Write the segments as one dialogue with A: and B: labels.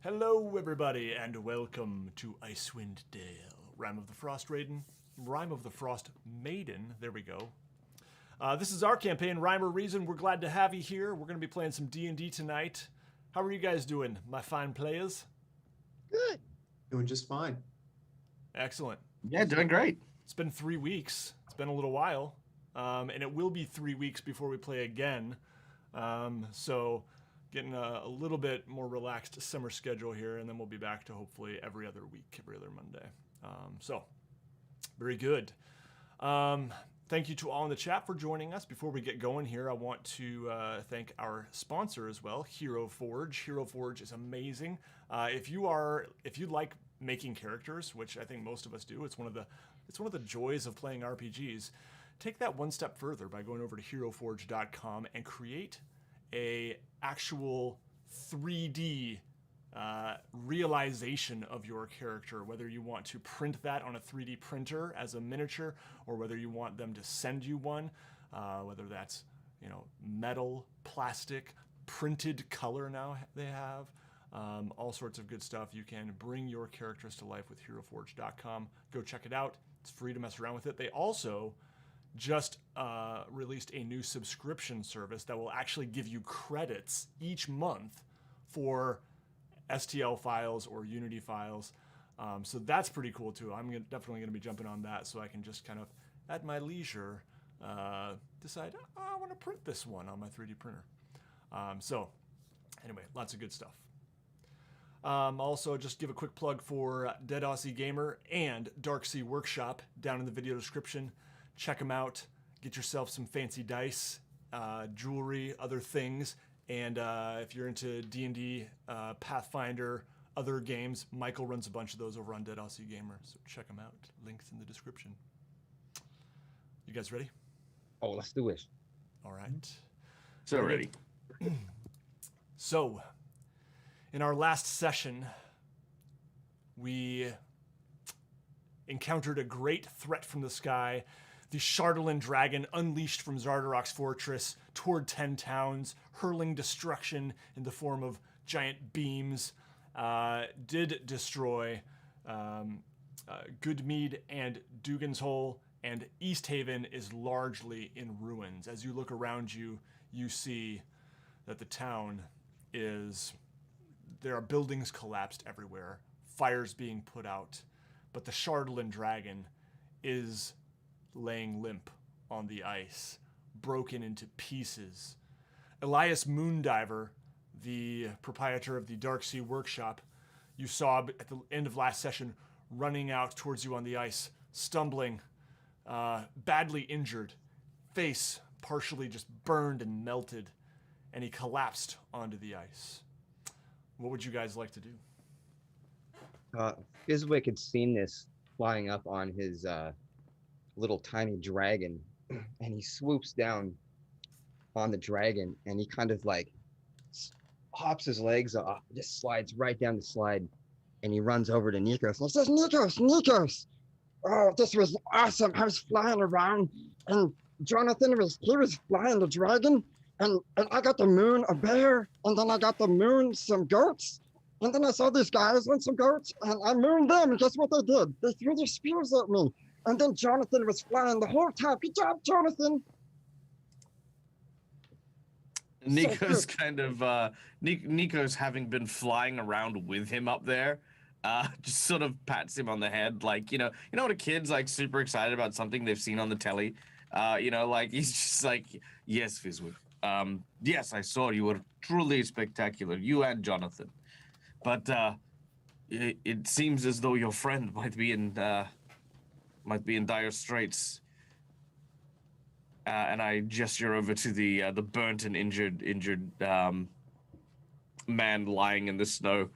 A: Hello, everybody, and welcome to Icewind Dale. Rime of the Frost Maiden. Rime of the Frost Maiden. There we go. This is our campaign, Rhyme or Reason. We're glad to have you here. We're going to be playing some D&D tonight. How are you guys doing, my fine players?
B: Good.
C: Doing just fine.
A: Excellent.
B: Yeah, doing great.
A: It's been 3 weeks. It's been a little while. And it will be 3 weeks before we play again. So getting a little bit more relaxed summer schedule here, and then we'll be back to hopefully every other week, every other Monday. So very good. Thank you to all in the chat for joining us. Before we get going here, I want to thank our sponsor as well, Hero Forge. Hero Forge is amazing. If you like making characters, which I think most of us do, it's one of the joys of playing RPGs. Take that one step further by going over to heroforge.com and create a actual 3D realization of your character, whether you want to print that on a 3D printer as a miniature or whether you want them to send you one, whether that's metal, plastic, printed color now they have, all sorts of good stuff. You can bring your characters to life with heroforge.com. Go check it out. It's free to mess around with it. They also just released a new subscription service that will actually give you credits each month for STL files or Unity files. So that's pretty cool too. I'm definitely going to be jumping on that so I can just kind of, at my leisure, decide, I want to print this one on my 3D printer. So anyway, lots of good stuff. Also, just give a quick plug for Dead Aussie Gamer and Dark Sea Workshop down in the video description. Check them out. Get yourself some fancy dice, jewelry, other things. And if you're into D&D, Pathfinder, other games, Michael runs a bunch of those over on Dead Aussie Gamer. So check them out. Links in the description. You guys ready?
B: Oh, let's do it.
A: All right.
B: So ready.
A: So, in our last session, we encountered a great threat from the sky. The Shardolin dragon unleashed from Zardarok's fortress toward 10 towns, hurling destruction in the form of giant beams, did destroy Goodmead and Dugan's Hole, and Easthaven is largely in ruins. As you look around you, you see that the town there are buildings collapsed everywhere, fires being put out, but the Shardolin dragon is laying limp on the ice, broken into pieces. Elias Moondiver, the proprietor of the Dark Sea Workshop, you saw at the end of last session running out towards you on the ice, stumbling, badly injured, face partially just burned and melted, and he collapsed onto the ice. What would you guys like to do?
D: Fizwick had seen this flying up on his little tiny dragon, and he swoops down on the dragon, and he kind of like hops his legs off, just slides right down the slide, and he runs over to Nikos and says, Nikos, oh, this was awesome. I was flying around, and Jonathan was flying the dragon, and I got the moon a bear, and then I got the moon some goats, and then I saw these guys and some goats, and I mooned them, and guess what they did? They threw their spears at me. And then Jonathan was flying the whole time. Good job, Jonathan.
B: Nico's kind of Nico's having been flying around with him up there, just sort of pats him on the head, like you know what a kid's like super excited about something they've seen on the telly, like he's just like, yes, Fizwick, yes, I saw you were truly spectacular, you and Jonathan, but it seems as though your friend might be in dire straits. And I gesture over to the burnt and injured man lying in the snow.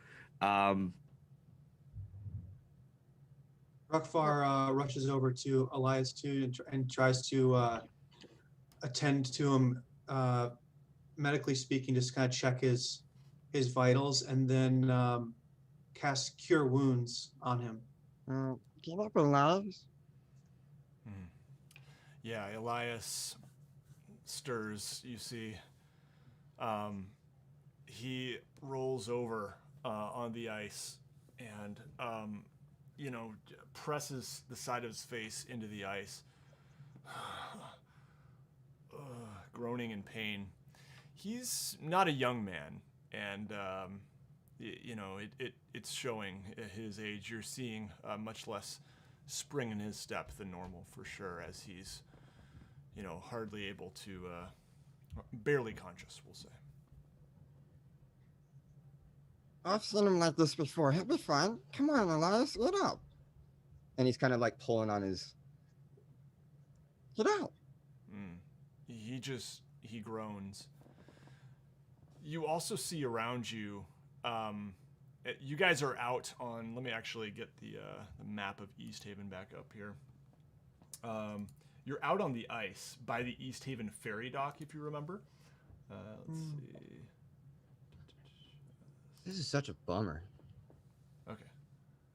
C: Rukfar rushes over to Elias too and tries to attend to him, medically speaking, just kind of check his vitals, and then cast Cure Wounds on him.
D: Get up, Elias.
A: Yeah, Elias stirs, you see. He rolls over on the ice and, presses the side of his face into the ice, groaning in pain. He's not a young man, and it's showing at his age. You're seeing much less spring in his step than normal, for sure, as he's, hardly able to, barely conscious, we'll say.
D: I've seen him like this before. He'll be fine. Come on, Elias, get up. And he's kind of like pulling on his. Get out.
A: He groans. You also see around you, you guys are out on, let me actually get the map of Easthaven back up here. You're out on the ice by the Easthaven ferry dock, if you remember. Let's see.
D: This is such a bummer.
A: Okay.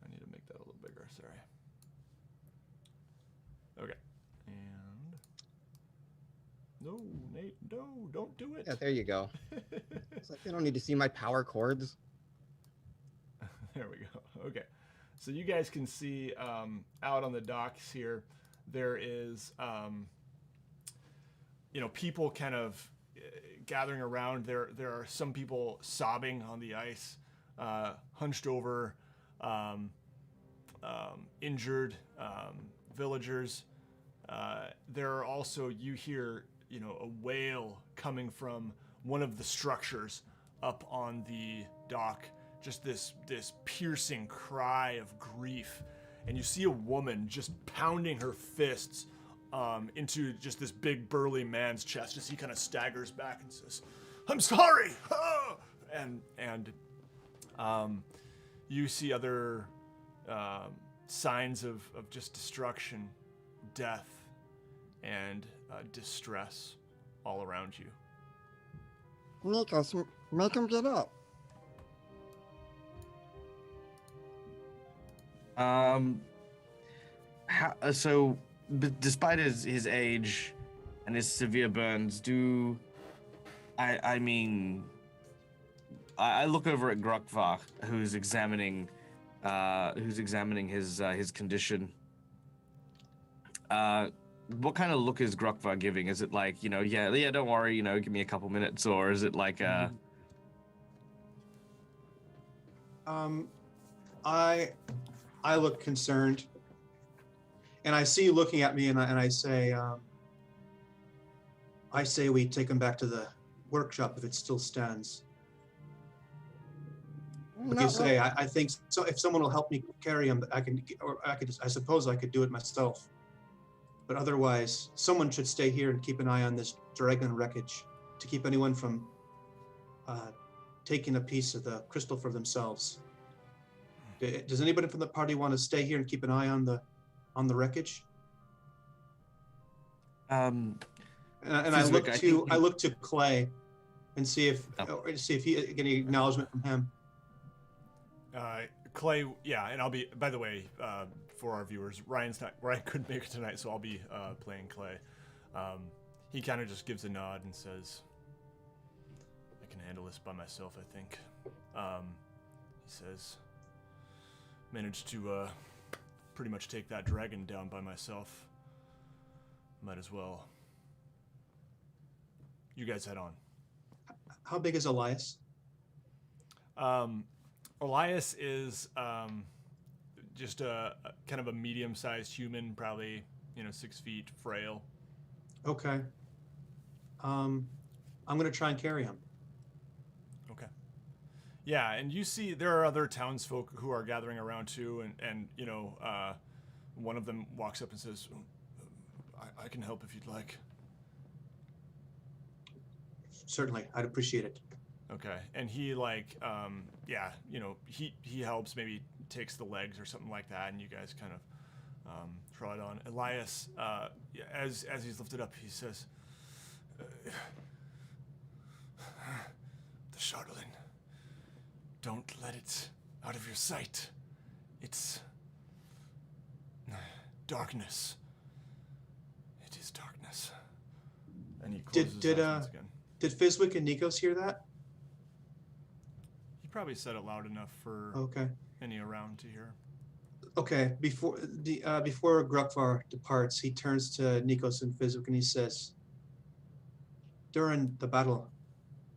A: I need to make that a little bigger, sorry. Okay. And... No, Nate, no, don't do it.
D: Yeah, there you go. It's like they don't need to see my power cords.
A: There we go. Okay. So you guys can see out on the docks here, there is, people kind of gathering around. There are some people sobbing on the ice, hunched over, injured villagers. There are also, you hear, a wail coming from one of the structures up on the dock. Just this piercing cry of grief. And you see a woman just pounding her fists into just this big burly man's chest as he kind of staggers back and says, "I'm sorry!" And you see other signs of just destruction, death, and distress all around you.
D: Nikos, make him get up.
B: Despite his age and his severe burns, I look over at Grokvar, who's examining his condition. What kind of look is Grokvar giving? Is it like, yeah, don't worry, give me a couple minutes, or is it like
C: I look concerned, and I see you looking at me, and I say we take him back to the workshop if it still stands. What do you say? I think so. If someone will help me carry him, I suppose I could do it myself. But otherwise, someone should stay here and keep an eye on this dragon wreckage to keep anyone from taking a piece of the crystal for themselves. Does anybody from the party want to stay here and keep an eye on the wreckage?
B: Fizwick,
C: I look to Clay and see if he get any acknowledgement from him.
A: Clay, yeah, and I'll be. By the way, for our viewers, Ryan couldn't make it tonight, so I'll be playing Clay. He kind of just gives a nod and says, "I can handle this by myself, I think." He says, "Managed to pretty much take that dragon down by myself. Might as well. You guys head on."
C: How big is Elias?
A: Elias is just a kind of a medium-sized human, probably 6 feet, frail.
C: Okay. I'm gonna try and carry him.
A: Okay. Yeah, and you see there are other townsfolk who are gathering around too, and one of them walks up and says, I can help if you'd like."
C: Certainly, I'd appreciate it.
A: Okay, and he he helps, maybe takes the legs or something like that, and you guys kind of trot on. Elias, as he's lifted up, he says, "The Charlatan, don't let it out of your sight. It's darkness. It is darkness." And he closes his eyes once again.
C: Did Fizwick and Nikos hear that?
A: probably said it loud enough for
C: Okay.
A: any around to hear.
C: Okay. Before Grukvar departs, he turns to Nikos and Fizwick and he says, "During the battle,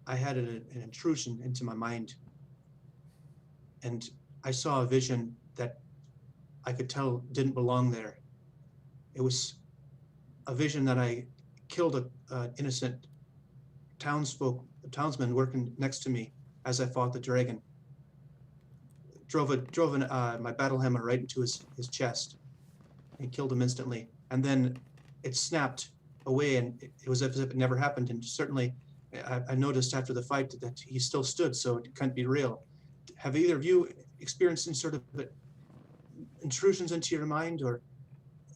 C: I had an intrusion into my mind, and I saw a vision that I could tell didn't belong there. It was a vision that I killed an innocent townsman working next to me as I fought the dragon. Drove my battle hammer right into his chest and killed him instantly. And then it snapped away, and it was as if it never happened. And certainly, I noticed after the fight that he still stood, so it couldn't be real. Have either of you experienced any sort of intrusions into your mind or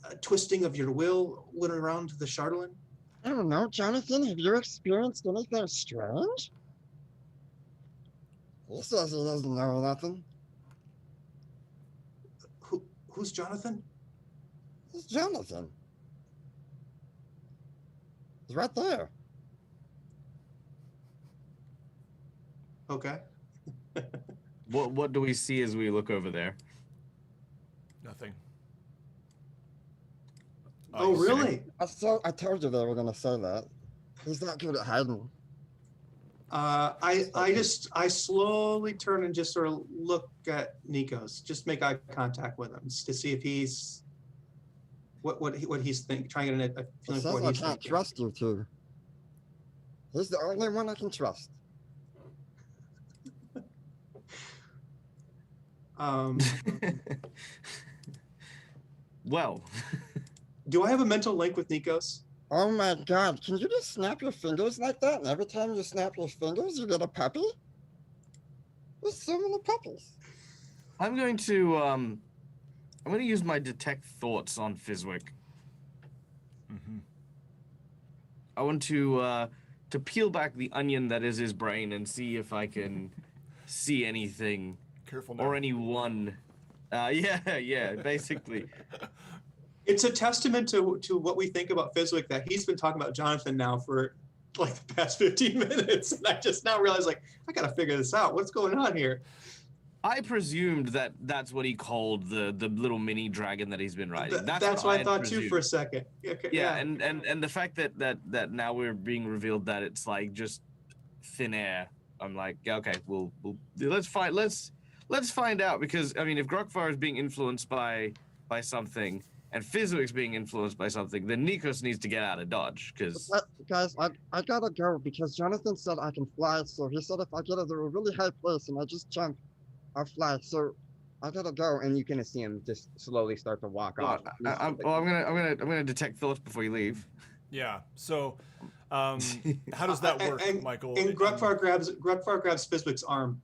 C: a twisting of your will when around the Chardolin?"
E: I don't know, Jonathan, have you experienced anything strange? He says he doesn't know nothing.
C: Who's Jonathan?
E: It's Jonathan. He's right there.
C: Okay.
B: What do we see as we look over there?
A: Nothing.
C: Oh, really?
E: I told you they were gonna say that. He's not good at hiding.
C: I slowly turn and just sort of look at Nikos, just make eye contact with him to see if he's what he's trying to get a
E: He
C: feeling
E: says
C: for what
E: I
C: he's
E: can't
C: thinking.
E: trust you two. He's the only one I can trust.
B: Well,
C: Do I have a mental link with Nikos?
E: Oh my god, can you just snap your fingers like that? And every time you snap your fingers, you get a puppy? There's so many puppies.
B: I'm going to use my detect thoughts on Fizwick.
A: Mm-hmm.
B: I want to peel back the onion that is his brain and see if I can see anything
A: Careful now.
B: or anyone. Yeah, basically.
C: It's a testament to what we think about Fizwick that he's been talking about Jonathan now for like the past 15 minutes. And I just now realize, like, I got to figure this out. What's going on here?
B: I presumed that that's what he called the little mini dragon that he's been riding.
C: That's what I
B: had
C: thought
B: presumed.
C: too for a second. Okay,
B: Yeah, and the fact that now we're being revealed that it's like just thin air. I'm like, yeah, okay, we'll let's find out, because I mean, if Grokvar is being influenced by something and Fizwick's being influenced by something, then Nikos needs to get out of Dodge, because
E: Guys, I gotta go because Jonathan said I can fly, so he said if I get to a really high place and I just jump, I'll fly. So I gotta go.
D: And you can see him just slowly start to walk
B: well,
D: off.
B: I'm gonna detect thoughts before you leave.
A: Yeah. So, how does that work, Michael?
C: And Grukvar grabs Fizwick's arm.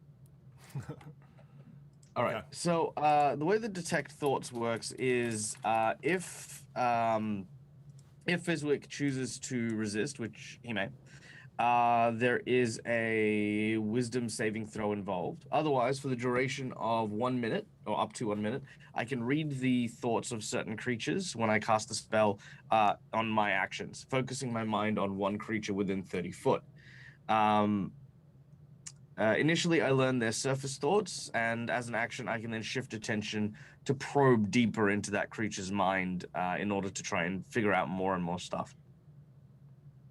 B: All right.
A: Okay.
B: So the way the detect thoughts works is if Fizwick chooses to resist, which he may, there is a wisdom saving throw involved. Otherwise, for the duration of 1 minute or up to 1 minute, I can read the thoughts of certain creatures when I cast the spell on my actions, focusing my mind on one creature within 30 foot. Initially, I learn their surface thoughts, and as an action, I can then shift attention to probe deeper into that creature's mind in order to try and figure out more and more stuff.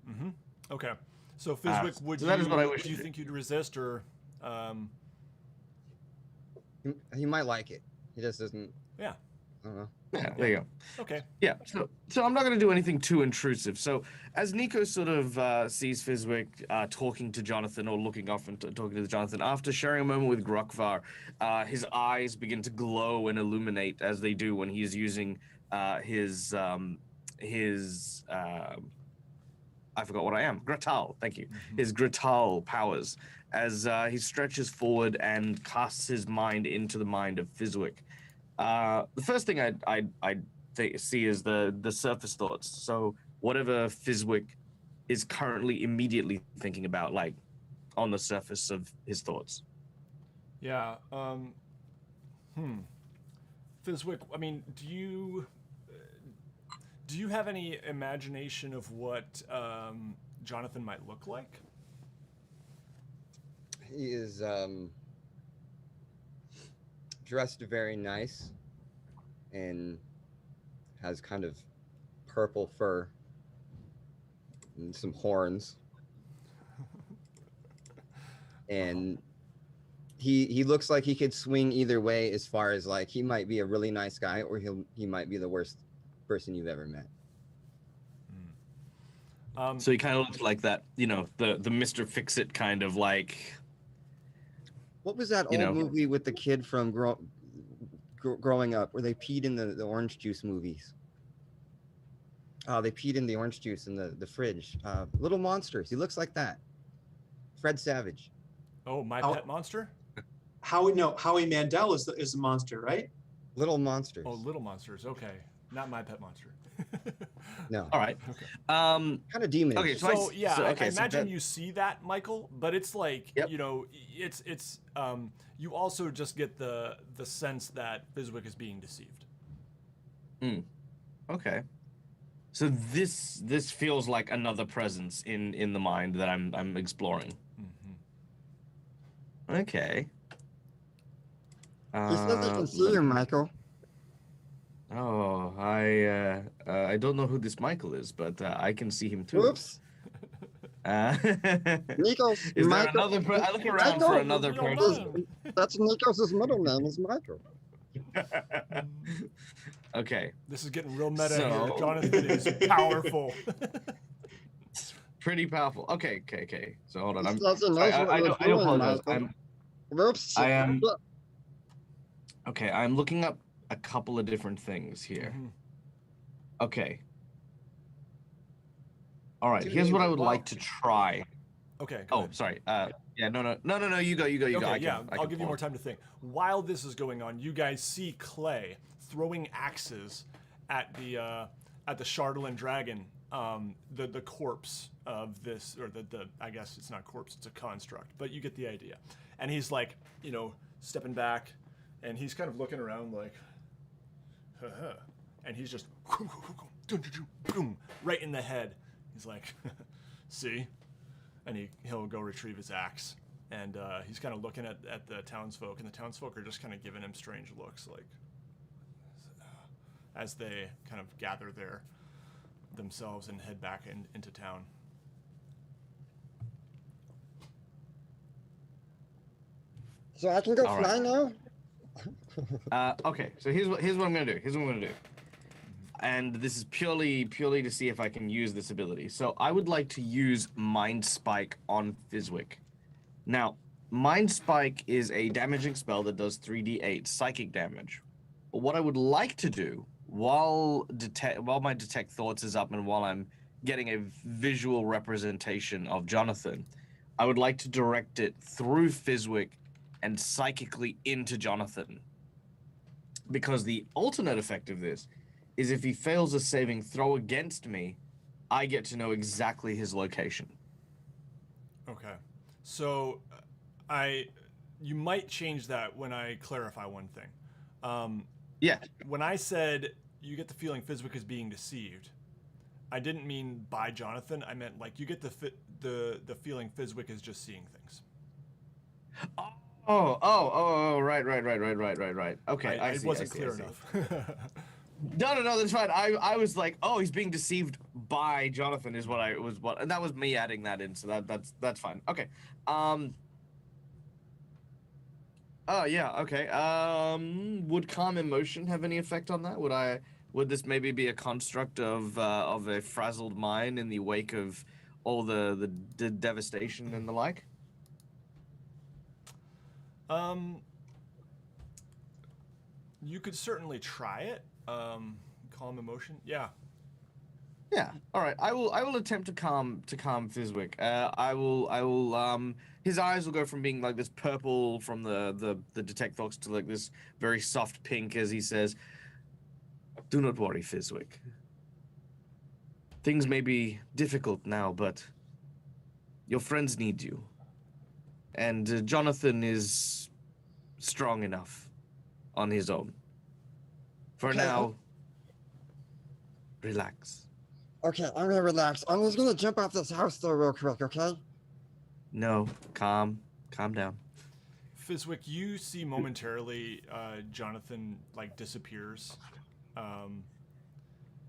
A: Mm-hmm. Okay. So Fizwick,
B: so that is what I wish
A: do you
B: to do.
A: think you'd resist, or?
D: He might like it. He just doesn't.
A: Yeah.
D: I don't know.
B: Yeah, there you go.
A: Okay.
B: Yeah, so I'm not going to do anything too intrusive. So as Nico sort of sees Fizwick talking to Jonathan or looking off and talking to Jonathan, after sharing a moment with Grokvar, his eyes begin to glow and illuminate as they do when he's using his I forgot what I am. Gratal, thank you.
A: Mm-hmm.
B: His Gratal powers as he stretches forward and casts his mind into the mind of Fizwick. The first thing I see is the surface thoughts. So whatever Fizwick is currently immediately thinking about, like on the surface of his thoughts.
A: Yeah. Fizwick, I mean, do you have any imagination of what Jonathan might look like?
D: He is dressed very nice and has kind of purple fur and some horns. And he looks like he could swing either way, as far as like he might be a really nice guy or he might be the worst person you've ever met.
B: So he kind of looks like that, you know, the Mr. Fix-It kind of like.
D: What was that
B: You
D: old
B: know.
D: movie with the kid from growing up where they peed in the orange juice movies? Oh, they peed in the orange juice in the fridge. Little Monsters. He looks like that. Fred Savage.
A: Oh, My
C: Oh.
A: Pet Monster?
C: Howie Mandel is the monster, right?
D: Little Monsters.
A: Oh, Little Monsters. Okay. Not My Pet Monster.
D: No.
B: All right.
A: Okay.
D: Kind of demonish.
B: Okay,
A: So yeah, I
B: so
A: imagine
B: that-
A: you see that, Michael, but it's like,
B: Yep.
A: you know, it's you also just get the sense that Fizwick is being deceived.
B: Okay. So this feels like another presence in the mind that I'm exploring.
A: Mm-hmm.
B: Okay.
E: He says he can see you, Michael.
B: Oh, I don't know who this Michael is, but I can see him too.
E: Whoops. Nikos.
B: Is there
E: Michael.
B: another? I look around
E: Michael?
B: for another
A: Michael.
B: person.
E: That's Nikos' middle name is Michael.
B: Okay,
A: This is getting real meta
B: So-
A: here. Jonathan is powerful.
B: pretty powerful. Okay. So hold on.
E: He
B: I'm.
E: says he knows
B: I
E: what you're
B: do
E: doing,
B: apologize.
E: Michael. Whoops.
B: I am. Okay, I'm looking up a couple of different things here.
A: Mhm.
B: Okay. All right.
D: Dude,
B: Here's what I would
A: wow.
B: like to try.
A: Okay. Go
B: Oh,
A: ahead.
B: sorry. Yeah. No. You go. You go.
A: Okay,
B: I
A: yeah,
B: can
A: I'll give you
B: follow.
A: more time to think. While this is going on, you guys see Clay throwing axes at the Chardolin dragon, the corpse of this, or the I guess it's not corpse, it's a construct, but you get the idea. And he's like, you know, stepping back, and he's kind of looking around like, haha, and he's just boom, right in the head. He's like, see, and he'll go retrieve his axe. And he's kind of looking at the townsfolk, and the townsfolk are just kind of giving him strange looks, like as they kind of gather themselves and head back into town.
E: So I can go
B: All
E: fly
B: right.
E: now?
B: Okay. So here's what I'm gonna do. And this is purely to see if I can use this ability. So I would like to use Mind Spike on Fizwick. Now, Mind Spike is a damaging spell that does 3d8 psychic damage. But what I would like to do while my detect thoughts is up and while I'm getting a visual representation of Jonathan, I would like to direct it through Fizwick and psychically into Jonathan. Because the alternate effect of this is if he fails a saving throw against me, I get to know exactly his location.
A: Okay, so you might change that when I clarify one thing.
B: Yeah.
A: When I said you get the feeling Fizwick is being deceived, I didn't mean by Jonathan. I meant like you get the feeling Fizwick is just seeing things.
B: Oh, right. Okay, I
A: It
B: see,
A: wasn't
B: I see,
A: clear
B: I see.
A: enough.
B: No, that's fine. I was like, oh, he's being deceived by Jonathan is and that was me adding that in, so that's fine. Okay. Oh yeah, okay. Would calm emotion have any effect on that? Would this maybe be a construct of a frazzled mind in the wake of all the devastation and the like?
A: You could certainly try it. Calm emotion. Yeah.
B: Yeah. All right. I will attempt to calm Fizwick. I will his eyes will go from being like this purple from the detect thoughts to like this very soft pink as he says, "Do not worry, Fizwick. Things may be difficult now, but your friends need you. And Jonathan is strong enough on his own. For
E: Okay.
B: now, relax."
E: Okay, I'm gonna relax. I'm just gonna jump off this house though real quick, okay?
B: No, calm down.
A: Fizwick, you see momentarily Jonathan like disappears,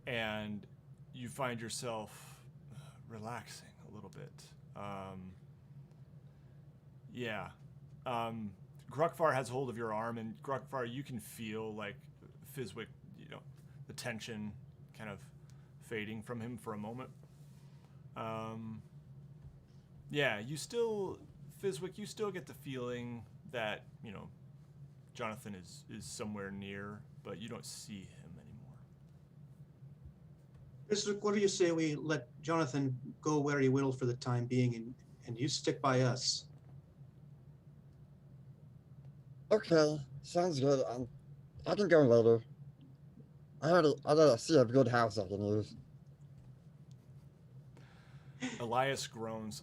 A: and you find yourself relaxing a little bit. Yeah. Grukvar has hold of your arm, and Grukvar, you can feel like Fizwick, the tension kind of fading from him for a moment. Yeah, Fizwick, you still get the feeling that, Jonathan is somewhere near, but you don't see him anymore.
C: Fizwick, what do you say we let Jonathan go where he will for the time being, and you stick by us?
E: Okay, sounds good. I can go later. I gotta see a good house I can use.
A: Elias groans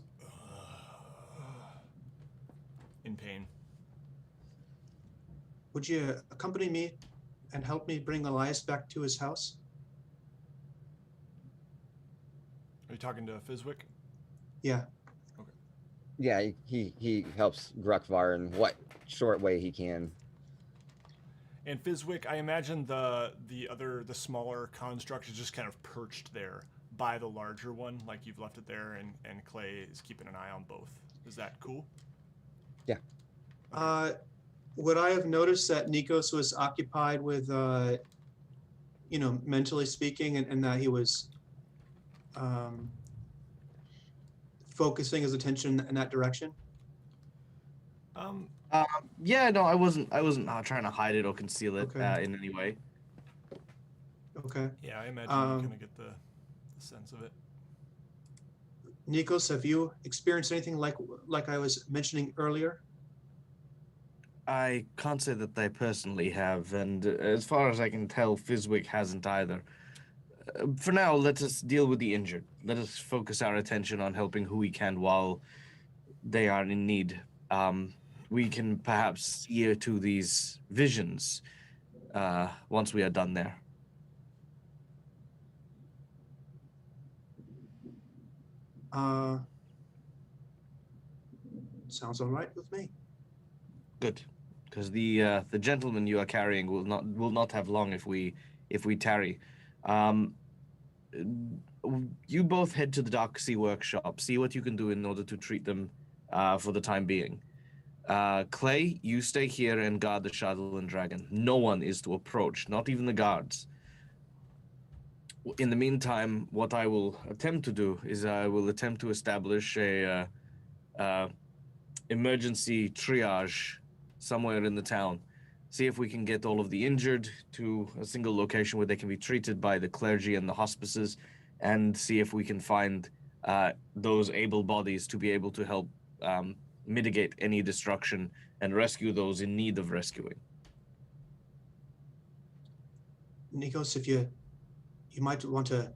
A: in pain.
C: Would you accompany me and help me bring Elias back to his house?
A: Are you talking to Fizwick?
C: Yeah.
D: Yeah, he helps Grukvar in what short way he can.
A: And Fizwick, I imagine the smaller construct is just kind of perched there by the larger one, like you've left it there, and Clay is keeping an eye on both. Is that cool?
D: Yeah.
C: Would I have noticed that Nikos was occupied with, mentally speaking, and that he was focusing his attention in that direction?
B: Yeah, no, I wasn't trying to hide it or conceal it
C: Okay.
B: in any way.
C: Okay.
A: Yeah, I imagine you kind of get the sense of it.
C: Nikos, have you experienced anything like I was mentioning earlier?
B: I can't say that I personally have, and as far as I can tell, Fizwick hasn't either. For now, let us deal with the injured. Let us focus our attention on helping who we can while they are in need. We can perhaps see to these visions once we are done there.
C: Sounds all right with me.
B: Good, because the gentleman you are carrying will not have long if we tarry. You both head to the Dark Sea workshop. See what you can do in order to treat them for the time being. Clay, you stay here and guard the shuttle and dragon. No one is to approach, not even the guards. In the meantime, what I will attempt to do is I will attempt to establish a emergency triage somewhere in the town. See if we can get all of the injured to a single location where they can be treated by the clergy and the hospices, and see if we can find those able bodies to be able to help mitigate any destruction and rescue those in need of rescuing.
C: Nikos, if you might want to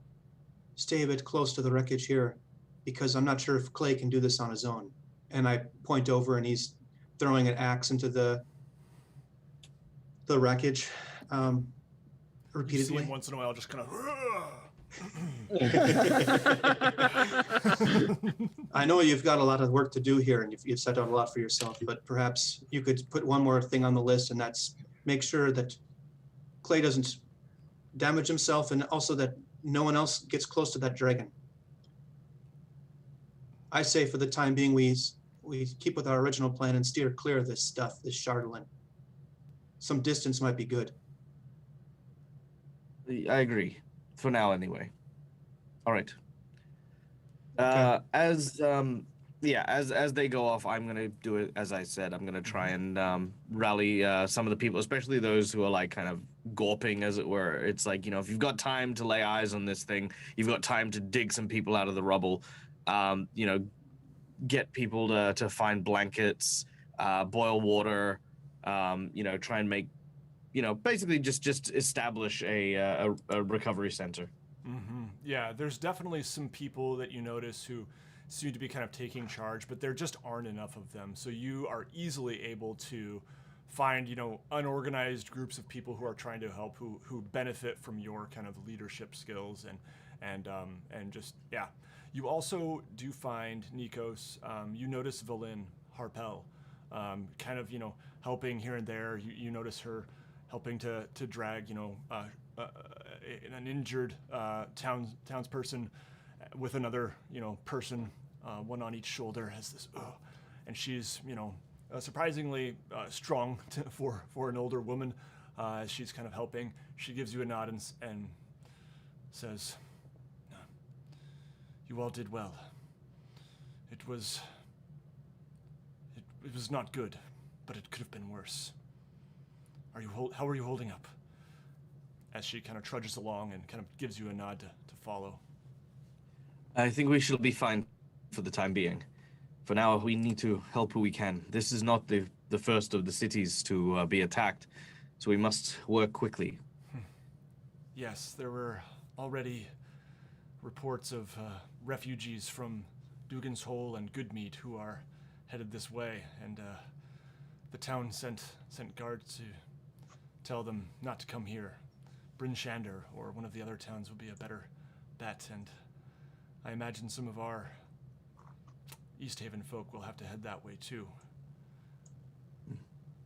C: stay a bit close to the wreckage here, because I'm not sure if Clay can do this on his own. And I point over, and he's throwing an axe into the wreckage repeatedly.
A: You see him once in a while just kind of...
C: I know you've got a lot of work to do here, and you've set out a lot for yourself, but perhaps you could put one more thing on the list, and that's make sure that Clay doesn't damage himself, and also that no one else gets close to that dragon. I say for the time being, we keep with our original plan and steer clear of this stuff, this Chardolin. Some distance might be good.
B: I agree. For now, anyway. All right.
C: Okay.
B: As they go off, I'm gonna do it as I said. I'm gonna try and rally some of the people, especially those who are like kind of gawping, as it were. It's like, if you've got time to lay eyes on this thing, you've got time to dig some people out of the rubble. Get people to find blankets, boil water. Try and make, basically just establish a recovery center.
A: Mm-hmm. Yeah, there's definitely some people that you notice who seem to be kind of taking charge, but there just aren't enough of them. So you are easily able to find, unorganized groups of people who are trying to help, who benefit from your kind of leadership skills and just, yeah. You also do find, Nikos, you notice Valin Harpel kind of, helping here and there. You notice her helping to drag, an injured townsperson with another, person, one on each shoulder, has this, and she's, surprisingly strong for an older woman. As she's kind of helping, she gives you a nod and says, "You all did well. It was not good, but it could have been worse. How are you holding up?" As she kind of trudges along and kind of gives you a nod to follow.
B: I think we shall be fine for the time being. For now, we need to help who we can. This is not the first of the cities to be attacked, so we must work quickly.
A: Yes, there were already reports of refugees from Dugan's Hole and Goodmead who are headed this way, and the town sent guards to tell them not to come here. Bryn Shander or one of the other towns would be a better bet, and I imagine some of our Easthaven folk will have to head that way too.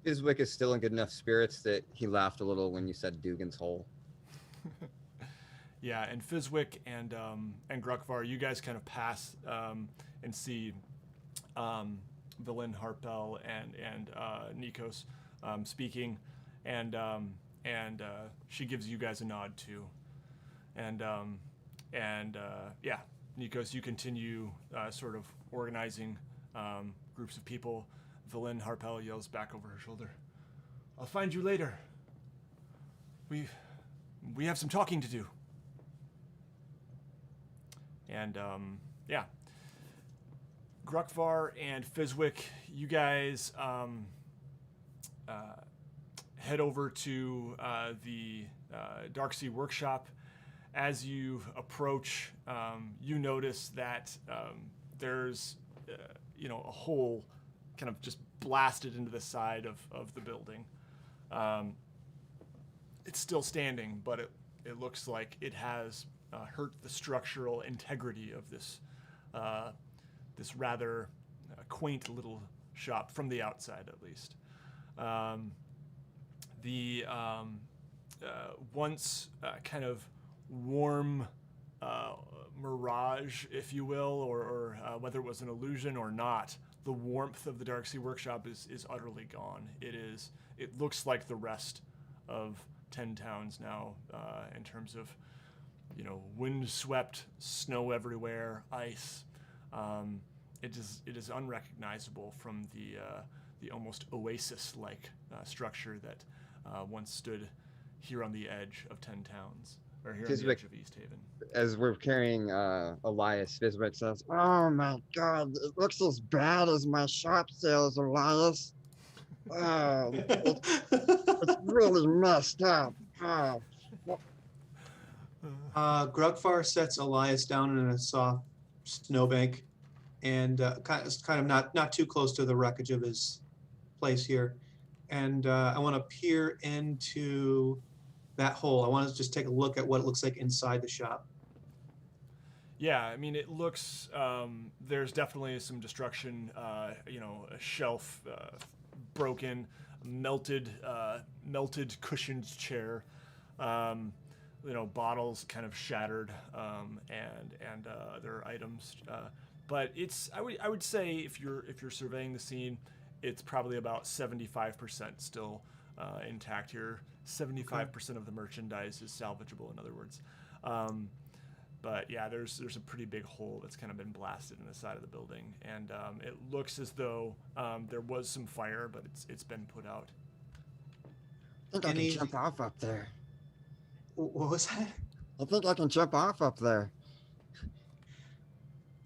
D: Fizwick is still in good enough spirits that he laughed a little when you said Dugan's Hole.
A: Yeah, and Fizwick and Gruckvar, you guys kind of pass and see Valen Harpel and Nikos speaking, and she gives you guys a nod too, and yeah, Nikos, you continue sort of organizing groups of people. Valen Harpel yells back over her shoulder, "I'll find you later. We have some talking to do." And yeah, Gruckvar and Fizwick, you guys head over to the Darksea workshop. As you approach, you notice that there's a hole kind of just blasted into the side of the building. It's still standing, but it looks like it has hurt the structural integrity of this rather quaint little shop from the outside, at least. The once kind of warm mirage, if you will, or whether it was an illusion or not, the warmth of the Darksea workshop is utterly gone. It looks like the rest of 10 towns now, in terms of wind-swept snow everywhere, ice. It is unrecognizable from the almost oasis-like structure that once stood here on the edge of 10 towns, or here on the edge of Easthaven.
D: As we're carrying Elias, Fizwick says,
E: Oh my god, it looks as bad as my shop sales, Elias. Oh, it's really messed up. Oh.
C: Grugfar sets Elias down in a soft snowbank, and kind of not too close to the wreckage of his place here. And I want to peer into that hole. I want to just take a look at what it looks like inside the shop.
A: Yeah, I mean, it looks, there's definitely some destruction, a shelf broken, melted cushioned chair, bottles kind of shattered, and other items. But it's, I would say if you're surveying the scene, it's probably about 75% still intact here. 75% of the merchandise is salvageable, in other words. But yeah, there's a pretty big hole that's kind of been blasted in the side of the building, and it looks as though there was some fire, but it's been put out.
E: I think I can jump off up there.
C: What was that?
E: I think I can jump off up there.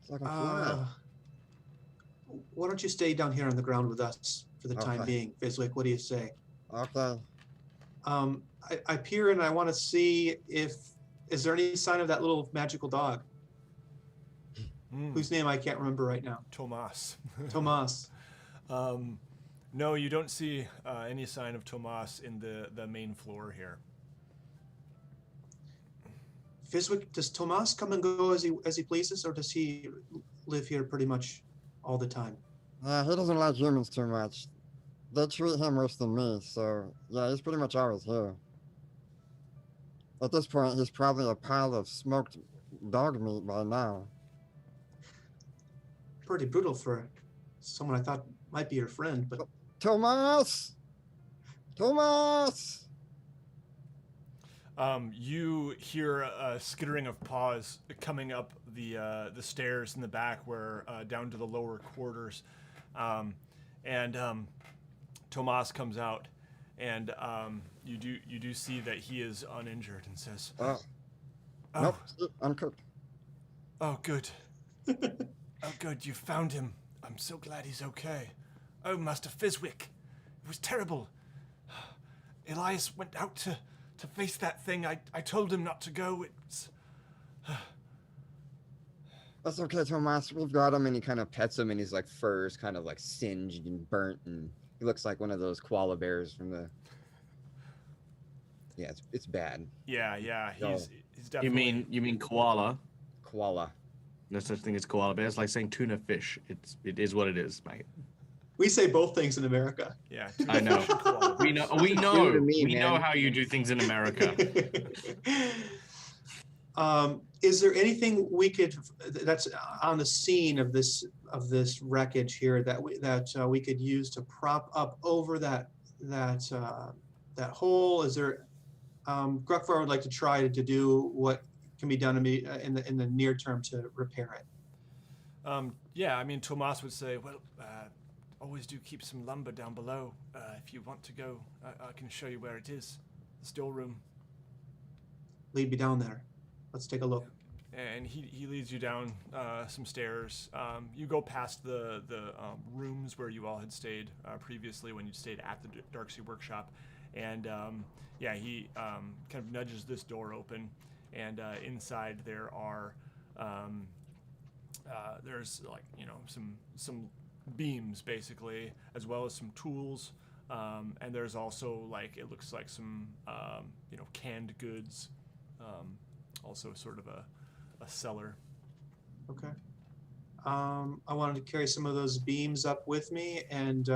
E: It's like a fly.
C: Why don't you stay down here on the ground with us for the time being, Fizwick? What do you say?
E: Okay.
C: I peer in and I want to see is there any sign of that little magical dog? Whose name I can't remember right now.
A: Tomas.
C: Tomas.
A: No, you don't see any sign of Tomas in the main floor here.
C: Fizwick, does Tomas come and go as he pleases, or does he live here pretty much all the time?
E: He doesn't like humans too much. They treat him worse than me, so yeah, he's pretty much always here. At this point, he's probably a pile of smoked dog meat by now.
C: Pretty brutal for someone I thought might be your friend, but
E: Thomas! Thomas!
A: You hear a skittering of paws coming up the stairs in the back, where down to the lower quarters, and Tomas comes out, and you do see that he is uninjured, and says,
E: Oh,
A: "Oh,
E: nope, I'm cooked.
A: oh, good, oh, good, you found him. I'm so glad he's okay. Oh, Master Fizwick, it was terrible. Elias went out to face that thing. I told him not to go. It's
E: That's okay, Thomas. We've got him, and he kind of pets him, and his like fur is kind of like singed and burnt, and he looks like one of those koala bears from the. Yeah, it's bad.
A: yeah.
E: No.
A: He's definitely.
B: You mean koala?
E: Koala.
B: No such thing as koala bear. It's like saying tuna fish. It is what it is, mate.
C: we say both things in America.
A: Yeah,
B: I know. We know. We know.
E: to me,
B: We know
E: man.
B: how you do things in America.
C: Is there anything we could that's on the scene of this wreckage here that we could use to prop up over that hole? Is there Gruckvar would like to try to do what can be done in the near term to repair it.
A: Yeah, I mean, Tomas would say, well, always do keep some lumber down below. If you want to go, I can show you where it is. The storeroom.
C: Lead me down there. Let's take a look.
A: And he leads you down some stairs. You go past the rooms where you all had stayed previously when you stayed at the Darksea Workshop. And yeah, he kind of nudges this door open. And inside there are there's like, you know, some beams basically, as well as some tools. And there's also like, it looks like some you know, canned goods. Also sort of a cellar.
C: Okay. I wanted to carry some of those beams up with me, and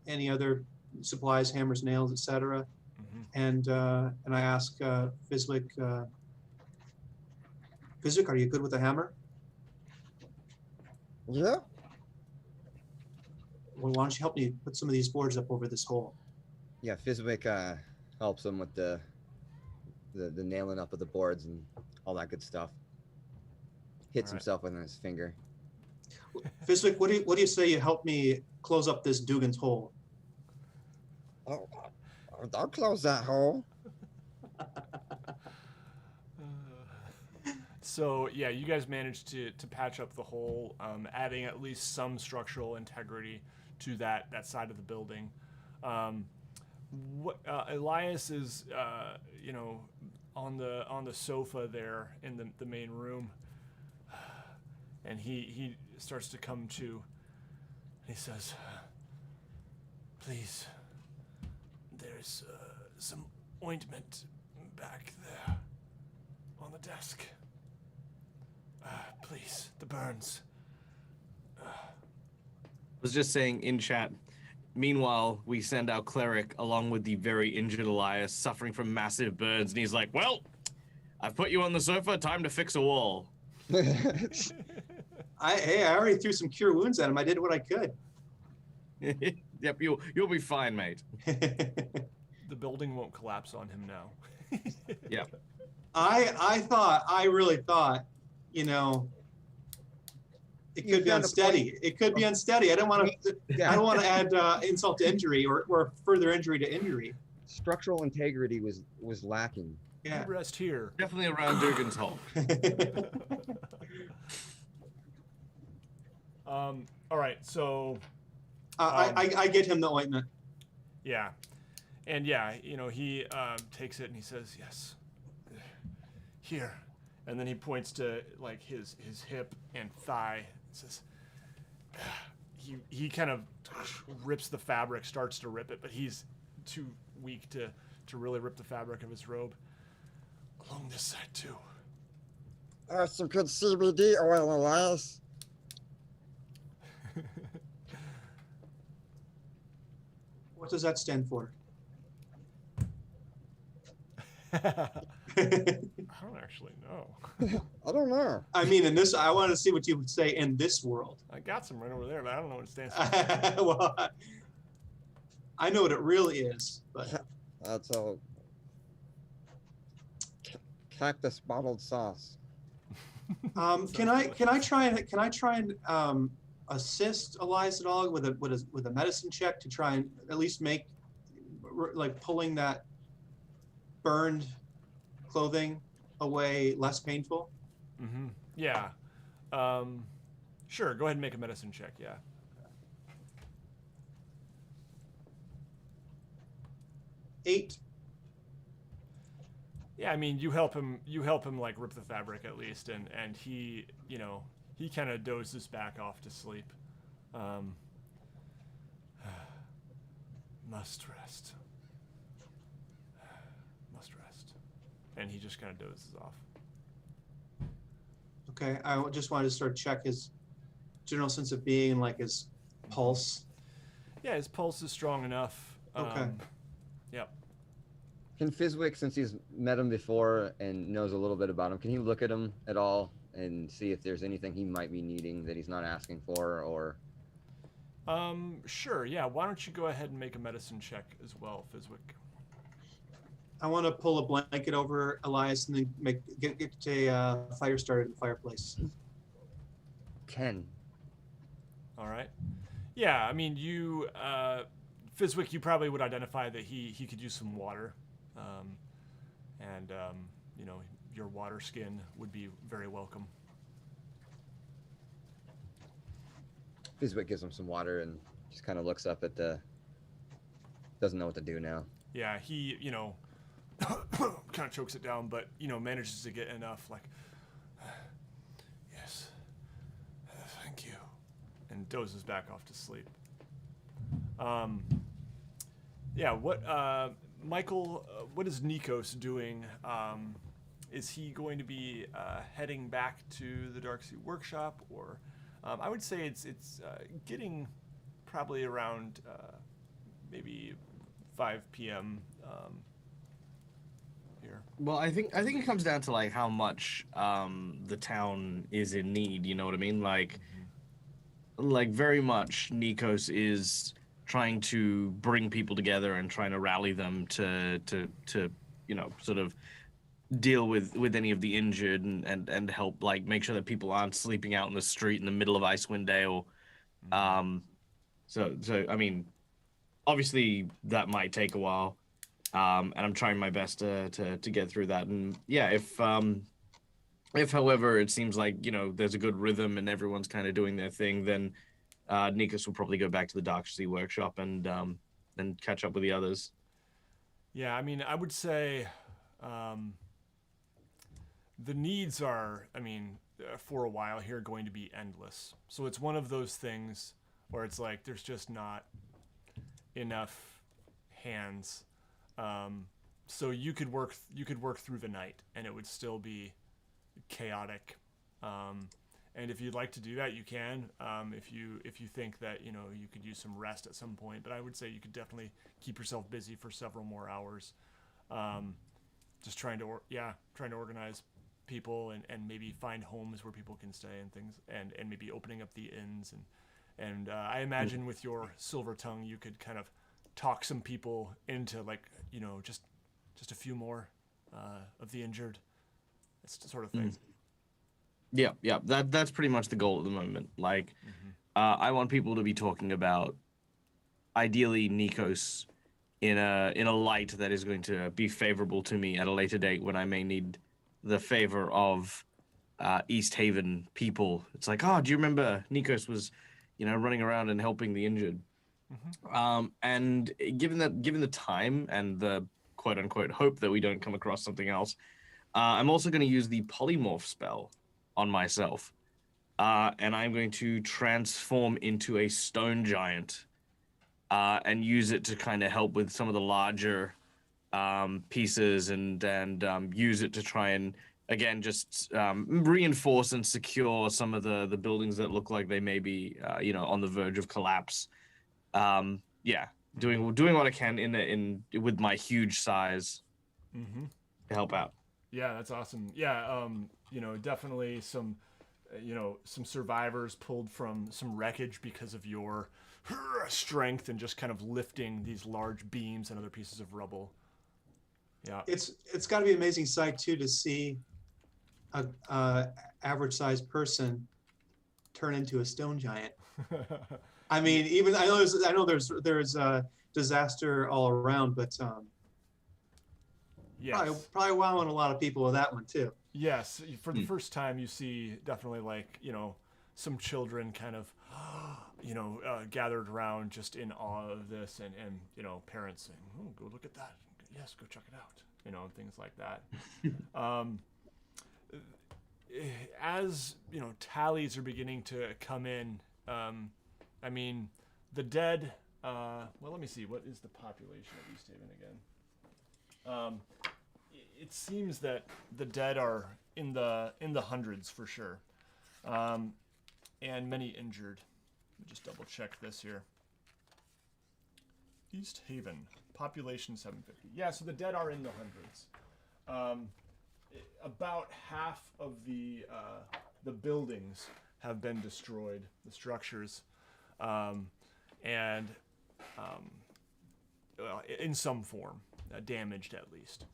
C: any other supplies, hammers, nails, etc.
A: Mm-hmm.
C: And I ask Fizwick, Fizwick, are you good with a hammer?
E: Yeah.
C: Well, why don't you help me put some of these boards up over this hole?
D: Yeah, Fizwick helps him with the nailing up of the boards and all that good stuff. Hits
A: All right.
D: himself with his finger.
C: Fizwick, what do you say you help me close up this Dugan's hole?
E: Oh, I'll close that hole.
A: So yeah, you guys managed to patch up the hole, adding at least some structural integrity to that side of the building. Elias is you know, on the sofa there in the main room, and he starts to come to. He says, "Please, there's some ointment back there on the desk. Please, the burns."
B: I was just saying in chat. Meanwhile, we send our cleric along with the very injured Elias, suffering from massive burns, and he's like, "Well, I've put you on the sofa. Time to fix a wall."
C: I already threw some cure wounds at him. I did what I could.
B: Yep, you'll be fine, mate.
A: The building won't collapse on him now.
B: Yep.
C: I really thought, you know, it
E: You
C: could be
E: found a
C: unsteady.
E: point.
C: It could be unsteady. I don't want to.
D: Yeah.
C: I don't want to add insult to injury or further injury to injury.
D: Structural integrity was lacking.
C: Yeah.
A: You rest here.
B: Definitely around Durgan's hole.
A: All right, so
C: I get him the ointment.
A: yeah, and yeah, you know, he takes it and he says, "Yes, here," and then he points to like his hip and thigh. And says, he kind of rips the fabric, starts to rip it, but he's too weak to really rip the fabric of his robe. Along this side too.
E: Some good CBD oil, Elias.
C: What does that stand for?
A: I don't actually know.
E: I don't know.
C: I mean, in this, I want to see what you would say in this world.
A: I got some right over there, but I don't know what it stands for.
C: Well, I know what it really is, but
E: That's a cactus bottled sauce.
C: can I try and assist Elias at all with a medicine check to try and at least make like pulling that burned clothing away less painful?
A: Mm-hmm. Yeah. Sure. Go ahead and make a medicine check. Yeah.
C: 8.
A: Yeah. I mean, you help him like rip the fabric at least, and he, you know, he kind of dozes back off to sleep. Must rest. Must rest. And he just kind of dozes off.
C: Okay, I just wanted to sort of check his general sense of being and like his pulse.
A: Yeah, his pulse is strong enough.
C: Okay.
A: Yep.
D: Can Fizwick, since he's met him before and knows a little bit about him, can he look at him at all and see if there's anything he might be needing that he's not asking for, or?
A: Sure. Yeah. Why don't you go ahead and make a medicine check as well, Fizwick?
C: I want to pull a blanket over Elias and then get a fire started at the fireplace.
D: 10.
A: All right. Yeah. I mean, you, Fizwick, you probably would identify that he could use some water, and you know, your water skin would be very welcome.
D: Fizwick gives him some water and just kind of looks up at doesn't know what to do now.
A: Yeah, he, you know, kind of chokes it down, but, you know, manages to get enough, like, yes, thank you, and dozes back off to sleep. Yeah, what, Michael, what is Nikos doing? Is he going to be heading back to the Darkseid workshop, or I would say it's getting probably around maybe 5 p.m. Here.
B: Well, I think it comes down to like how much the town is in need. You know what I mean? Like very much Nikos is trying to bring people together and trying to rally them to you know, sort of deal with any of the injured and help like make sure that people aren't sleeping out in the street in the middle of Icewind Dale. So I mean, obviously that might take a while, and I'm trying my best to get through that. And yeah, if however it seems like, you know, there's a good rhythm and everyone's kind of doing their thing, then Nikos will probably go back to the Darkseid workshop and catch up with the others.
A: Yeah, I mean, I would say the needs are, I mean, for a while here, going to be endless. So it's one of those things where it's like there's just not enough hands. So you could work through the night and it would still be chaotic. And if you'd like to do that, you can. If you think that, you know, you could use some rest at some point, but I would say you could definitely keep yourself busy for several more hours. Just trying to organize people and maybe find homes where people can stay and things, and maybe opening up the inns and I imagine with your silver tongue you could kind of talk some people into, like, you know, just a few more of the injured. It's sort of thing.
B: Yeah, that's pretty much the goal at the moment. Like, I want people to be talking about, ideally, Nikos in a light that is going to be favorable to me at a later date when I may need the favor of Easthaven people. It's like, oh, do you remember Nikos was, you know, running around and helping the injured? And given the time and the quote unquote hope that we don't come across something else, I'm also going to use the polymorph spell on myself, and I'm going to transform into a stone giant and use it to kind of help with some of the larger pieces and use it to try and again just reinforce and secure some of the buildings that look like they may be you know, on the verge of collapse. Yeah, doing what I can in with my huge size
A: Mm-hmm.
B: to help out.
A: Yeah, that's awesome. Yeah, definitely some survivors pulled from some wreckage because of your strength and just kind of lifting these large beams and other pieces of rubble. Yeah.
C: It's got to be an amazing sight too to see a average sized person turn into a stone giant. I mean, even I know there's disaster all around, but
A: Yes.
C: probably wowing a lot of people with that one too.
A: Yes. For the first time, you see definitely some children kind of, gathered around just in awe of this, and parents saying, "Oh, go look at that. Yes, go check it out." And things like that. As tallies are beginning to come in, I mean, the dead. Well, let me see. What is the population of Easthaven again? It seems that the dead are in the hundreds for sure, and many injured. Let me just double check this here. Easthaven, population 750. Yeah, so the dead are in the hundreds. About half of the buildings have been destroyed, the structures, and in some form, damaged at least.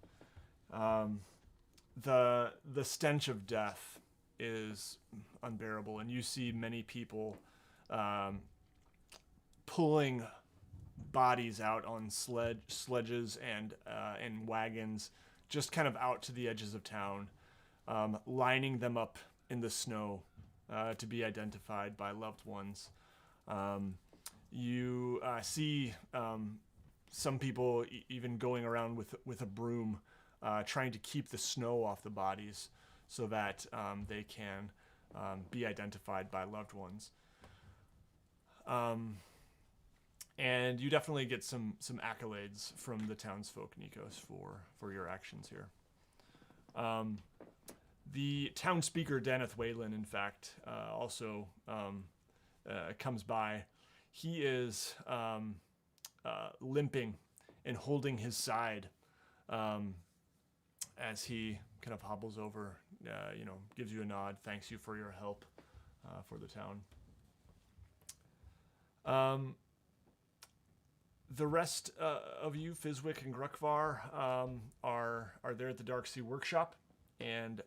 A: The stench of death is unbearable, and you see many people pulling bodies out on sledges and wagons, just kind of out to the edges of town, lining them up in the snow to be identified by loved ones. You see some people even going around with a broom, trying to keep the snow off the bodies so that they can be identified by loved ones. And you definitely get some accolades from the townsfolk, Nikos, for your actions here. The town speaker, Daneth Whalen, in fact, also comes by. He is limping and holding his side as he kind of hobbles over, gives you a nod, thanks you for your help for the town. The rest of you, Fizwick and Gruckvar, are there at the Darksea Workshop, and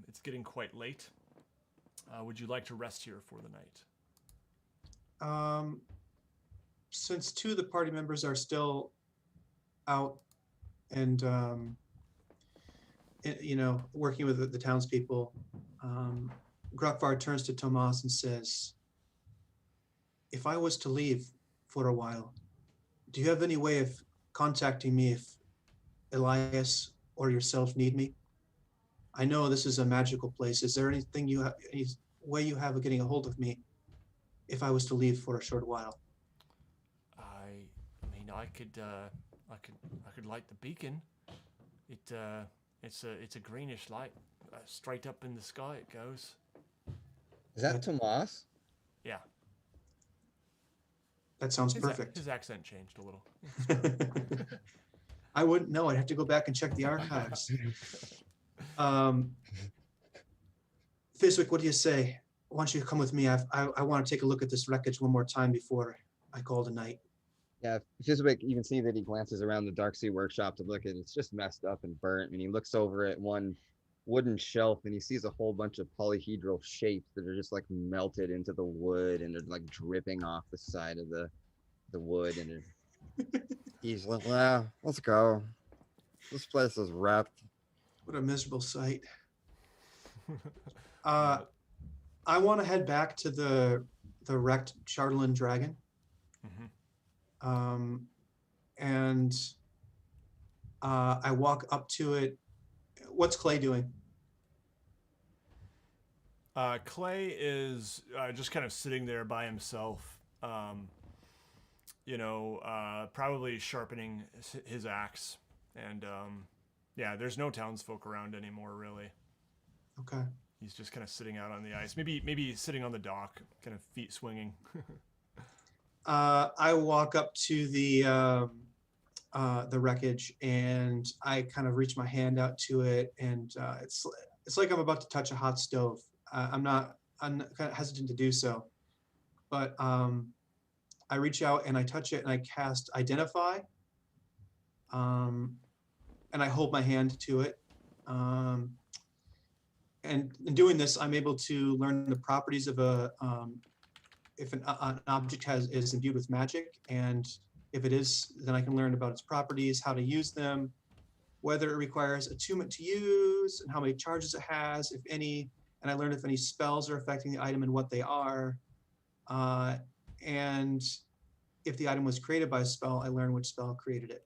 A: it's getting quite late. Would you like to rest here for the night?
C: Since two of the party members are still out and working with the townspeople, Gruckvar turns to Tomas and says, "If I was to leave for a while, do you have any way of contacting me if Elias or yourself need me? I know this is a magical place. Is there anything any way you have of getting a hold of me if I was to leave for a short while?"
A: I mean, I could light the beacon. It's a greenish light, straight up in the sky it goes.
D: Is that Tomas?
A: Yeah.
C: That sounds perfect.
A: His accent changed a little.
C: I wouldn't know. I'd have to go back and check the archives. Fizwick, what do you say? Why don't you come with me? I want to take a look at this wreckage one more time before I call it a night.
D: Yeah, Fizwick, you can see that he glances around the Darksea Workshop to look at it. It's just messed up and burnt. And he looks over at one wooden shelf and he sees a whole bunch of polyhedral shapes that are just like melted into the wood and they're like dripping off the side of the wood. And
E: He's like, yeah, let's go. This place is wrecked.
C: What a miserable sight. I want to head back to the wrecked Charlatan dragon.
A: Mm-hmm.
C: And I walk up to it. What's Clay doing?
A: Clay is just kind of sitting there by himself, probably sharpening his axe. And there's no townsfolk around anymore, really.
C: Okay.
A: He's just kind of sitting out on the ice. Maybe sitting on the dock, kind of feet swinging.
C: I walk up to the wreckage and I kind of reach my hand out to it, and it's like I'm about to touch a hot stove. I'm kind of hesitant to do so, but I reach out and I touch it and I cast Identify, and I hold my hand to it. And in doing this, I'm able to learn the properties of if an object is imbued with magic, and if it is, then I can learn about its properties, how to use them, whether it requires attunement to use, and how many charges it has, if any. And I learn if any spells are affecting the item and what they are. And if the item was created by a spell, I learn which spell created it.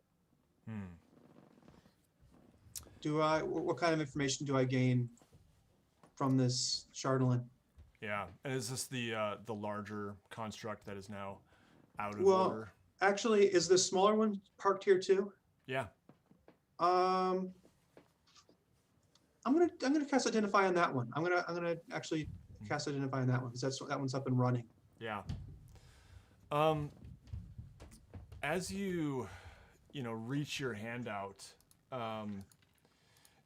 C: What kind of information do I gain from this Chardolin?
A: Yeah, and is this the larger construct that is now out of
C: Well,
A: order?
C: actually, is the smaller one parked here too?
A: Yeah.
C: I'm gonna cast Identify on that one. I'm gonna actually cast Identify on that one because that one's up and running.
A: Yeah. As you reach your hand out,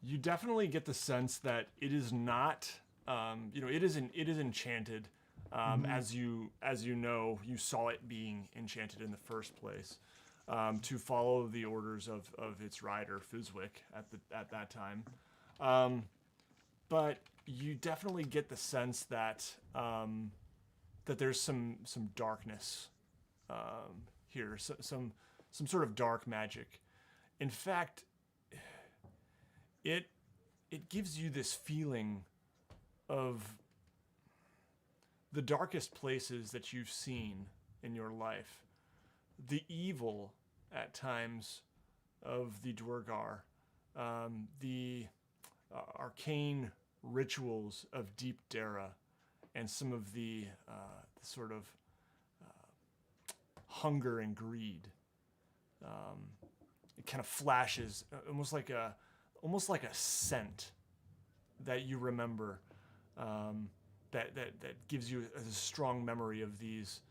A: you definitely get the sense that it is not, it is enchanted, as you know, you saw it being enchanted in the first place, to follow the orders of its rider Fizwick at that time, but you definitely get the sense that that there's some darkness here, some sort of dark magic. In fact, it gives you this feeling of the darkest places that you've seen in your life, the evil at times of the Duergar, the arcane rituals of Deep Dara, and some of the sort of hunger and greed. It kind of flashes, almost like a scent that you remember, that gives you a strong memory of these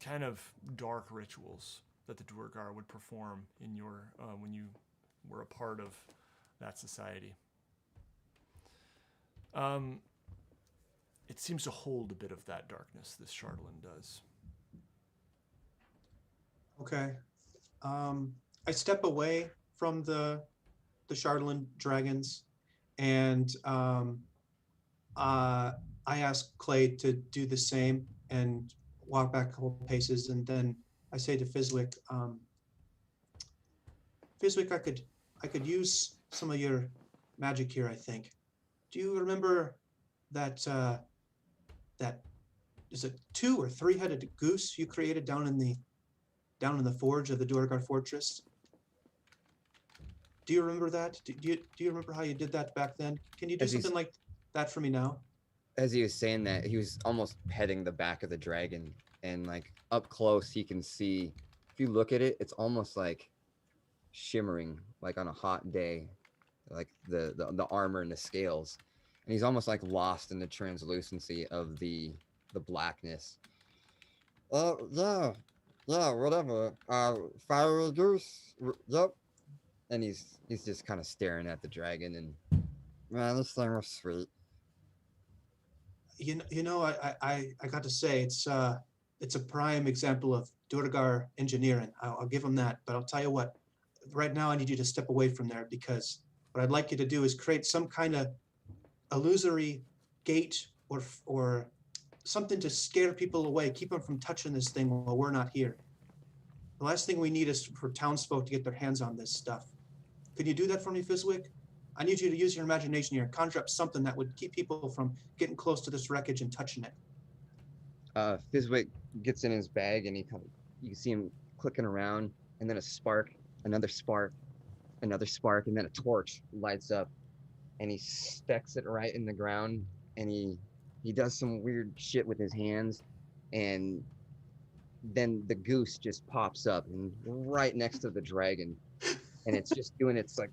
A: kind of dark rituals that the Duergar would perform in your when you were a part of that society. It seems to hold a bit of that darkness, this Chardolin does.
C: Okay. I step away from the Chardolin dragons, and I ask Clay to do the same and walk back a couple paces, and then I say to Fizwick, Fizwick, I could use some of your magic here, I think. Do you remember that is it 2 or 3-headed goose you created down in the forge of the Duergar fortress? Do you remember that? Do you remember how you did that back then? Can you do something like that for me now?
D: As he was saying that, he was almost petting the back of the dragon, and like up close, he can see. If you look at it, it's almost like shimmering, like on a hot day, like the armor and the scales, and he's almost like lost in the translucency of the blackness.
E: Yeah, whatever. Fiery goose. Yep.
D: And he's just kind of staring at the dragon, and
E: Man, this thing was sweet.
C: You know, I got to say it's a prime example of Duergar engineering. I'll give him that, but I'll tell you what. Right now, I need you to step away from there, because what I'd like you to do is create some kind of illusory gate or something to scare people away, keep them from touching this thing while we're not here. The last thing we need is for townsfolk to get their hands on this stuff. Could you do that for me, Fizwick? I need you to use your imagination here and conjure up something that would keep people from getting close to this wreckage and touching it.
D: Fizwick gets in his bag, and you can see him clicking around, and then a spark, another spark, another spark, and then a torch lights up, and he sticks it right in the ground, and he does some weird shit with his hands, and then the goose just pops up and right next to the dragon, and it's just doing its like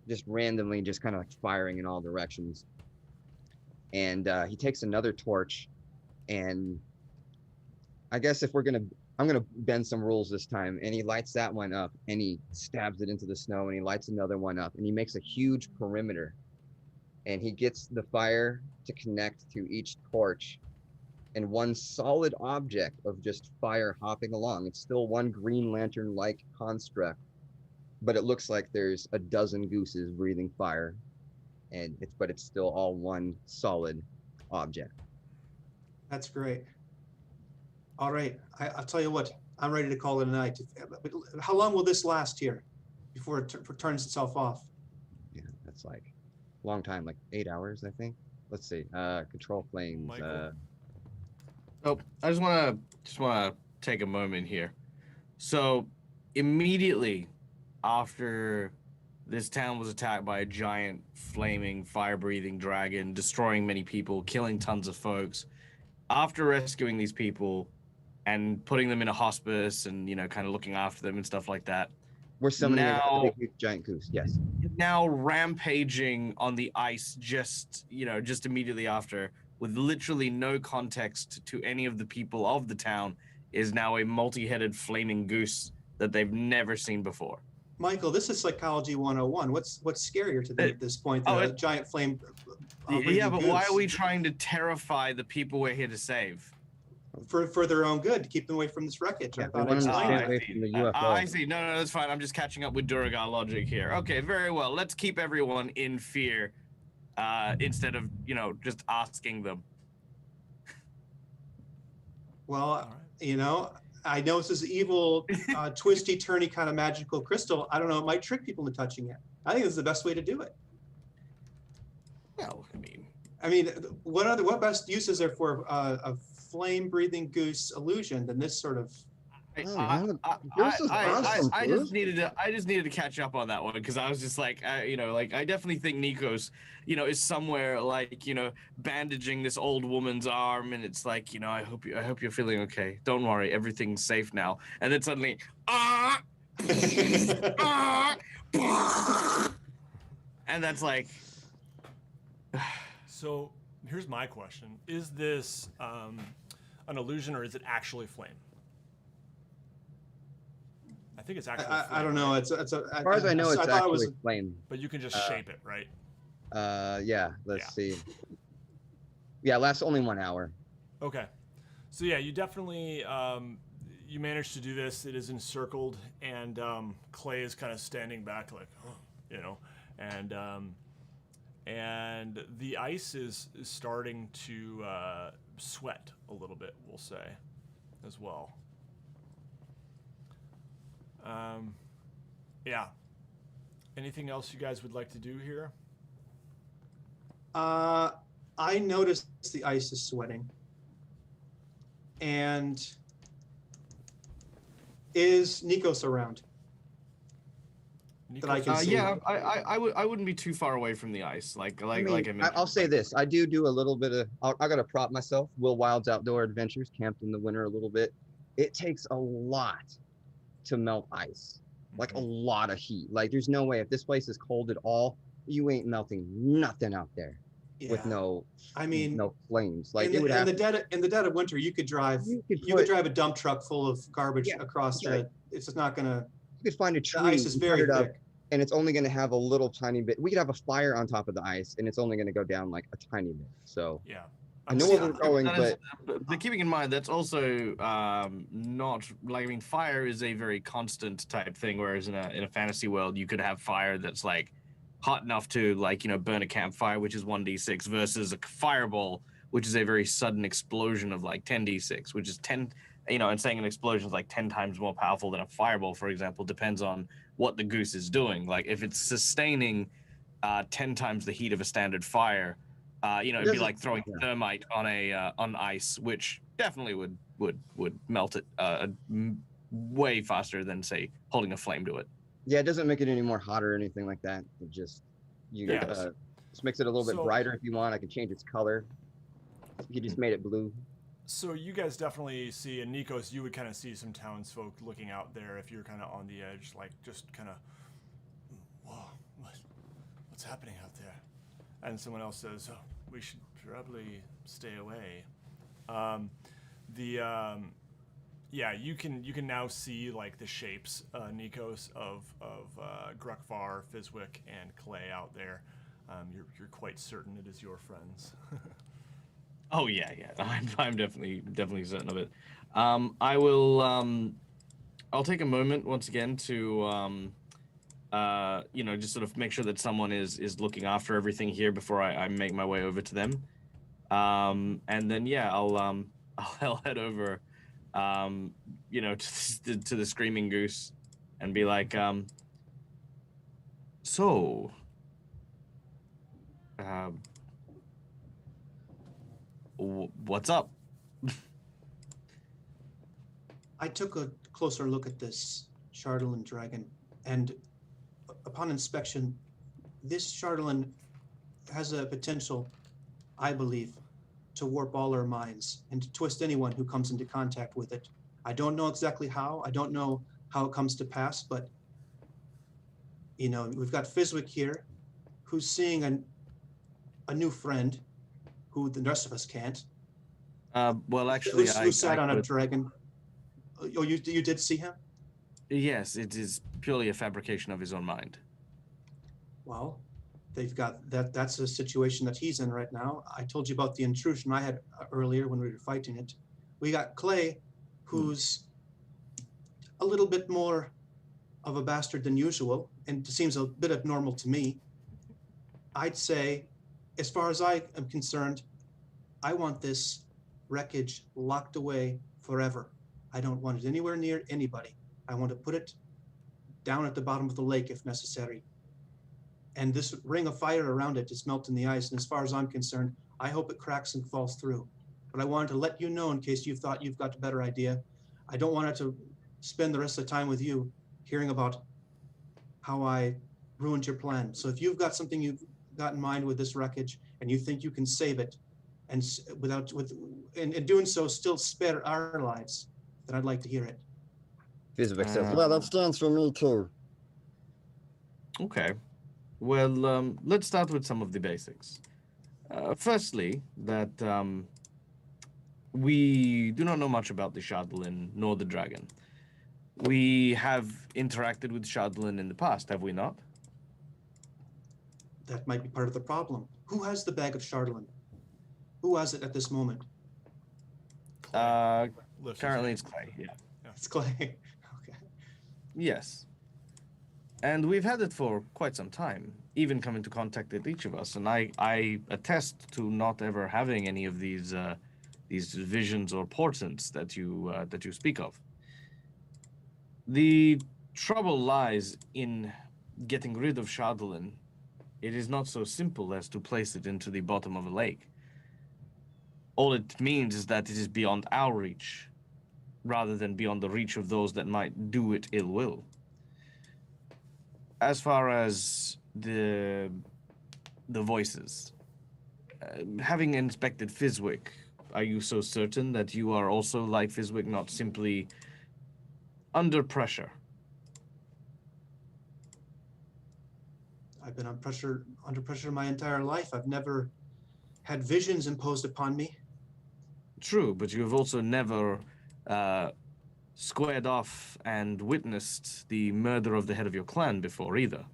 D: just randomly just kind of like firing in all directions. And he takes another torch And I guess if I'm gonna bend some rules this time. And he lights that one up, and he stabs it into the snow, and he lights another one up, and he makes a huge perimeter, and he gets the fire to connect to each torch, and one solid object of just fire hopping along. It's still one Green Lantern-like construct, but it looks like there's a dozen gooses breathing fire, and it's still all one solid object.
C: That's great. All right, I'll tell you what. I'm ready to call it a night. How long will this last here before it turns itself off?
D: Yeah, that's like a long time, like 8 hours, I think. Let's see. Control flames.
A: Michael?
B: Oh, I just wanna take a moment here. So immediately after this town was attacked by a giant flaming fire-breathing dragon, destroying many people, killing tons of folks, after rescuing these people and putting them in a hospice and, you know, kind of looking after them and stuff like that,
D: We're summoning
B: now-
D: a big giant goose. Yes.
B: now rampaging on the ice just immediately after, with literally no context to any of the people of the town, is now a multi-headed flaming goose that they've never seen before.
C: Michael, this is psychology 101. What's scarier to them at this point than a giant flame?
B: Yeah, but why
C: goose?
B: are we trying to terrify the people we're here to save?
C: For their own good, to keep them away from this wreckage.
D: Yeah,
C: I thought
D: we want
C: I
D: them to
C: explained
D: stay
C: that.
D: away from the UFO.
B: I see. No, that's fine. I'm just catching up with Duergar logic here. Okay, very well. Let's keep everyone in fear instead of, you know, just asking them.
C: Well, you know, I know this is evil, twisty, turny kind of magical crystal. I don't know. It might trick people into touching it. I think this is the best way to do it.
B: Well,
C: I mean, what best use is there for a flame-breathing goose illusion than this sort of?
B: I just needed to catch up on that one because I was just like, I definitely think Nikos, is somewhere like, bandaging this old woman's arm, and it's like, I hope you're feeling okay. Don't worry, everything's safe now. And then suddenly, and that's like.
A: So here's my question: is this an illusion, or is it actually flame? I think it's actually.
C: I don't know. It's
D: as far as I know, it's actually flame.
A: But you can just shape it, right?
D: Yeah. Let's see. Yeah, it lasts only 1 hour.
A: Okay, so yeah, you definitely you managed to do this. It is encircled, and Clay is kind of standing back, like, and the ice is starting to sweat a little bit, we'll say, as well. Yeah. Anything else you guys would like to do here?
C: I noticed the ice is sweating. And is Nikos around? That I can see.
B: Yeah, I wouldn't be too far away from the ice. Like I mentioned.
D: I'll say this: I do a little bit of. I got to prop myself. Will Wild's Outdoor Adventures, camped in the winter a little bit. It takes a lot to melt ice, like a lot of heat. Like there's no way if this place is cold at all, you ain't melting nothing out there with no flames. Like
C: in the dead of winter, you could drive a dump truck full of garbage across the. It's just not gonna.
D: You could find a tree.
C: The ice is very thick,
D: and it's only gonna have a little tiny bit. We could have a fire on top of the ice, and it's only gonna go down like a tiny bit. So
A: yeah.
D: I know where we're going, but
B: keeping in mind that's also not like, I mean, fire is a very constant type thing, whereas in a fantasy world you could have fire that's like hot enough to burn a campfire, which is 1d6, versus a fireball, which is a very sudden explosion of like 10d6, which is 10. And saying an explosion is like 10 times more powerful than a fireball, for example, depends on what the goose is doing. Like if it's sustaining 10 times the heat of a standard fire. It'd be like throwing thermite on ice, which definitely would melt it way faster than, say, holding a flame to it.
D: Yeah, it doesn't make it any more hot or anything like that. It just just makes it a little bit brighter if you want. I can change its color. You just made it blue.
A: So you guys definitely see, and Nikos, you would kind of see some townsfolk looking out there if you're kind of on the edge, like just kind of, whoa, what's happening out there? And someone else says, oh, we should probably stay away. The yeah, you can now see like the shapes, Nikos, of Grukvar, Fizwick, and Clay out there. You're quite certain it is your friends.
B: Oh yeah, yeah. I'm definitely certain of it. I will I'll take a moment once again to just sort of make sure that someone is looking after everything here before I make my way over to them. And then yeah, I'll head over to the screaming goose and be like, so um what's up?
C: I took a closer look at this Chardalyn dragon, and upon inspection, this Chardalyn has a potential, I believe, to warp all our minds and to twist anyone who comes into contact with it. I don't know exactly how. I don't know how it comes to pass, but we've got Fizwick here, who's seeing a new friend, who the rest of us can't.
B: Well, actually,
C: Who sat on a dragon. Oh, you did see him?
B: Yes, it is purely a fabrication of his own mind.
C: Well, they've got that's a situation that he's in right now. I told you about the intrusion I had earlier when we were fighting it. We got Clay, who's a little bit more of a bastard than usual, and seems a bit abnormal to me. I'd say, as far as I am concerned, I want this wreckage locked away forever. I don't want it anywhere near anybody. I want to put it down at the bottom of the lake if necessary. And this ring of fire around it is melting the ice, and as far as I'm concerned, I hope it cracks and falls through. But I wanted to let you know in case you thought you've got a better idea. I don't want it to spend the rest of the time with you hearing about how I ruined your plan. So if you've got something you've got in mind with this wreckage and you think you can save it, and in doing so still spare our lives, then I'd like to hear it.
D: Fizwick says,
E: Yeah, that stands for me too.
B: Okay. Well, let's start with some of the basics. Firstly, that we do not know much about the Chardalyn nor the dragon. We have interacted with Chardalyn in the past, have we not?
C: That might be part of the problem. Who has the bag of Chardalyn? Who has it at this moment?
A: Lifts his
B: Currently
A: hand.
B: it's Clay, yeah.
C: It's Clay. Okay.
B: Yes. And we've had it for quite some time, even come into contact with each of us, and I attest to not ever having any of these visions or portents that you speak of. The trouble lies in getting rid of Chardalyn. It is not so simple as to place it into the bottom of a lake. All it means is that it is beyond our reach, rather than beyond the reach of those that might do it ill will. As far as the voices, having inspected Fizwick, are you so certain that you are also like Fizwick, not simply under pressure?
C: I've been under pressure my entire life. I've never had visions imposed upon me.
B: True, but you have also never squared off and witnessed the murder of the head of your clan before either.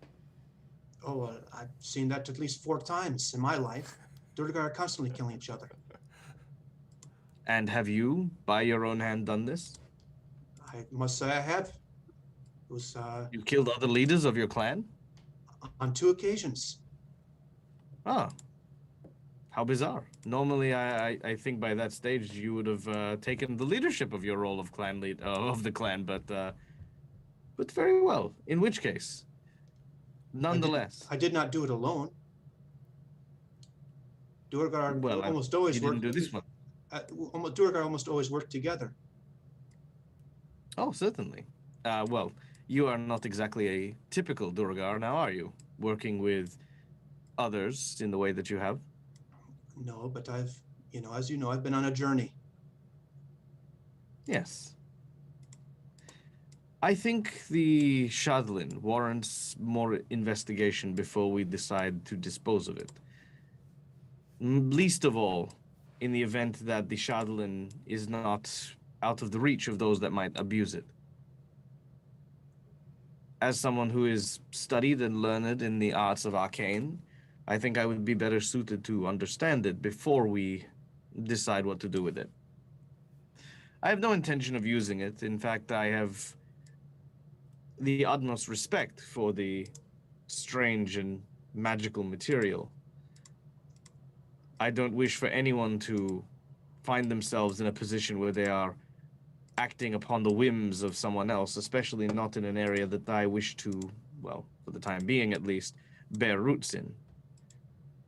C: Oh, I've seen that at least 4 times in my life. Duergar are constantly killing each other.
B: And have you, by your own hand, done this?
C: I must say I have. It was
B: You killed other leaders of your clan?
C: on 2 occasions.
B: Ah, how bizarre. Normally, I think by that stage you would have taken the leadership of your role of clan lead of the clan, but very well. In which case, nonetheless,
C: I did not do it alone. Duergar
B: well,
C: almost always
B: you didn't
C: worked.
B: do this one.
C: Duergar almost always worked together.
B: Oh, certainly. Well, you are not exactly a typical Duergar now, are you? Working with others in the way that you have?
C: No, but I've, as you know, I've been on a journey.
B: Yes. I think the Chardalyn warrants more investigation before we decide to dispose of it. Least of all, in the event that the Shadowland is not out of the reach of those that might abuse it. As someone who is studied and learned in the arts of arcane, I think I would be better suited to understand it before we decide what to do with it. I have no intention of using it. In fact, I have the utmost respect for the strange and magical material. I don't wish for anyone to find themselves in a position where they are acting upon the whims of someone else, especially not in an area that I wish to, well, for the time being at least, bear roots in.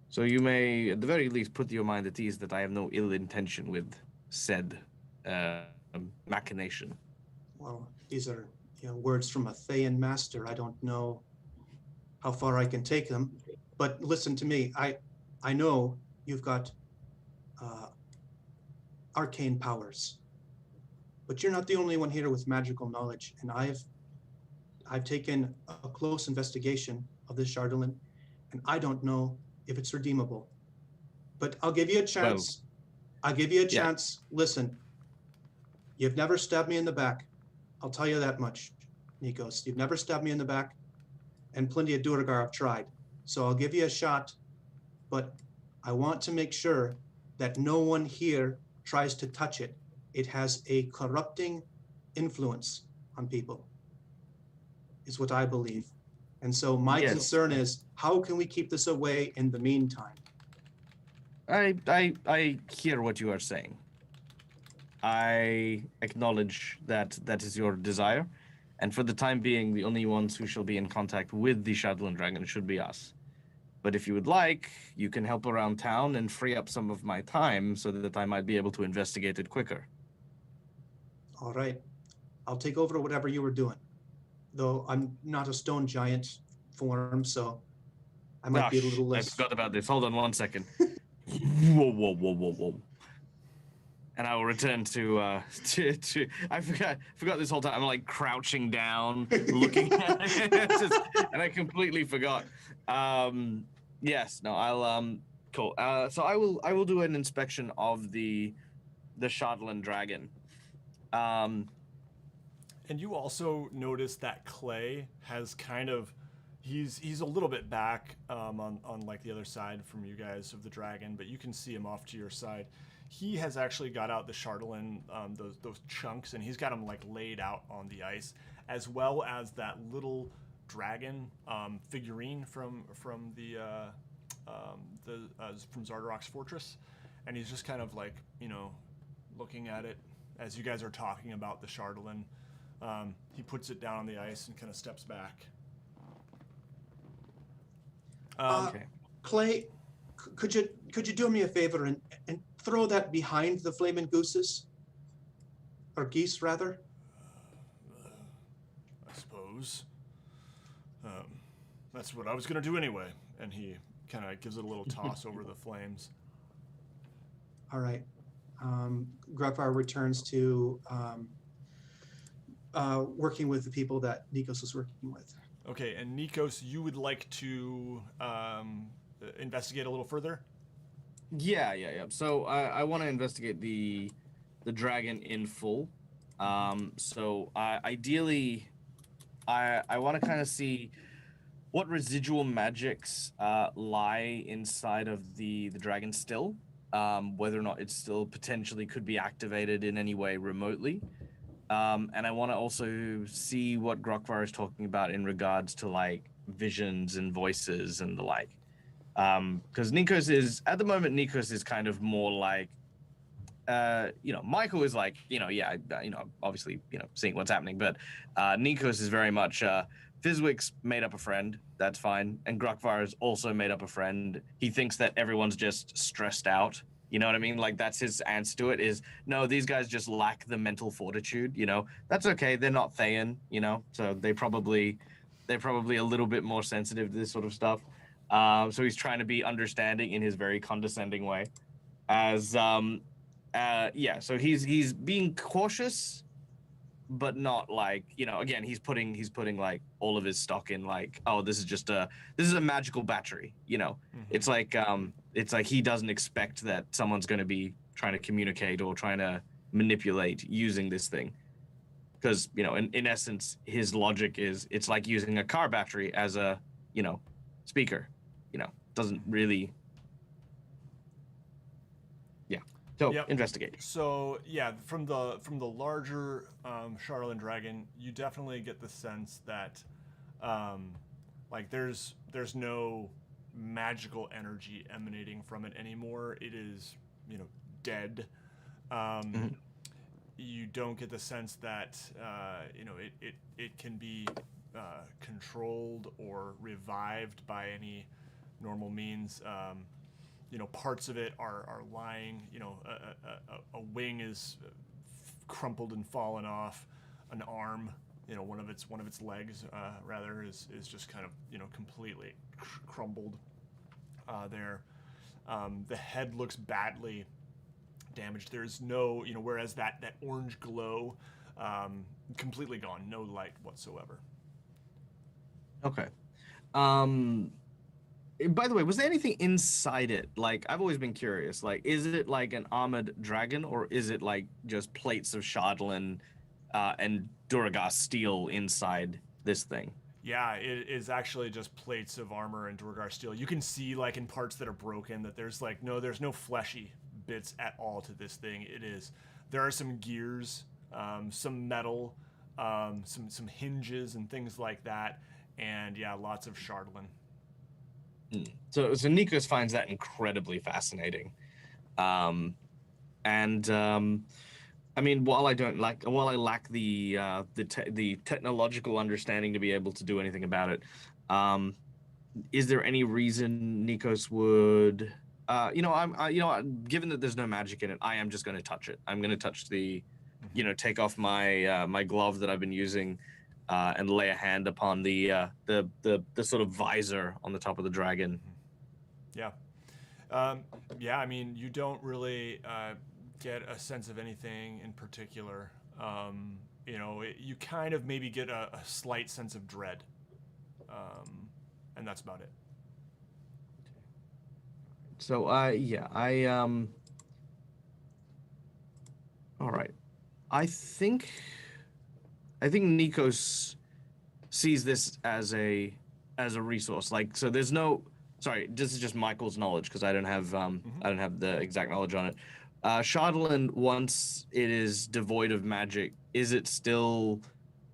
B: So you may, at the very least, put your mind at ease that I have no ill intention with said machination.
C: Well, these are words from a Thayan master. I don't know how far I can take them, but listen to me. I know you've got arcane powers, but you're not the only one here with magical knowledge. And I've taken a close investigation of this Shardolin, and I don't know if it's redeemable. But I'll give you a chance. I'll give you a chance. Listen, you've never stabbed me in the back. I'll tell you that much, Nikos. You've never stabbed me in the back, and plenty of Duergar have tried. So I'll give you a shot, but I want to make sure that no one here tries to touch it. It has a corrupting influence on people, is what I believe. And so my concern is, how can we keep this away in the meantime?
B: I hear what you are saying. I acknowledge that that is your desire, and for the time being, the only ones who shall be in contact with the Shadowland Dragon should be us. But if you would like, you can help around town and free up some of my time so that I might be able to investigate it quicker.
C: All right. I'll take over whatever you were doing. Though I'm not a stone giant form, so I might be a little less.
B: I forgot about this. Hold on 1 second. Whoa. And I will return to I forgot this whole time. I'm like crouching down, looking at it, and I completely forgot. Yes, no, I'll cool. So I will do an inspection of the Shadowland Dragon.
A: And you also notice that Clay has kind of, he's a little bit back on like the other side from you guys of the dragon, but you can see him off to your side. He has actually got out the Shardolin, those chunks, and he's got them like laid out on the ice, as well as that little dragon figurine from Zardarok's fortress, and he's just kind of like, looking at it as you guys are talking about the Shardolin. He puts it down on the ice and kind of steps back.
C: Okay. Clay, could you do me a favor and throw that behind the flaming gooses, or geese rather?
A: I suppose. That's what I was gonna do anyway. And he kind of gives it a little toss over the flames.
C: All right. Grugvar returns to working with the people that Nikos was working with.
A: Okay, and Nikos, you would like to investigate a little further?
B: Yeah. So I want to investigate the dragon in full. So ideally, I want to kind of see what residual magics lie inside of the dragon still. Whether or not it still potentially could be activated in any way remotely. And I want to also see what Grokvar is talking about in regards to like visions and voices and the like. Because Nikos is, at the moment, Nikos is kind of more like, Michael is like, obviously, seeing what's happening. But Nikos is very much, Fizwick's made up a friend. That's fine. And Grokvar has also made up a friend. He thinks that everyone's just stressed out. You know what I mean? Like, that's his answer to it is, no, these guys just lack the mental fortitude, That's okay. They're not Thayan, So they're probably a little bit more sensitive to this sort of stuff. So he's trying to be understanding in his very condescending way. So he's being cautious, but not like, again, he's putting like all of his stock in like, oh, this is a magical battery, Mm-hmm. It's like he doesn't expect that someone's going to be trying to communicate or trying to manipulate using this thing. Because, you know, in essence, his logic is it's like using a car battery as a, you know, speaker. You know, doesn't really. Yeah. So
A: Yep.
B: investigate.
A: So yeah, from the larger Charlatan dragon, you definitely get the sense that like there's no magical energy emanating from it anymore. It is, you know, dead. You don't get the sense that you know, it can be controlled or revived by any normal means. You know, parts of it are lying. You know, a wing is crumpled and fallen off. An arm, you know, one of its legs rather is just kind of, you know, completely crumbled there. The head looks badly damaged. There's no, you know, whereas that orange glow, completely gone, no light whatsoever.
B: Okay. By the way, was there anything inside it? Like, I've always been curious. Like, is it like an armored dragon, or is it like just plates of Shardlin and Duergar steel inside this thing?
A: Yeah, it is actually just plates of armor and Duergar steel. You can see, like, in parts that are broken, that there's no fleshy bits at all to this thing. There are some gears, some metal, some hinges and things like that, and yeah, lots of Shardlin.
B: So Nikos finds that incredibly fascinating, I mean, while I lack the technological understanding to be able to do anything about it, is there any reason Nikos would, given that there's no magic in it, I am just going to touch it. I'm going to touch the, you know, take off my my glove that I've been using, and lay a hand upon the sort of visor on the top of the dragon.
A: Yeah. Yeah, I mean, you don't really get a sense of anything in particular. You know, you kind of maybe get a slight sense of dread. And that's about it.
B: So, all right. I think Nikos sees this as a resource. Like, so there's no. Sorry, this is just Michael's knowledge because I don't have the exact knowledge on it. Shardlin, once it is devoid of magic, is it still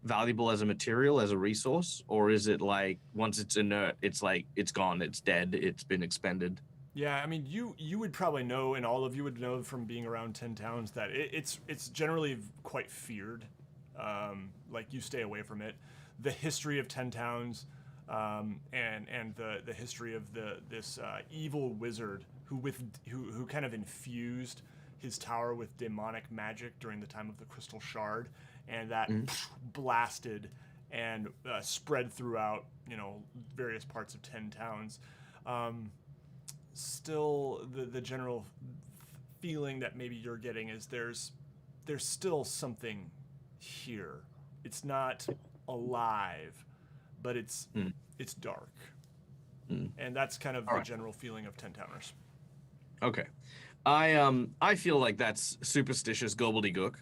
B: valuable as a material, as a resource, or is it like once it's inert, it's like it's gone, it's dead, it's been expended?
A: Yeah, I mean, you would probably know, and all of you would know from being around 10 towns, that it's generally quite feared. Like, you stay away from it. The history of 10 towns, and the history of this evil wizard who kind of infused his tower with demonic magic during the time of the Crystal Shard, and that blasted and spread throughout, you know, various parts of 10 towns. Still, the general feeling that maybe you're getting is there's still something here. It's not alive, but it's dark. And that's kind of the general feeling of 10 towners.
B: Okay. I feel like that's superstitious gobbledygook.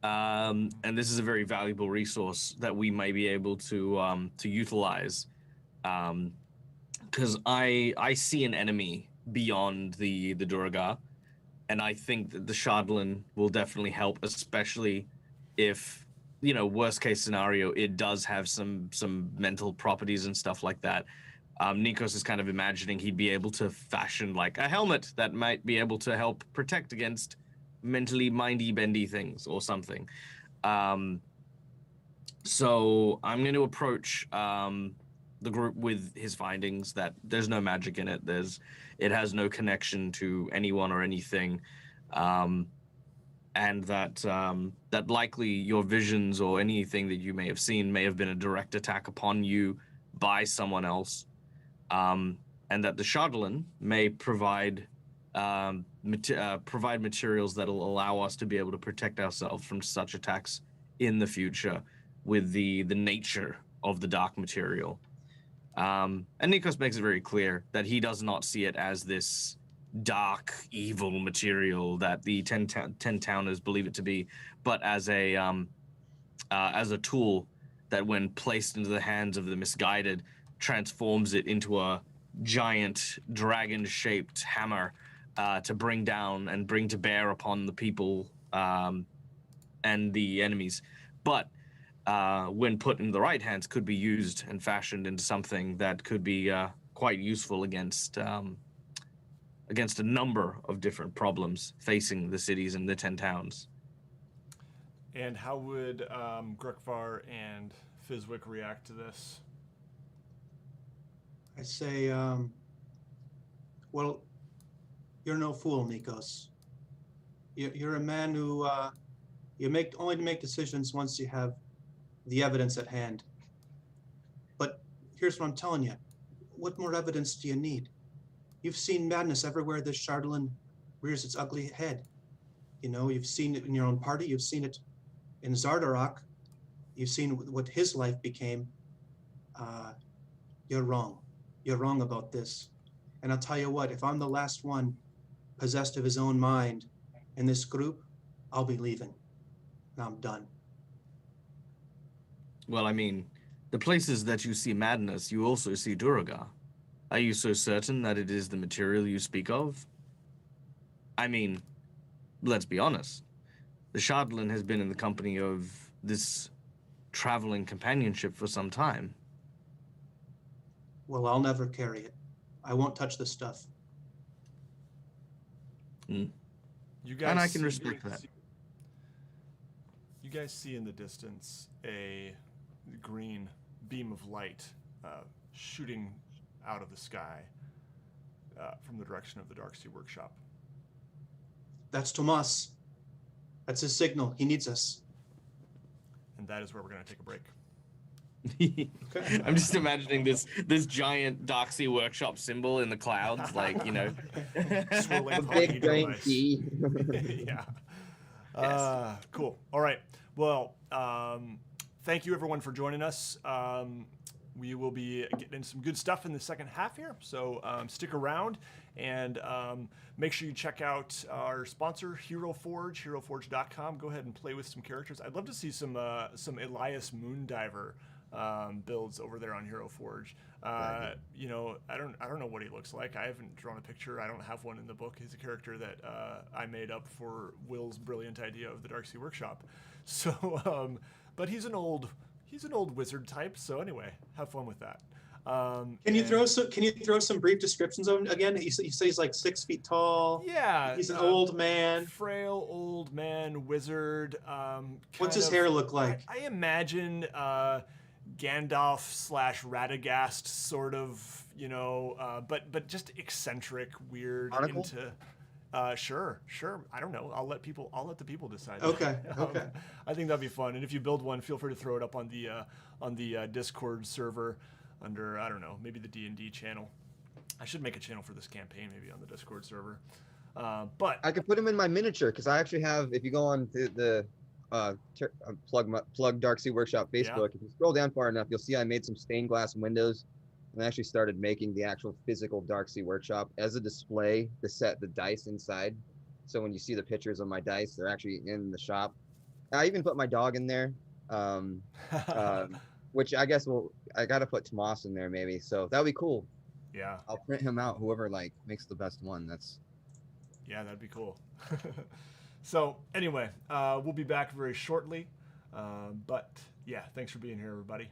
B: And this is a very valuable resource that we may be able to utilize. Because I see an enemy beyond the Duergar, and I think that the Shardlin will definitely help, especially if, you know, worst case scenario, it does have some mental properties and stuff like that. Nikos is kind of imagining he'd be able to fashion like a helmet that might be able to help protect against mentally mindy-bendy things or something. So I'm going to approach the group with his findings that there's no magic in it. It has no connection to anyone or anything. And that likely your visions or anything that you may have seen may have been a direct attack upon you by someone else. And that the Shardlin may provide materials that will allow us to be able to protect ourselves from such attacks in the future with the nature of the dark material. And Nikos makes it very clear that he does not see it as this dark, evil material that the ten towners believe it to be, but as a tool that, when placed into the hands of the misguided, transforms it into a giant dragon-shaped hammer to bring down and bring to bear upon the people and the enemies. But when put in the right hands, could be used and fashioned into something that could be quite useful against a number of different problems facing the cities and the 10 towns.
A: And how would Grukvar and Fizwick react to this?
C: I say, well, you're no fool, Nikos. You're a man who you only make decisions once you have the evidence at hand. But here's what I'm telling you. What more evidence do you need? You've seen madness everywhere this Chardalin rears its ugly head. You know, you've seen it in your own party. You've seen it in Zardarok. You've seen what his life became. You're wrong. You're wrong about this. And I'll tell you what, if I'm the last one possessed of his own mind in this group, I'll be leaving. I'm done.
B: Well, I mean, the places that you see madness, you also see Duergar. Are you so certain that it is the material you speak of? I mean, let's be honest. The Chardalin has been in the company of this traveling companionship for some time.
C: Well, I'll never carry it. I won't touch the stuff.
A: You guys
B: And I can respect that.
A: You guys see in the distance a green beam of light shooting out of the sky from the direction of the Darksea Workshop.
C: That's Tomas. That's his signal. He needs us.
A: And that is where we're going to take a break.
C: Okay.
B: I'm just imagining this giant Doxy Workshop symbol in the clouds, like, you know.
A: Swirling
D: The big
A: torpedo
D: giant
A: lights.
D: key.
A: Yeah. Cool. All right. Well, thank you everyone for joining us. We will be getting into some good stuff in the second half here, so stick around and make sure you check out our sponsor, Hero Forge, heroforge.com. Go ahead and play with some characters. I'd love to see some Elias Moondiver builds over there on Hero Forge. You know, I don't know what he looks like. I haven't drawn a picture. I don't have one in the book. He's a character that I made up for Will's brilliant idea of the Darksea Workshop. So, but he's an old wizard type. So anyway, have fun with that.
C: Can you throw some brief descriptions of him again? You said he's like 6 feet tall.
A: Yeah,
C: He's an old man.
A: frail old man wizard.
C: What's his hair look like?
A: I imagine Gandalf / Radagast sort of, you know, but just eccentric, weird.
D: Barnacle?
A: Into. Sure. I don't know. I'll let the people decide.
C: Okay. Okay.
A: I think that'd be fun. And if you build one, feel free to throw it up on the Discord server under, I don't know, maybe the D&D channel. I should make a channel for this campaign, maybe on the Discord server. But
D: I could put him in my miniature because I actually have. If you go on to the plug Darksea Workshop Facebook, if you scroll down far enough, you'll see I made some stained glass windows, and I actually started making the actual physical Darksea Workshop as a display to set the dice inside. So when you see the pictures of my dice, they're actually in the shop. I even put my dog in there, which I guess I got to put Tomas in there maybe. So that'd be cool.
A: yeah,
D: I'll print him out. Whoever like makes the best one.
A: that'd be cool. So anyway, we'll be back very shortly. But yeah, thanks for being here, everybody.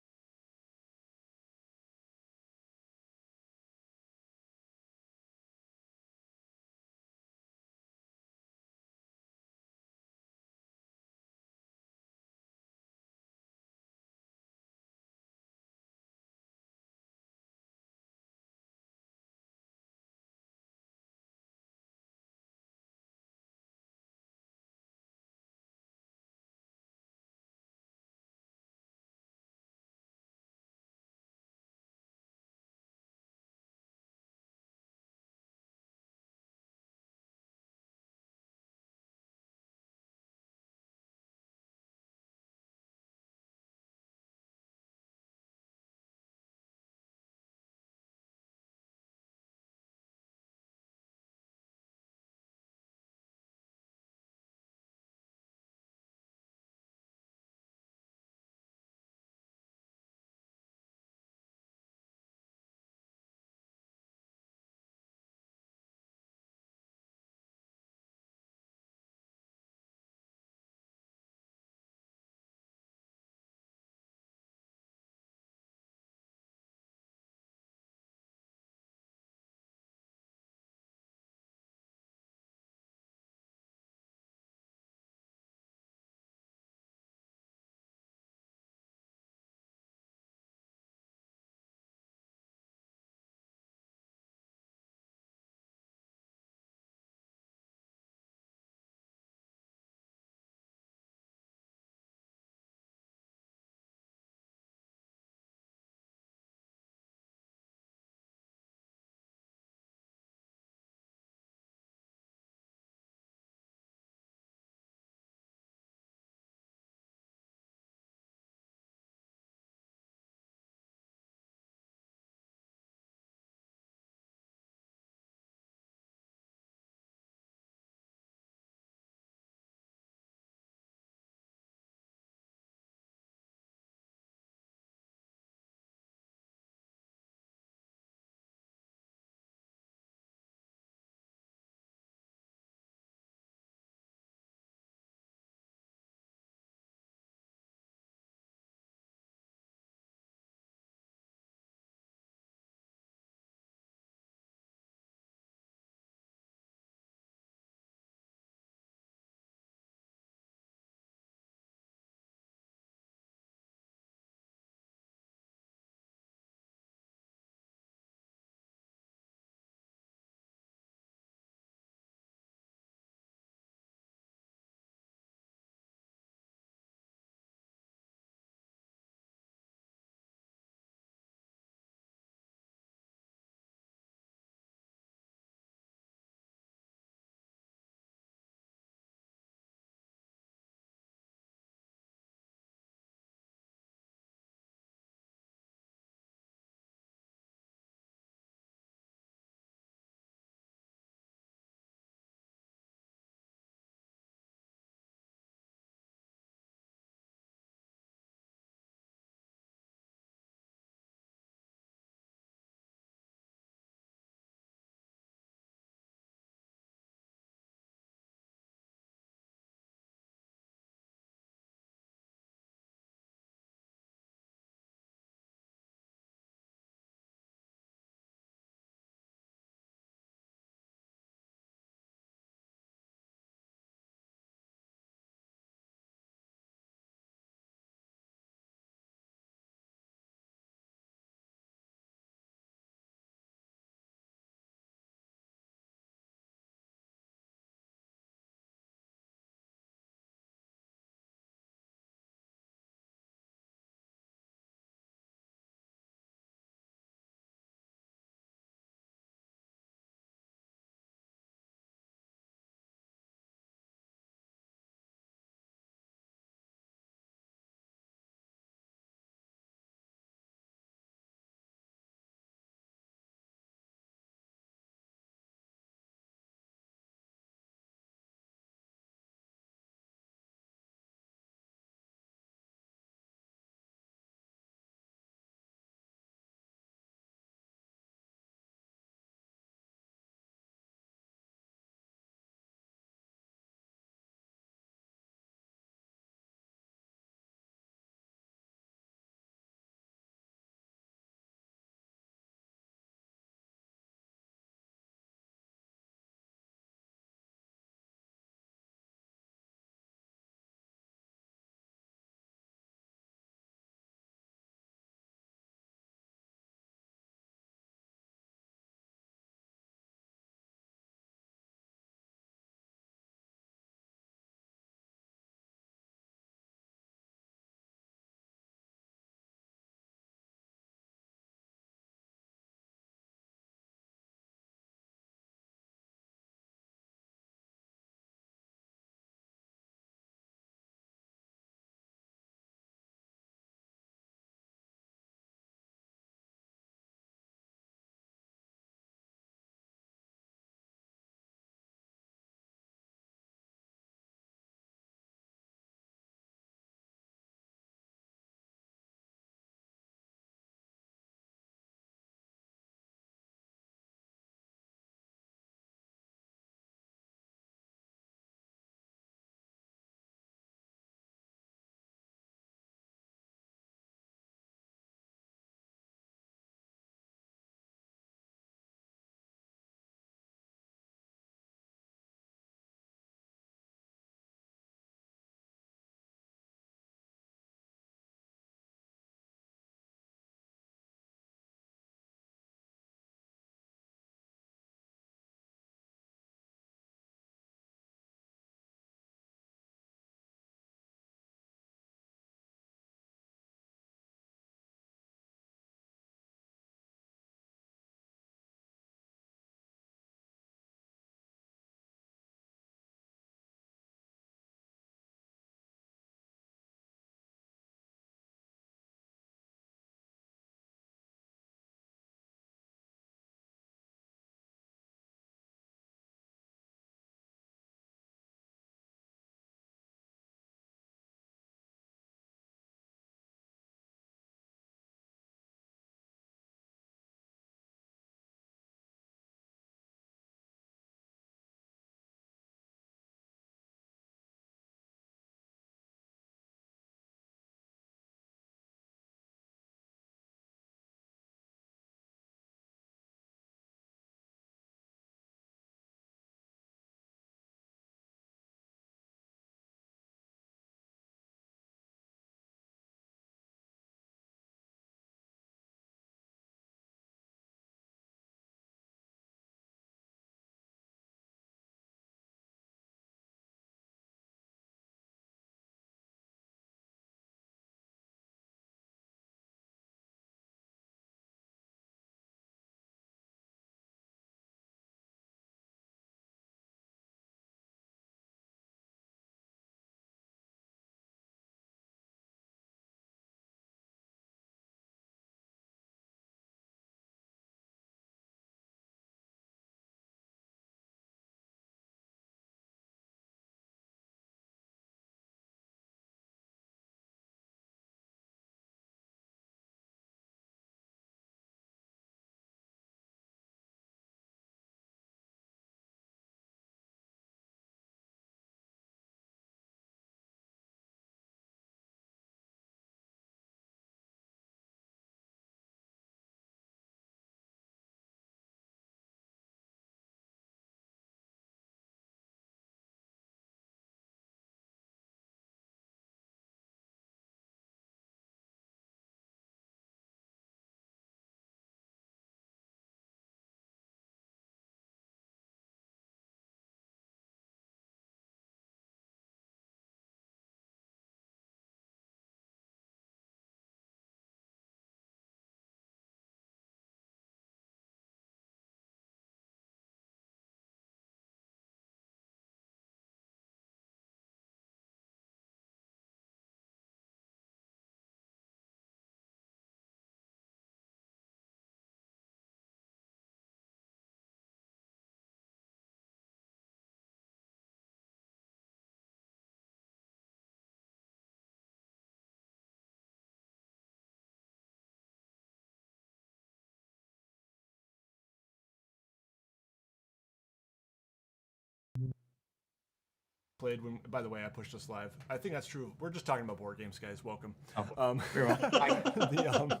A: played when. By the way, I pushed us live. I think that's true. We're just talking about board games, guys. Welcome.
B: Oh, very well.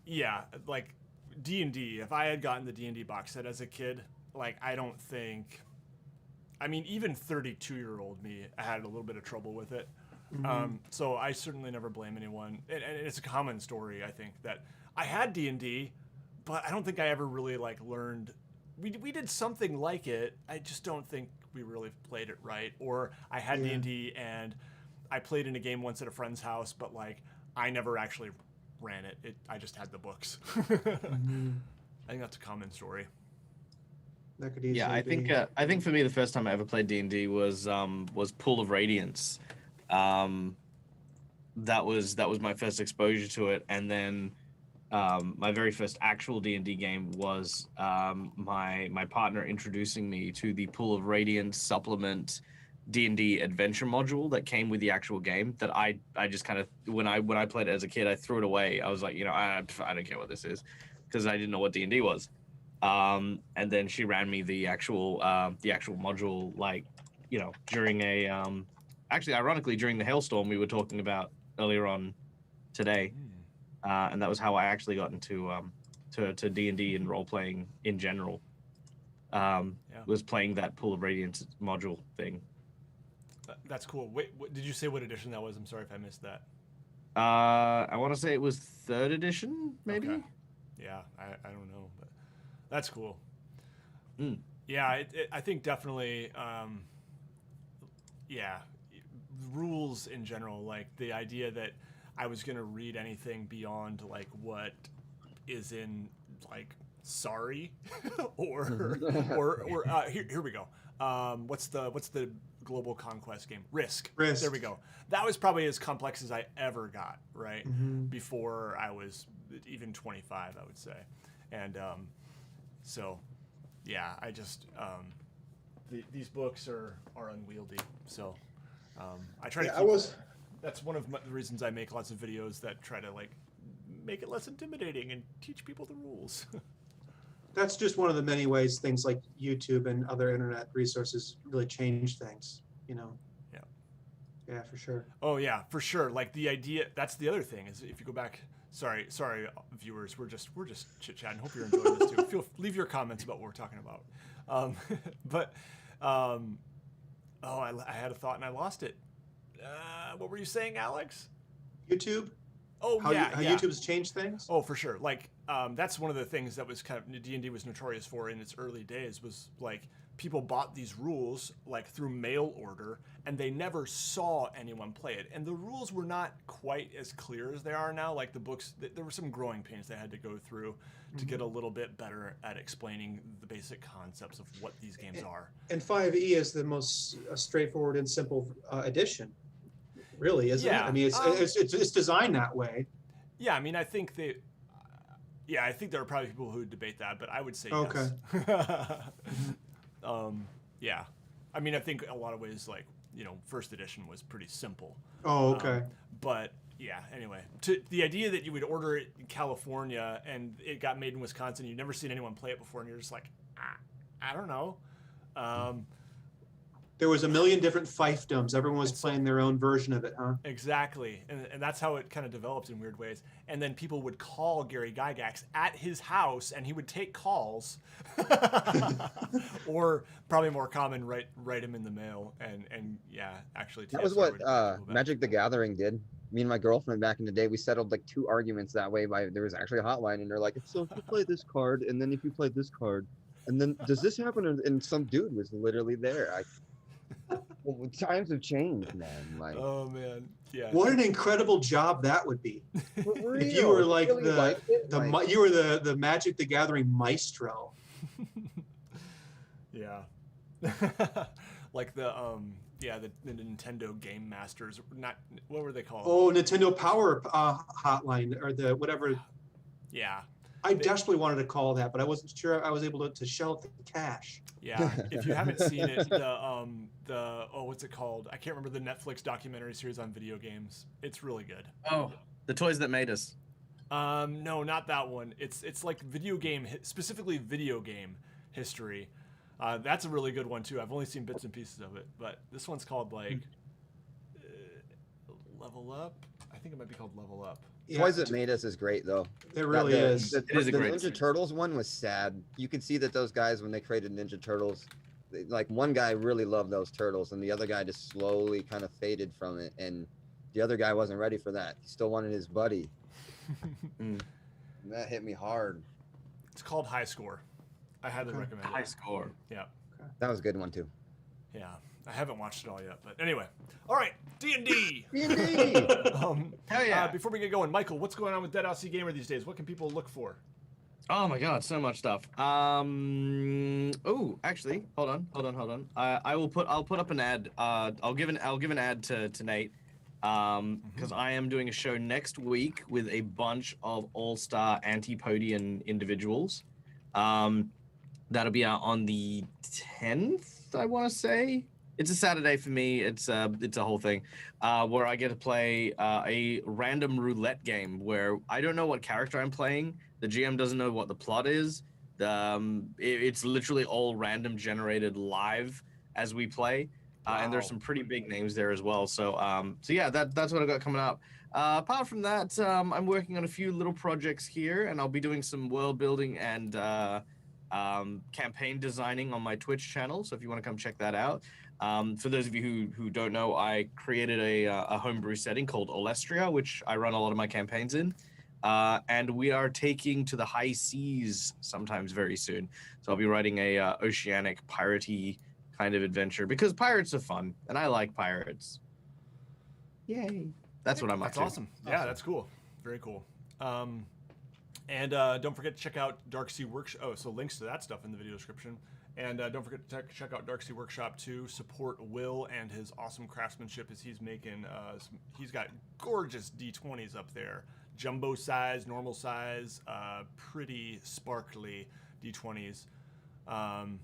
A: Yeah, like D&D. If I had gotten the D&D box set as a kid, like I don't think. I mean, even 32-year-old me, I had a little bit of trouble with it. So I certainly never blame anyone. And it's a common story, I think, that I had D&D, but I don't think I ever really like learned. We did something like it. I just don't think we really played it right. Or I had D&D and I played in a game once at a friend's house, but like I never actually ran it. I just had the books. I think that's a commman story.
C: That could easily
B: Yeah, I think for me the first time I ever played D&D was Pool of Radiance. That was my first exposure to it, and then my very first actual D&D game was my partner introducing me to the Pool of Radiance supplement D&D adventure module that came with the actual game. That I just kind of when I played it as a kid, I threw it away. I was like, I don't care what this is, because I didn't know what D&D was. And then she ran me the actual module, like, during a actually ironically during the hailstorm we were talking about earlier on today, and that was how I actually got into to D&D and role playing in general. Was playing that Pool of Radiance module thing.
A: That's cool. Wait, did you say what edition that was? I'm sorry if I missed that.
B: I want to say it was 3rd edition, maybe.
A: Okay. Yeah, I don't know, but that's cool. Yeah, I think definitely. Rules in general, like the idea that I was gonna read anything beyond like what is in like sorry or here we go. What's the global conquest game? Risk. There we go. That was probably as complex as I ever got, right? Before I was even 25, I would say. And so yeah, I just these books are unwieldy, so I try to keep, that's one of the reasons I make lots of videos that try to like make it less intimidating and teach people the rules.
C: That's just one of the many ways things like YouTube and other internet resources really change things, Yeah, for sure.
A: Oh yeah, for sure. Like the idea, that's the other thing is if you go back, sorry viewers, we're just chit-chatting. Hope you're enjoying this too. Leave your comments about what we're talking about. I had a thought and I lost it. What were you saying, Alex?
C: YouTube?
A: Oh,
C: how YouTube's changed things?
A: Oh, for sure. Like, that's one of the things that was kind of D&D was notorious for in its early days was like people bought these rules like through mail order and they never saw anyone play it. And the rules were not quite as clear as they are now. Like the books, there were some growing pains they had to go through to get a little bit better at explaining the basic concepts of what these games are.
C: And 5e is the most straightforward and simple edition. Really, isn't it? I mean, it's designed that way.
A: Yeah, I mean, I think I think there are probably people who would debate that, but I would say
C: okay.
A: Yes. Yeah, I mean, I think a lot of ways, like first edition was pretty simple.
C: Oh, okay.
A: But yeah, anyway, the idea that you would order it in California and it got made in Wisconsin, you've never seen anyone play it before, and you're just like, I don't know.
C: There was a million different fiefdoms. Everyone was playing their own version of it, huh?
A: Exactly. And that's how it kind of developed in weird ways. And then people would call Gary Gygax at his house and he would take calls. Or probably more common, write him in the mail and actually.
D: That was what Magic the Gathering did. Me and my girlfriend back in the day, we settled like 2 arguments that way. There was actually a hotline and they're like, so if you play this card and then if you play this card, and then does this happen? And some dude was literally there. Well, times have changed, man. Like,
A: oh man, yeah.
C: What an incredible job that would be. If you were like you were the Magic the Gathering maestro.
A: Yeah. Like the Nintendo Game Masters. What were they called?
C: Oh, Nintendo Power Hotline or the whatever.
A: Yeah.
C: I desperately wanted to call that, but I wasn't sure I was able to shell the cash.
A: Yeah, if you haven't seen it, what's it called? I can't remember the Netflix documentary series on video games. It's really good.
B: Oh, The Toys That Made Us.
A: No, not that one. It's like specifically video game history. That's a really good one too. I've only seen bits and pieces of it, but this one's called like Level Up. I think it might be called Level Up.
C: Yeah,
D: Toys That Made Us is great though.
C: it really is.
D: The,
B: It is a
D: the
B: great
D: Ninja
B: series.
D: Turtles one was sad. You could see that those guys, when they created Ninja Turtles, like one guy really loved those turtles, and the other guy just slowly kind of faded from it. And the other guy wasn't ready for that. He still wanted his buddy. And that hit me hard.
A: It's called High Score. I highly recommend
B: High
A: it.
B: score.
A: Yeah.
D: That was a good one too.
A: Yeah. I haven't watched it all yet, but anyway. All right, D&D.
D: D&D.
B: Hell yeah.
A: Before we get going, Michael, what's going on with Dead Aussie Gamer these days? What can people look for?
B: Oh my god, so much stuff. Oh, actually, hold on. I'll put up an ad. I'll give an ad to Nate. Because I am doing a show next week with a bunch of all-star Antipodian individuals. That'll be out on the 10th, I want to say. It's a Saturday for me. It's a whole thing where I get to play a random roulette game where I don't know what character I'm playing. The GM doesn't know what the plot is. It's literally all random generated live as we play. And there's some pretty big names there as well. So yeah, that's what I got coming up. Apart from that, I'm working on a few little projects here, and I'll be doing some world building and campaign designing on my Twitch channel. So if you want to come check that out. For those of you who don't know, I created a homebrew setting called Olestria, which I run a lot of my campaigns in. And we are taking to the high seas sometimes very soon. So I'll be writing a oceanic piratey kind of adventure because pirates are fun and I like pirates. Yay. That's what I'm up
A: That's
B: to.
A: awesome. Yeah, that's cool. Very cool. And don't forget to check out Dark Sea Workshop. Oh, so links to that stuff in the video description. And don't forget to check out Dark Sea Workshop to support Will and his awesome craftsmanship as he's making. He's got gorgeous D20s up there, jumbo size, normal size, pretty sparkly D20s.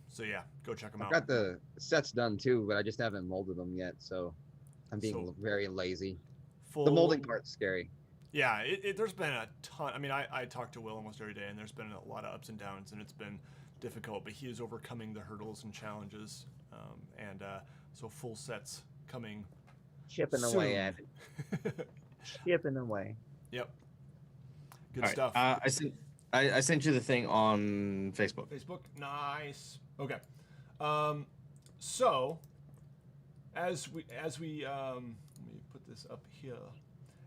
A: So yeah, go check them out.
D: I've got the sets done too, but I just haven't molded them yet, so I'm being very lazy. The molding part's scary.
A: Yeah, there's been a ton. I mean, I talk to Will almost every day, and there's been a lot of ups and downs, and it's been difficult, but he is overcoming the hurdles and challenges. So full sets coming
D: Chipping
A: soon.
D: away at it. Chipping away.
A: Yep. Good
B: All right,
A: stuff.
B: I sent you the thing on Facebook.
A: Facebook, nice. Okay. So as we let me put this up here.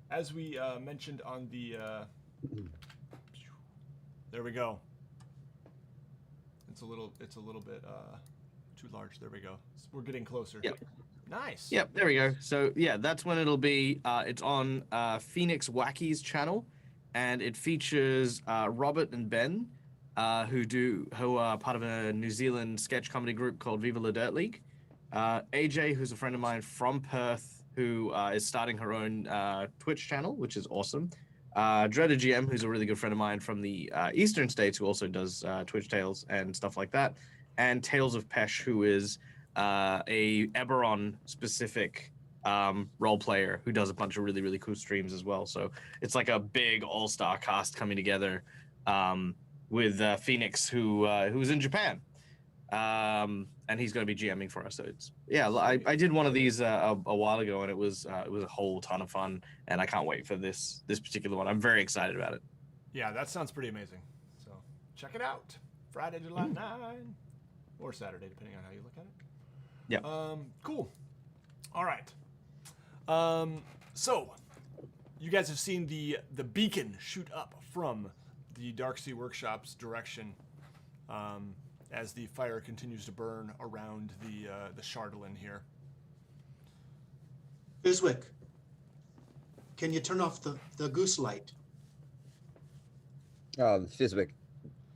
A: As we mentioned on the there we go. It's a little bit too large. There we go. We're getting closer.
B: Yep.
A: Nice.
B: Yep, there we go. So yeah, that's when it'll be. It's on Phoenix Wacky's channel, and it features Robert and Ben, who are part of a New Zealand sketch comedy group called Viva La Dirt League. AJ, who's a friend of mine from Perth, who is starting her own Twitch channel, which is awesome. Dreaded GM, who's a really good friend of mine from the Eastern States, who also does Twitch Tales and stuff like that. And Tales of Pesh, who is a Eberron-specific role player who does a bunch of really, really cool streams as well. So it's like a big all-star cast coming together with Phoenix, who's in Japan. And he's going to be GMing for us. So it's I did one of these a while ago, and it was a whole ton of fun, and I can't wait for this particular one. I'm very excited about it.
A: Yeah, that sounds pretty amazing. So check it out. Friday, July 9, or Saturday, depending on how you look at it.
B: Yeah.
A: Cool. All right. So you guys have seen the beacon shoot up from the Dark Sea Workshop's direction. As the fire continues to burn around the Chardolin here.
C: Fizwick, can you turn off the goose light?
D: Fizwick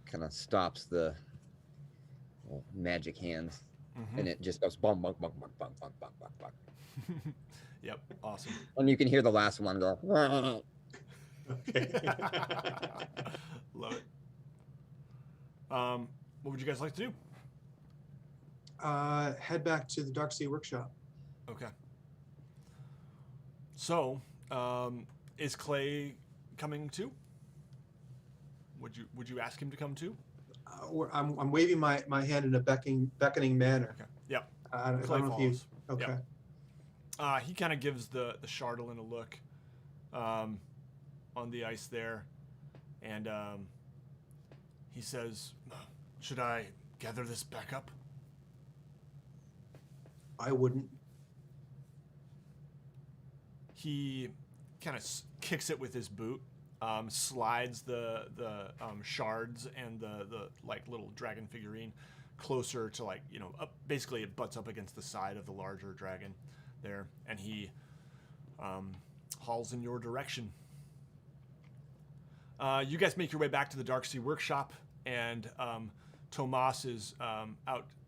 D: kind of stops the magic hands, and it just goes bum bum bum bum bum bum bum bum bum.
A: Yep, awesome.
D: And you can hear the last one go.
C: Okay.
A: Love it. What would you guys like to do?
C: Head back to the Dark Sea Workshop.
A: Okay. So, is Clay coming too? Would you ask him to come too?
C: I'm waving my hand in a beckoning manner.
A: Okay. Yep.
C: I
A: Clay
C: don't know if you.
A: follows.
C: Okay.
A: Yep. He kind of gives the Chardalyn a look on the ice there, and he says, "Should I gather this back up?"
C: I wouldn't.
A: He kind of kicks it with his boot, slides the shards and the like little dragon figurine closer to, like, up, basically it butts up against the side of the larger dragon there, and he hauls in your direction. You guys make your way back to the Darksea workshop, and Tomas is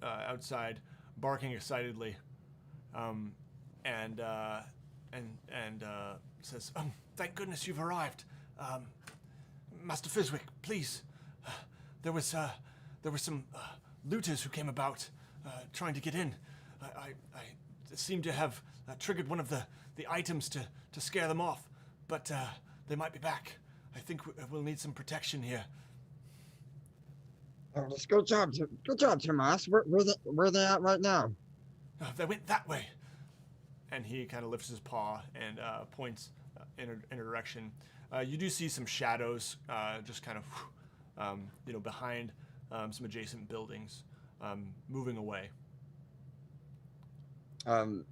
A: outside, barking excitedly, and says, "Thank goodness you've arrived, Master Fizwick. Please, there were some looters who came about, trying to get in. I seem to have triggered one of the items to scare them off, but they might be back. I think we'll need some protection here."
E: Oh, good job, Tomas. Where they at right now?
A: They went that way. And he kind of lifts his paw and points in a direction. You do see some shadows just kind of, behind some adjacent buildings, moving away.
D: Can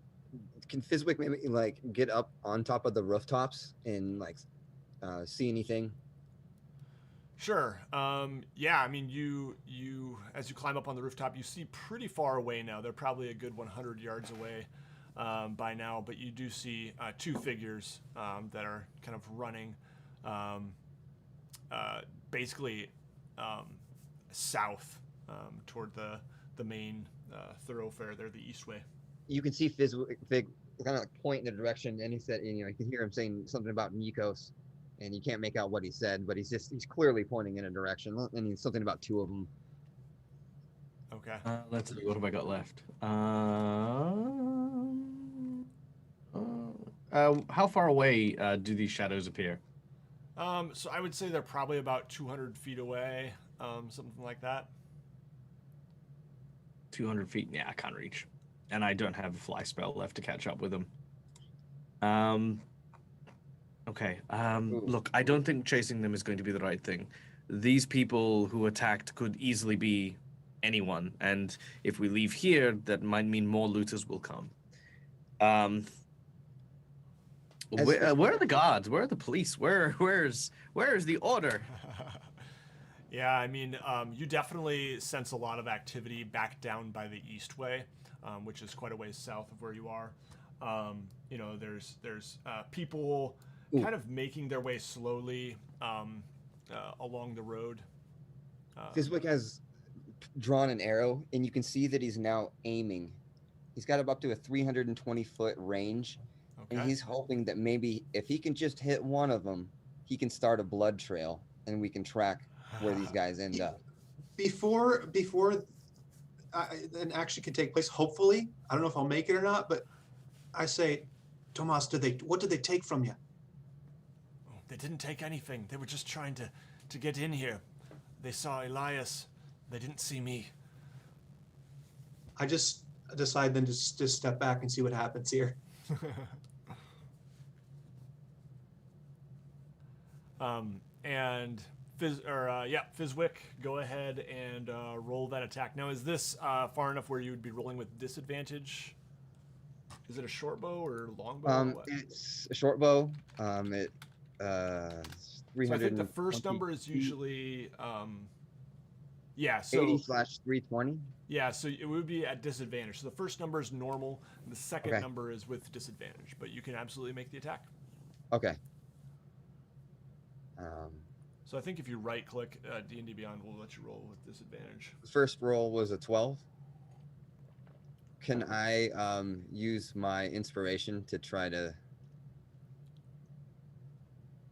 D: Fizwick maybe like get up on top of the rooftops and like see anything?
A: Sure. Yeah, I mean, you as you climb up on the rooftop, you see pretty far away now. They're probably a good 100 yards away by now, but you do see two figures that are kind of running basically south toward the main thoroughfare there, the Eastway.
D: You can see Fizwick kind of like point in the direction, and he said, you can hear him saying something about Nikos, and you can't make out what he said, but he's clearly pointing in a direction, and he's something about two of them.
A: Okay.
B: Let's see. What have I got left? How far away do these shadows appear?
A: So I would say they're probably about 200 feet away, something like that.
B: 200 feet? Yeah, I can't reach. And I don't have a fly spell left to catch up with them. Okay. Look, I don't think chasing them is going to be the right thing. These people who attacked could easily be anyone, and if we leave here, that might mean more looters will come. Where are the guards? Where are the police? Where is the order?
A: Yeah, I mean, you definitely sense a lot of activity back down by the Eastway, which is quite a ways south of where you are. There's people kind of making their way slowly along the road.
D: Fizwick has drawn an arrow, and you can see that he's now aiming. He's got up to a 320-foot range,
A: Okay.
D: and he's hoping that maybe if he can just hit one of them, he can start a blood trail, and we can track where these guys end up.
C: Before an action can take place, hopefully, I don't know if I'll make it or not, but I say, Tomas, what did they take from you?
A: They didn't take anything. They were just trying to get in here. They saw Elias. They didn't see me.
C: I just decide then to just step back and see what happens here.
A: And Fizwick, go ahead and roll that attack. Now, is this far enough where you would be rolling with disadvantage? Is it a short bow or long bow? Or what?
D: It's a short bow. It 300.
A: So I think the first number is usually
D: 80/320.
A: Yeah, so it would be at disadvantage. So the first number is normal, and the second number is with disadvantage. But you can absolutely make the attack.
D: Okay.
A: So I think if you right-click D&D Beyond, we'll let you roll with disadvantage.
D: The first roll was a 12. Can I use my inspiration to try to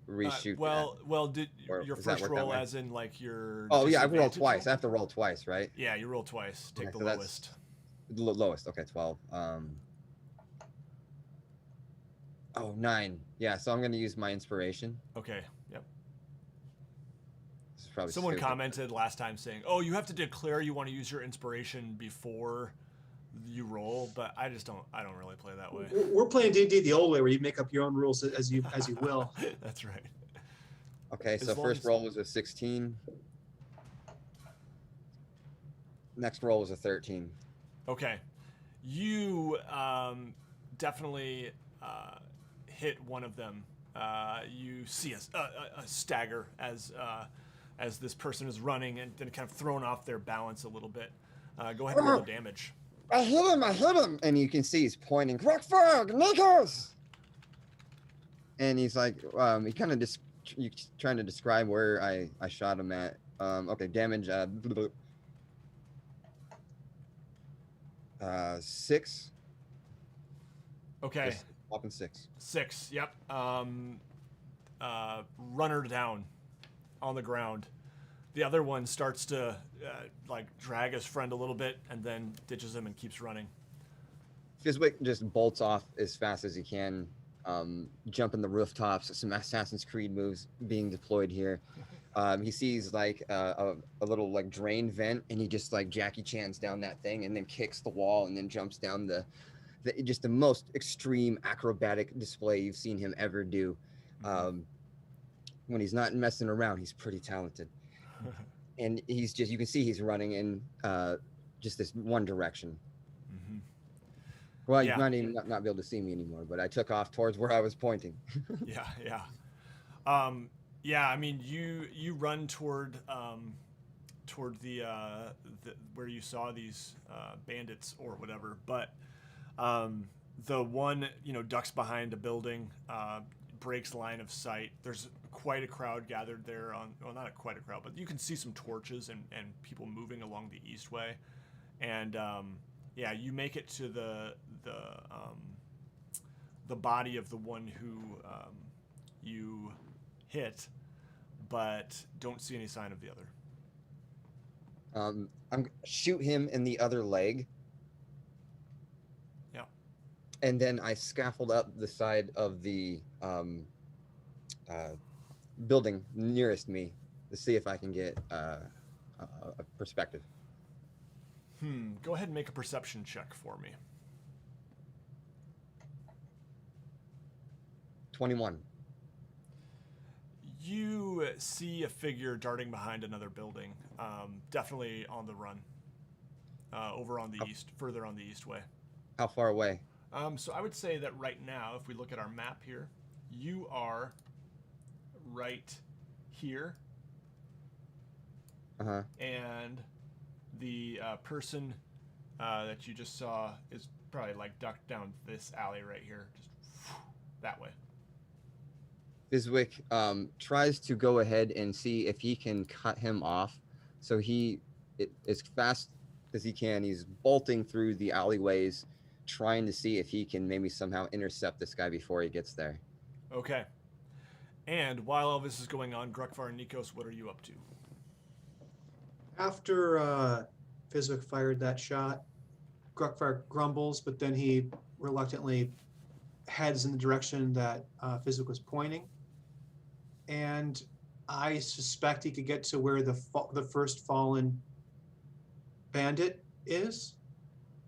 D: reshoot
A: did
D: Or
A: your
D: does that
A: first
D: work that
A: roll
D: way?
A: as in like your...
D: Oh, yeah, I rolled
A: disadvantage
D: twice. I
A: roll?
D: have to roll twice, right?
A: Yeah, you roll twice. Take
D: Okay,
A: the
D: so that's-
A: lowest.
D: The lowest. Okay, 12. 9. Yeah, so I'm going to use my inspiration.
A: Okay, yep.
D: probably
A: Someone
D: stupid.
A: commented last time saying, "Oh, you have to declare you want to use your inspiration before you roll," but I don't really play that way.
C: We're playing D&D the old way, where you make up your own rules as you will.
A: That's right.
D: Okay,
A: As
D: so
A: long
D: first
A: as-
D: roll was a 16. Next roll was a 13.
A: Okay, you definitely hit one of them. You see a stagger as this person is running and then kind of thrown off their balance a little bit. Go ahead and roll the damage.
E: I hit him.
D: And you can see he's pointing. Rockfog, Nikos! And he's like, he kind of trying to describe where I shot him at. Okay, damage. 6.
A: Okay,
D: Just up in 6.
A: 6. Yep. Runner down on the ground. The other one starts to like drag his friend a little bit and then ditches him and keeps running.
D: Fizwick just bolts off as fast as he can, jumping the rooftops. Some Assassin's Creed moves being deployed here. He sees like a little like drain vent, and he just like Jackie Chan's down that thing, and then kicks the wall, and then jumps down the just the most extreme acrobatic display you've seen him ever do. When he's not messing around, he's pretty talented. And he's just, you can see he's running in just this one direction. Well,
A: Yeah.
D: you might even not be able to see me anymore, but I took off towards where I was pointing.
A: Yeah. I mean, you run toward the where you saw these bandits or whatever, but the one ducks behind a building, breaks line of sight. There's quite a crowd gathered there not quite a crowd, but you can see some torches and people moving along the east way, and you make it to the body of the one who you hit, but don't see any sign of the other.
D: I'm shoot him in the other leg.
A: Yeah.
D: And then I scaffold up the side of the building nearest me to see if I can get a perspective.
A: Go ahead and make a perception check for me.
D: 21.
A: You see a figure darting behind another building, definitely on the run, over on the east, further on the east way.
D: How far away?
A: So I would say that right now, if we look at our map here, you are right here, and the person that you just saw is probably like ducked down this alley right here, just that way.
D: Fizwick tries to go ahead and see if he can cut him off. So as fast as he can, he's bolting through the alleyways, trying to see if he can maybe somehow intercept this guy before he gets there.
A: Okay. And while all this is going on, Grukvar and Nikos, what are you up to?
C: After Fizwick fired that shot, Grukvar grumbles, but then he reluctantly heads in the direction that Fizwick was pointing. And I suspect he could get to where the first fallen bandit is,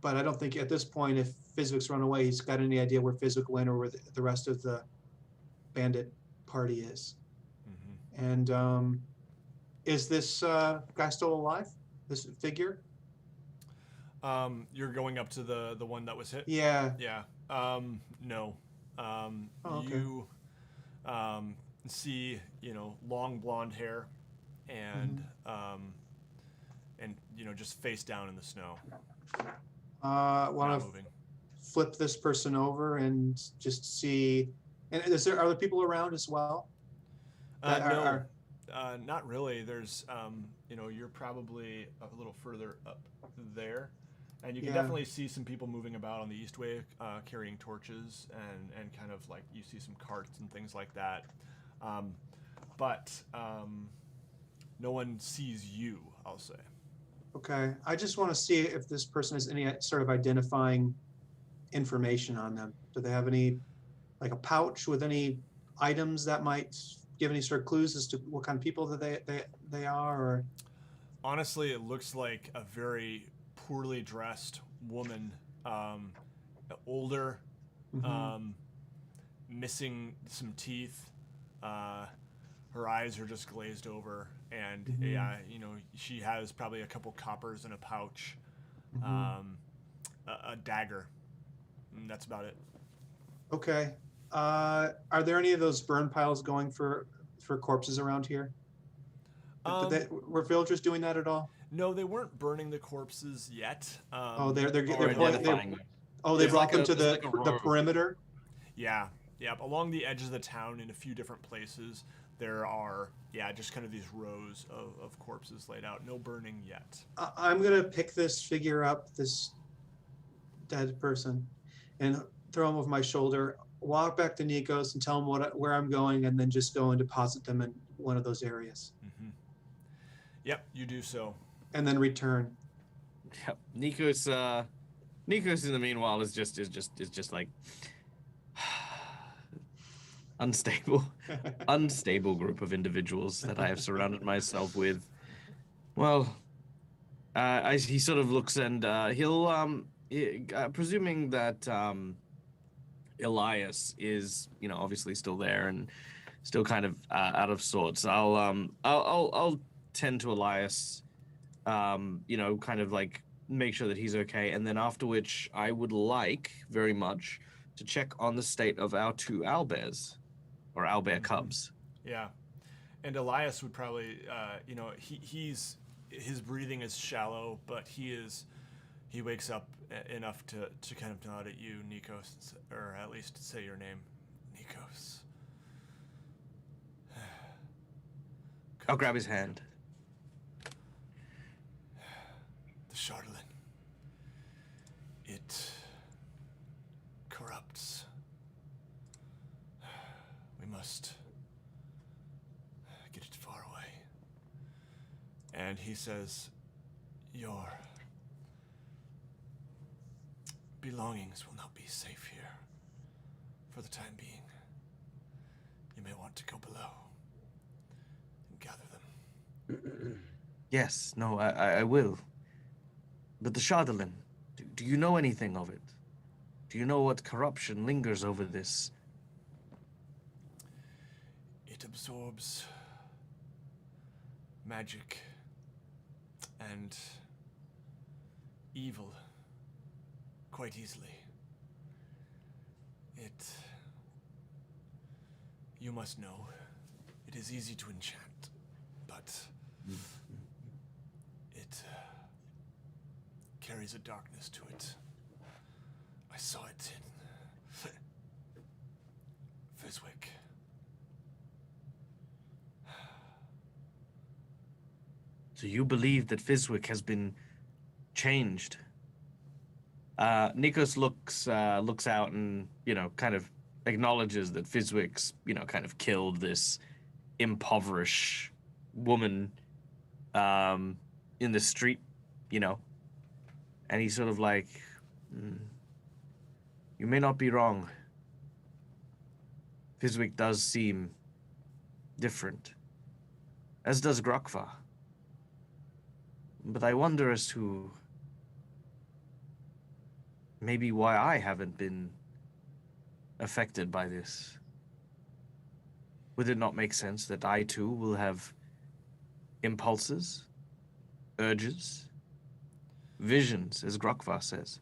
C: but I don't think at this point, if Fizwick's run away, he's got any idea where Fizwick went or where the rest of the bandit party is. And is this guy still alive? This figure?
A: You're going up to the one that was hit?
C: Yeah.
A: Yeah. No.
C: Okay.
A: You see, long blonde hair and just face down in the snow.
C: Want
A: Not
C: to
A: moving.
C: flip this person over and just see. And are there other people around as well?
A: No, not really. There's, you're probably a little further up there, and you can definitely see some people moving about on the east way, carrying torches and kind of like you see some carts and things like that. But no one sees you, I'll say.
C: Okay. I just want to see if this person has any sort of identifying information on them. Do they have any, like a pouch with any items that might give any sort of clues as to what kind of people that they are? Or
A: Honestly, it looks like a very poorly dressed woman, older, missing some teeth. Her eyes are just glazed over, and yeah, you know, she has probably a couple coppers in a pouch, a dagger. And that's about it.
C: Okay. Are there any of those burn piles going for corpses around here? Were villagers doing that at all?
A: No, they weren't burning the corpses yet.
C: Oh, they're
B: Or
C: pulling.
B: identifying them.
C: Oh, they
B: There's
C: brought
B: like
C: them
B: a-
C: to
B: there's
C: the
B: like a
C: the
B: row.
C: perimeter.
A: Yeah, along the edges of the town in a few different places, there are, just kind of these rows of corpses laid out. No burning yet.
C: I'm gonna pick this figure up, this dead person, and throw him over my shoulder. Walk back to Nikos and tell him where I'm going, and then just go and deposit them in one of those areas,
A: Yep, you do so.
C: and then return.
B: Yep. Nikos in the meanwhile is just like unstable group of individuals that I have surrounded myself with. Well, he sort of looks and he'll presuming that Elias is, you know, obviously still there and still kind of out of sorts. I'll tend to Elias, you know, kind of like make sure that he's okay, and then after which I would like very much to check on the state of our two owlbears, or owlbear cubs.
A: Yeah, and Elias would probably, you know, his breathing is shallow, but he wakes up enough to kind of nod at you, Nikos, or at least say your name, Nikos.
B: I'll grab his hand.
A: The Charlatan. It corrupts. We must get it far away. And he says, your belongings will not be safe here for the time being. You may want to go below and gather them.
B: Yes, no, I will. But the Shardalin, do you know anything of it? Do you know what corruption lingers over this?
A: It absorbs magic and evil quite easily. You must know, it is easy to enchant, but it carries a darkness to it. I saw it in Fizwick.
B: So you believe that Fizwick has been changed? Nikos looks out and, you know, kind of acknowledges that Fizwick's, you know, kind of killed this impoverished woman in the street, you know. And he's sort of like, you may not be wrong. Fizwick does seem different, as does Grokvar. But I wonder as to maybe why I haven't been affected by this. Would it not make sense that I too will have impulses, urges, visions, as Grokvar says?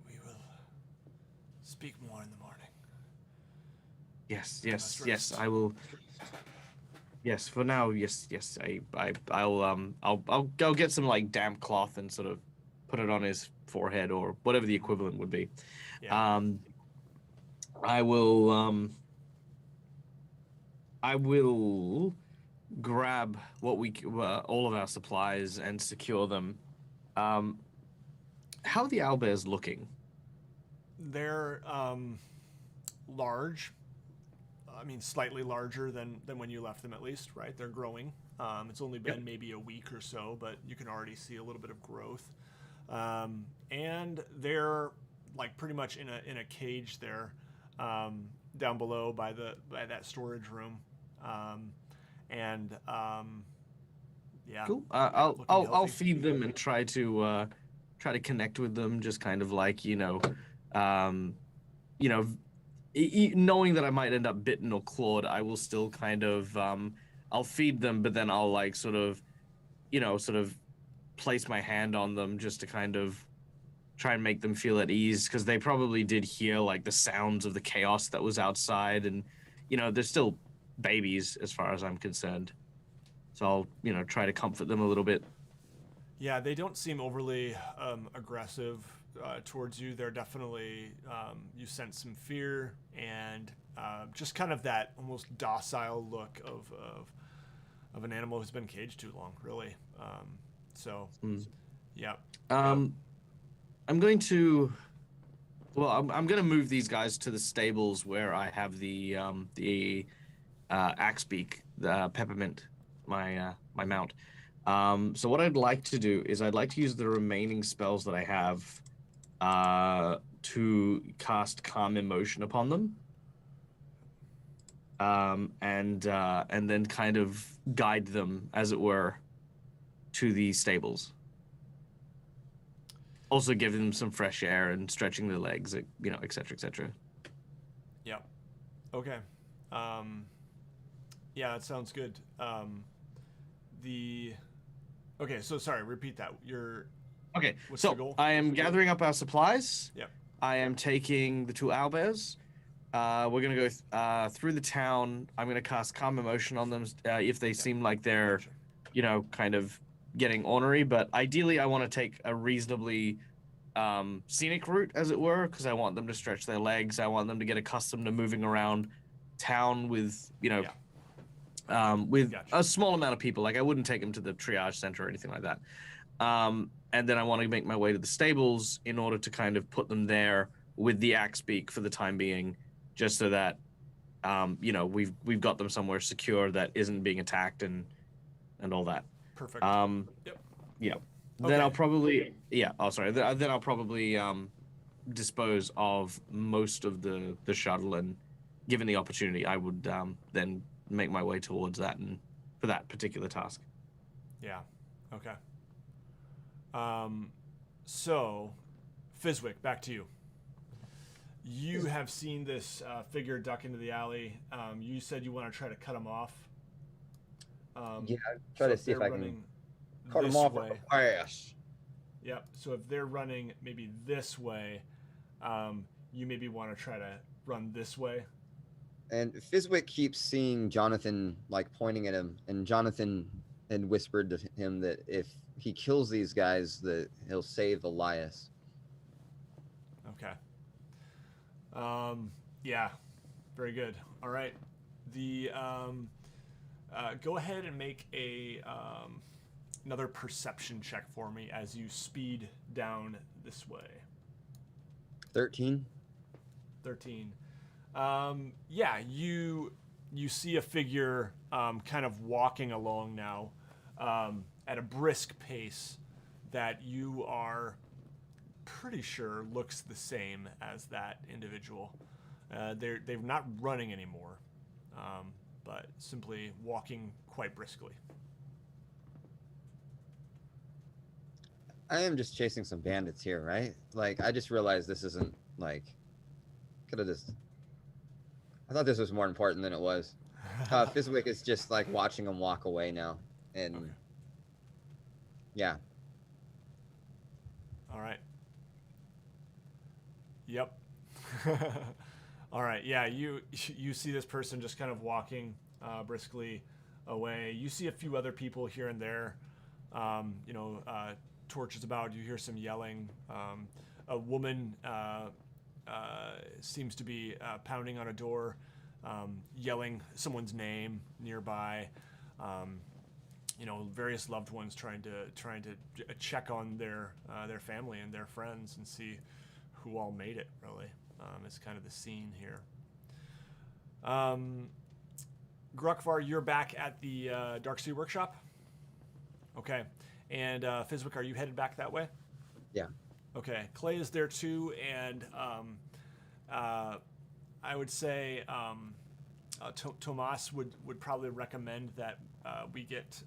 A: We will speak more in the morning.
B: Yes,
A: must
B: yes,
A: rest.
B: I will. Yes, for now, yes. I'll go get some like damp cloth and sort of put it on his forehead or whatever the equivalent would be.
A: Yeah.
B: I will grab what all of our supplies and secure them. How are the owlbears looking?
A: They're large. I mean, slightly larger than when you left them, at least, right? They're growing. It's only been maybe a week or so, but you can already see a little bit of growth. And they're like pretty much in a cage there, down below by that storage room, and yeah.
B: Cool.
A: Looking
B: I'll
A: healthy.
B: feed them and try to connect with them, just kind of like um, you know, knowing that I might end up bitten or clawed, I will still kind of I'll feed them, but then I'll like sort of place my hand on them just to kind of try and make them feel at ease, because they probably did hear like the sounds of the chaos that was outside, and they're still babies as far as I'm concerned. So I'll try to comfort them a little bit.
A: Yeah, they don't seem overly aggressive towards you. They're definitely, you sense some fear and just kind of that almost docile look of an animal who's been caged too long, really. Yeah.
B: I'm going to, I'm going to move these guys to the stables where I have the Axebeak, the Peppermint, my mount. So what I'd like to do is I'd like to use the remaining spells that I have to cast Calm Emotion upon them. And then kind of guide them, as it were, to the stables. Also giving them some fresh air and stretching their legs, et cetera, et cetera.
A: Yeah. Okay. Yeah, that sounds good. Okay, so sorry, repeat that.
B: Okay,
A: what's the
B: so
A: goal?
B: I am gathering up our supplies.
A: Yep.
B: I am taking the two owlbears. We're going to go through the town. I'm going to cast Calm Emotion on them if they seem like they're, kind of getting ornery. But ideally, I want to take a reasonably scenic route, as it were, because I want them to stretch their legs. I want them to get accustomed to moving around town with, with
A: Gotcha.
B: a small amount of people. Like, I wouldn't take them to the triage center or anything like that. And then I want to make my way to the stables in order to kind of put them there with the Axebeak for the time being, just so that we've got them somewhere secure that isn't being attacked and all that.
A: Perfect.
B: Yep.
A: Okay.
B: Then I'll probably Then I'll probably dispose of most of the shuttle, and given the opportunity, I would then make my way towards that and for that particular task.
A: Yeah. Okay. So, Fizwick, back to you. You have seen this figure duck into the alley. You said you want to try to cut him off.
D: Yeah, try to see if I can cut him off with a pass.
A: Yep. So if they're running maybe this way, you maybe want to try to run this way.
D: And Fizwick keeps seeing Jonathan like pointing at him, and Jonathan had whispered to him that if he kills these guys, that he'll save Elias.
A: Okay. Yeah. Very good. All right. Go ahead and make another perception check for me as you speed down this way.
D: 13.
A: 13. Yeah, you see a figure kind of walking along now at a brisk pace that you are pretty sure looks the same as that individual. They're not running anymore, but simply walking quite briskly.
D: I am just chasing some bandits here, right? Like, I just realized this isn't like. Could have just. I thought this was more important than it was. Fizwick is just like watching him walk away now, and
A: Okay.
D: yeah.
A: All right. Yep. All right. Yeah, you see this person just kind of walking briskly away. You see a few other people here and there. Torches about. You hear some yelling. A woman seems to be pounding on a door, yelling someone's name nearby. Various loved ones trying to check on their family and their friends and see who all made it. Really, it's kind of the scene here. Grukvar, you're back at the Darkseer Workshop. Okay, and Fizwick, are you headed back that way?
D: Yeah.
A: Okay, Clay is there too, and I would say Tomas would probably recommend that we get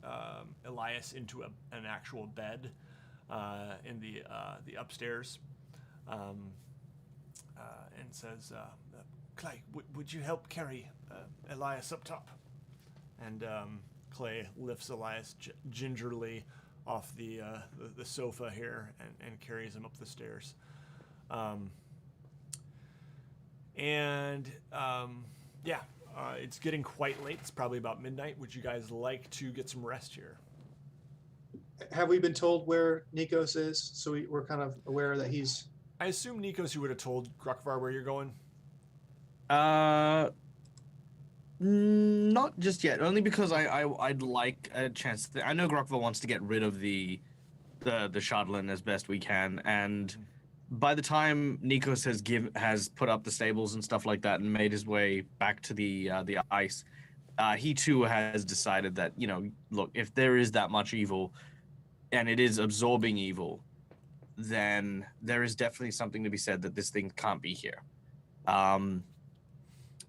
A: Elias into an actual bed in the upstairs, and says, Clay, would you help carry Elias up top? And Clay lifts Elias gingerly off the sofa here and carries him up the stairs. It's getting quite late. It's probably about midnight. Would you guys like to get some rest here?
C: Have we been told where Nikos is? So we're kind of aware that he's...
A: I assume, Nikos, you would have told Grukvar where you're going?
B: Not just yet. Only because I'd like a chance. I know Grukvar wants to get rid of the Shardlin as best we can, and by the time Nikos has put up the stables and stuff like that and made his way back to the ice, he too has decided that, you know, look, if there is that much evil, and it is absorbing evil, then there is definitely something to be said that this thing can't be here.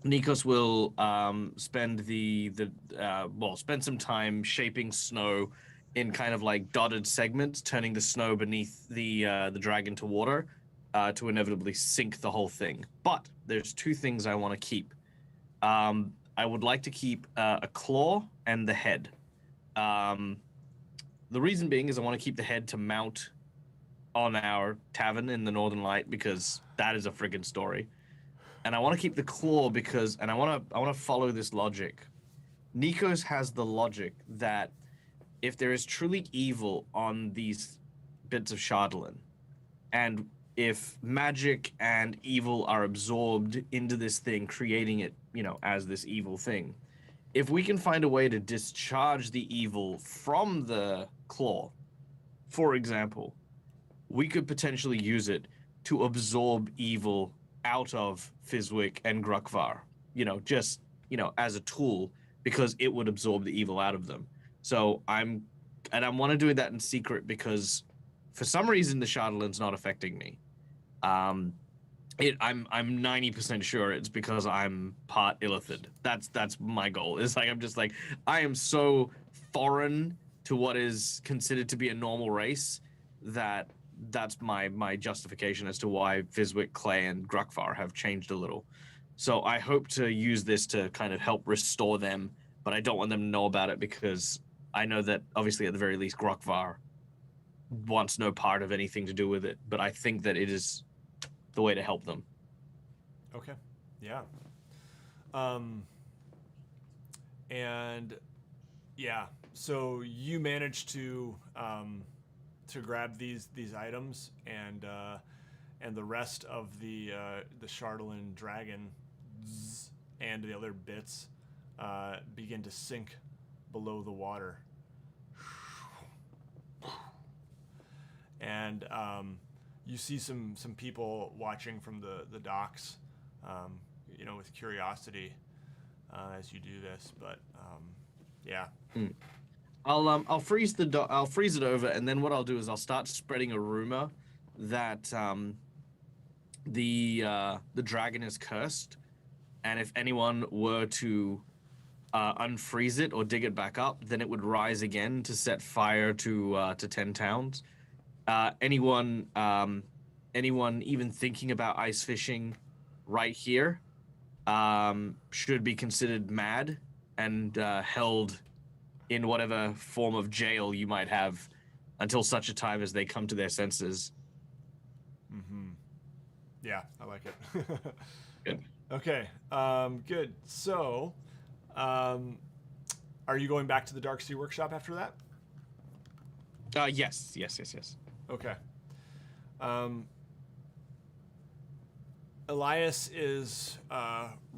B: Nikos will spend spend some time shaping snow in kind of like dotted segments, turning the snow beneath the dragon to water to inevitably sink the whole thing. But there's two things I want to keep. I would like to keep a claw and the head. The reason being is I want to keep the head to mount on our tavern in the Northern Light, because that is a friggin' story. And I want to keep the claw because, and I want to follow this logic. Nikos has the logic that if there is truly evil on these bits of Shardlin, and if magic and evil are absorbed into this thing, creating it, you know, as this evil thing, if we can find a way to discharge the evil from the claw, for example, we could potentially use it to absorb evil out of Fizwick and Grukvar, you know, just, you know, as a tool, because it would absorb the evil out of them. So I want to do that in secret because for some reason the Shardlin's not affecting me. I'm 90% sure it's because I'm part Illithid. That's my goal. It's like, I'm just like, I am so foreign to what is considered to be a normal race that's my justification as to why Fizwick, Clay, and Grukvar have changed a little. So I hope to use this to kind of help restore them, but I don't want them to know about it because I know that obviously at the very least Grukvar wants no part of anything to do with it, but I think that it is the way to help them.
A: Okay. Yeah. So you managed to grab these items, and the rest of the Shardlin dragon and the other bits begin to sink below the water. And you see some people watching from the docks, you know, with curiosity as you do this. But yeah.
B: I'll freeze I'll freeze it over, and then what I'll do is I'll start spreading a rumor that the dragon is cursed, and if anyone were to unfreeze it or dig it back up, then it would rise again to set fire to 10 towns. Anyone even thinking about ice fishing right here should be considered mad and held in whatever form of jail you might have until such a time as they come to their senses.
A: Mm-hmm. Yeah, I like it.
B: Good.
A: Okay, good. So, are you going back to the Dark Sea Workshop after that?
B: Yes.
A: Okay. Elias is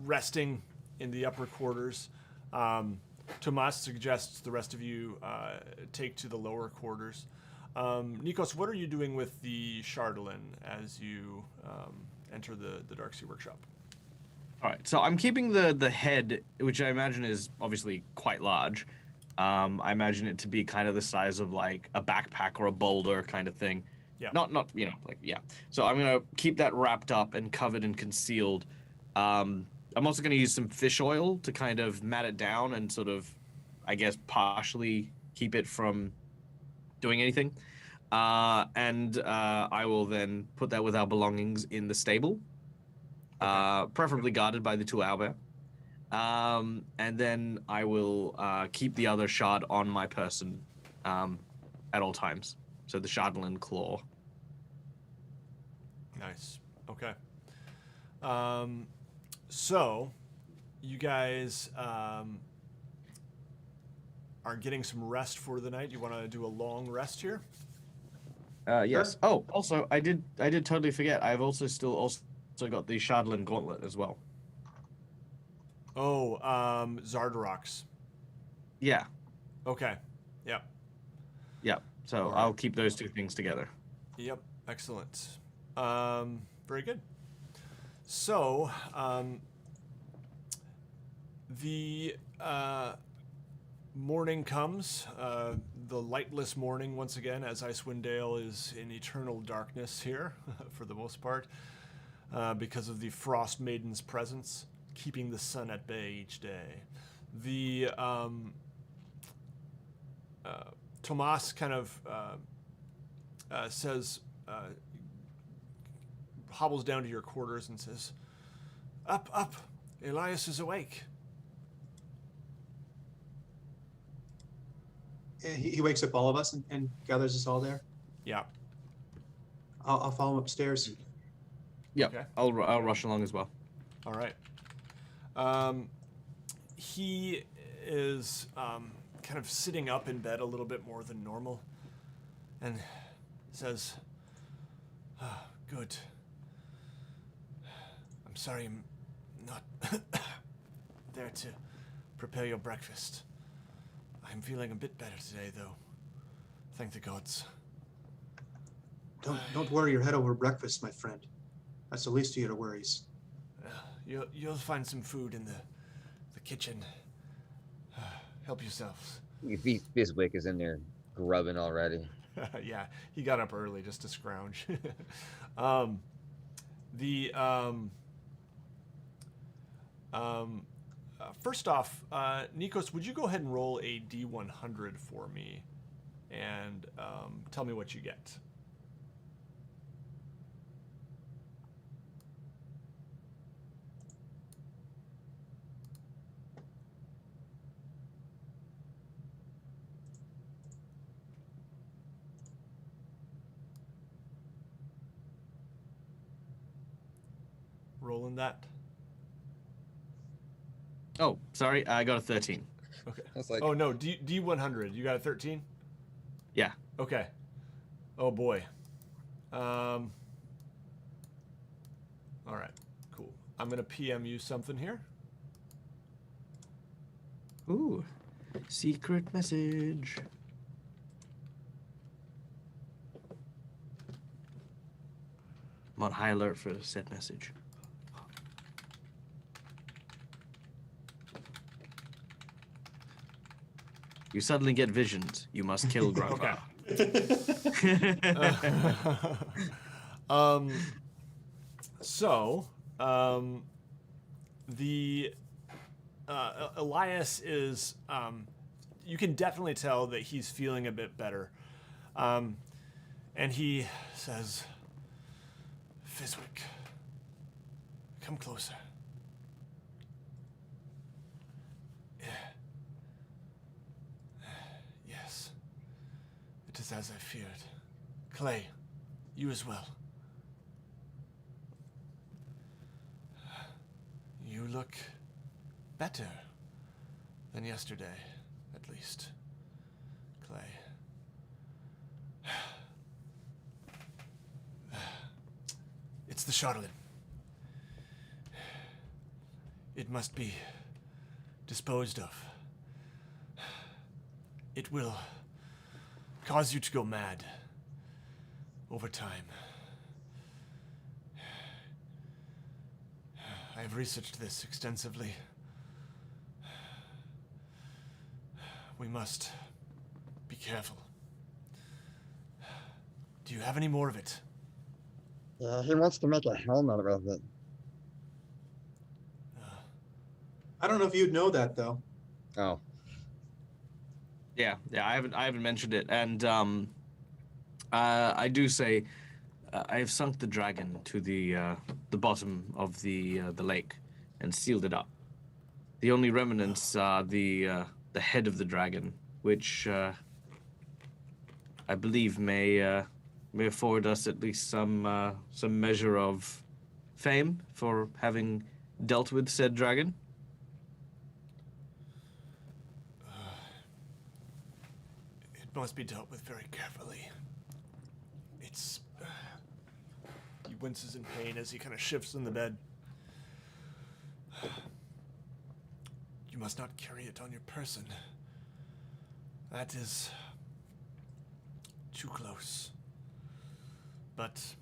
A: resting in the upper quarters. Tomas suggests the rest of you take to the lower quarters. Nikos, what are you doing with the Shardlin as you enter the Dark Sea Workshop?
B: All right, so I'm keeping the head, which I imagine is obviously quite large. I imagine it to be kind of the size of like a backpack or a boulder kind of thing.
A: Yeah.
B: Not So I'm gonna keep that wrapped up and covered and concealed. I'm also gonna use some fish oil to kind of mat it down and sort of, I guess, partially keep it from doing anything. And I will then put that with our belongings in the stable, preferably guarded by the two owlbear. And then I will keep the other shard on my person at all times. So the Shardland Claw.
A: Nice. Okay. So, you guys are getting some rest for the night. You want to do a long rest here?
B: Yes. Oh, also, I did totally forget. I've also got the Shardland Gauntlet as well.
A: Oh, Zardarox.
B: Yeah.
A: Okay. Yep.
B: Yeah. So
A: All right.
B: I'll keep those two things together.
A: Yep. Excellent. Very good. So, the morning comes, the lightless morning once again, as Icewind Dale is in eternal darkness here, for the most part, because of the Frost Maiden's presence, keeping the sun at bay each day. The Tomas kind of says, hobbles down to your quarters and says, "Up, up, Elias is awake."
C: He wakes up all of us and gathers us all there.
A: Yeah.
C: I'll follow him upstairs.
B: Yeah.
A: Okay.
B: I'll rush along as well.
A: All right. He is kind of sitting up in bed a little bit more than normal and says, "Oh, good. I'm sorry I'm not there to prepare your breakfast. I'm feeling a bit better today, though. Thank the gods."
C: Don't worry your head over breakfast, my friend. That's the least of your worries.
A: You'll find some food in the kitchen. Help yourselves.
D: Fizwick is in there grubbing already.
A: Yeah, he got up early just to scrounge. First off, Nikos, would you go ahead and roll a D100 for me and tell me what you get? Rolling that.
B: Oh, sorry. I got a 13.
A: Okay.
D: I was like,
A: Oh no, D100. You got a 13?
B: Yeah.
A: Okay. Oh boy. All right. Cool. I'm gonna PM you something here.
B: Ooh. Secret message. I'm on high alert for a set message. You suddenly get visions. You must kill Grandpa.
A: So, the Elias is, you can definitely tell that he's feeling a bit better. And he says, "Fizwick, come closer." Yes, it is as I feared. Clay, you as well. You look better than yesterday, at least, Clay. It's the Charlatan. It must be disposed of. It will cause you to go mad over time. I have researched this extensively. We must be careful. Do you have any more of it?
E: Yeah, he wants to make a helmet with it.
C: I don't know if you'd know that though.
D: Oh,
B: Yeah, I haven't mentioned it, and I do say I have sunk the dragon to the bottom of the lake and sealed it up. The only remnants are the head of the dragon, which I believe may afford us at least some measure of fame for having dealt with said dragon.
A: It must be dealt with very carefully. It's... He winces in pain as he kind of shifts in the bed. You must not carry it on your person. That is... too close. But...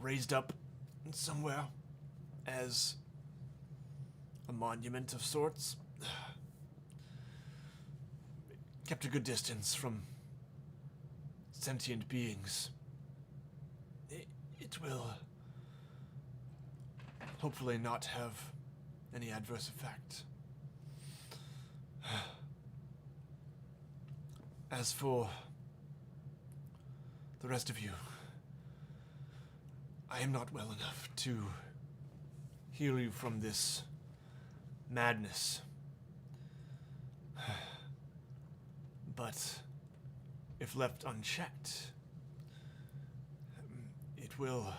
A: raised up somewhere as a monument of sorts. Kept a good distance from sentient beings. It will hopefully not have any adverse effect. As for the rest of you, I am not well enough to heal you from this madness. But if left unchecked, it will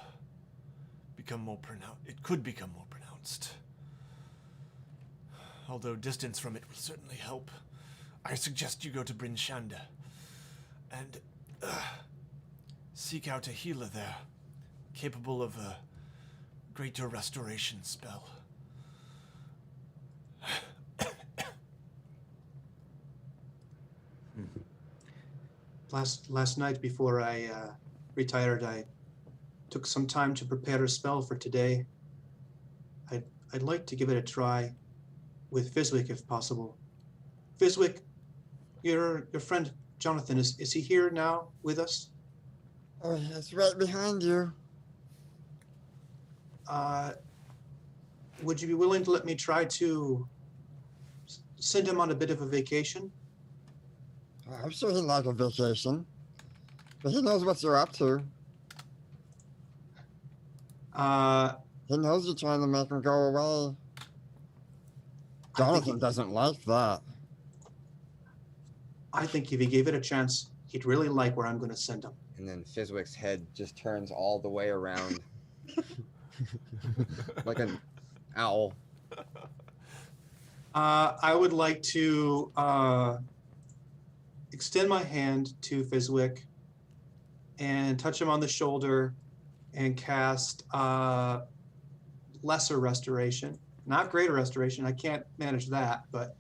A: become more pronounced. It could become more pronounced. Although distance from it will certainly help. I suggest you go to Bryn Shanda and seek out a healer there, capable of a greater restoration spell.
C: Last night before I retired, I took some time to prepare a spell for today. I'd like to give it a try with Fizwick if possible. Fizwick, your friend Jonathan, is he here now with us?
E: Oh, it's right behind you.
C: Would you be willing to let me try to send him on a bit of a vacation?
E: I'm sure he'd like a vacation. But he knows what you're up to. He knows you're trying to make him go away. Jonathan doesn't like that.
C: I think if he gave it a chance, he'd really like where I'm going to send him.
D: and then Fizwick's head just turns all the way around. Like an owl.
C: I would like to extend my hand to Fizwick and touch him on the shoulder and cast lesser restoration, not greater restoration. I can't manage that, but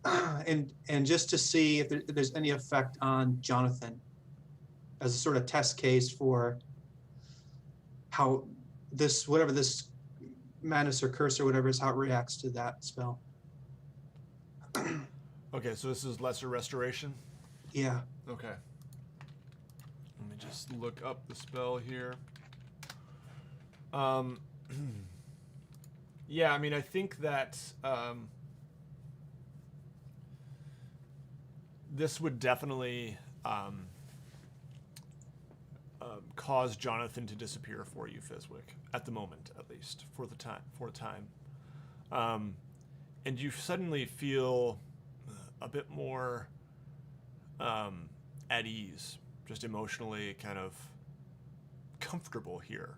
C: and just to see if there's any effect on Jonathan as a sort of test case for how this, whatever this madness or curse or whatever is, how it reacts to that spell.
A: Okay, so this is lesser restoration?
C: Yeah.
A: Okay. Let me just look up the spell here. Yeah, I mean, I think that this would definitely cause Jonathan to disappear for you, Fizwick, at the moment, at least, for the time. And you suddenly feel a bit more at ease, just emotionally kind of comfortable here.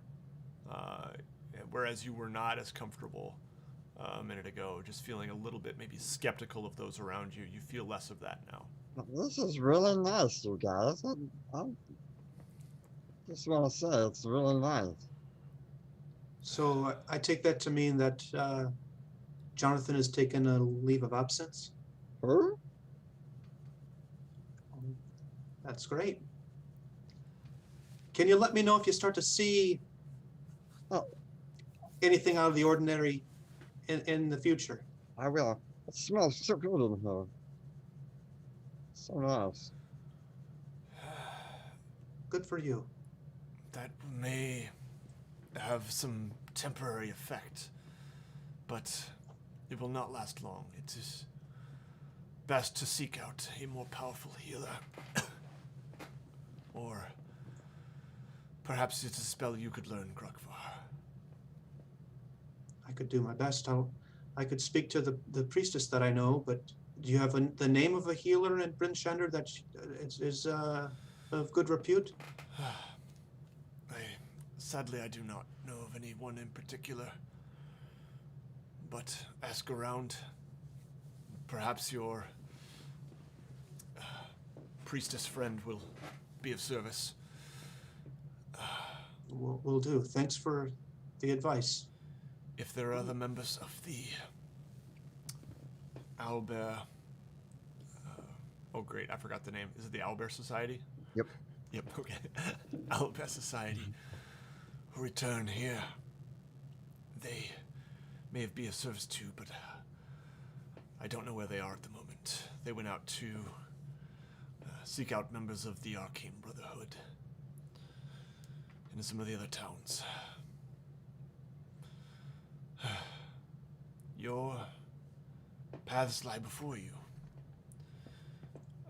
A: Whereas you were not as comfortable a minute ago, just feeling a little bit maybe skeptical of those around you. You feel less of that now.
E: This is really nice, you guys. I just want to say it's really nice.
C: So I take that to mean that Jonathan has taken a leave of absence.
E: Who?
C: That's great. Can you let me know if you start to see anything out of the ordinary in the future?
E: I will. It smells so good in here. So nice.
C: Good for you.
A: That may have some temporary effect, but it will not last long. It is best to seek out a more powerful healer. Or perhaps it's a spell you could learn, Grugvar.
C: I could do my best. I could speak to the priestess that I know, but do you have the name of a healer in Bryn Shander that is of good repute?
A: Sadly, I do not know of anyone in particular. But ask around. Perhaps your priestess friend will be of service.
C: Will do. Thanks for the advice.
A: If there are other members of the Owlbear... oh, great, I forgot the name. Is it the Owlbear Society?
D: Yep.
A: Yep, okay. Owlbear Society who return here. They may be of service too, but I don't know where they are at the moment. They went out to seek out members of the Arcane Brotherhood and some of the other towns. Your paths lie before you.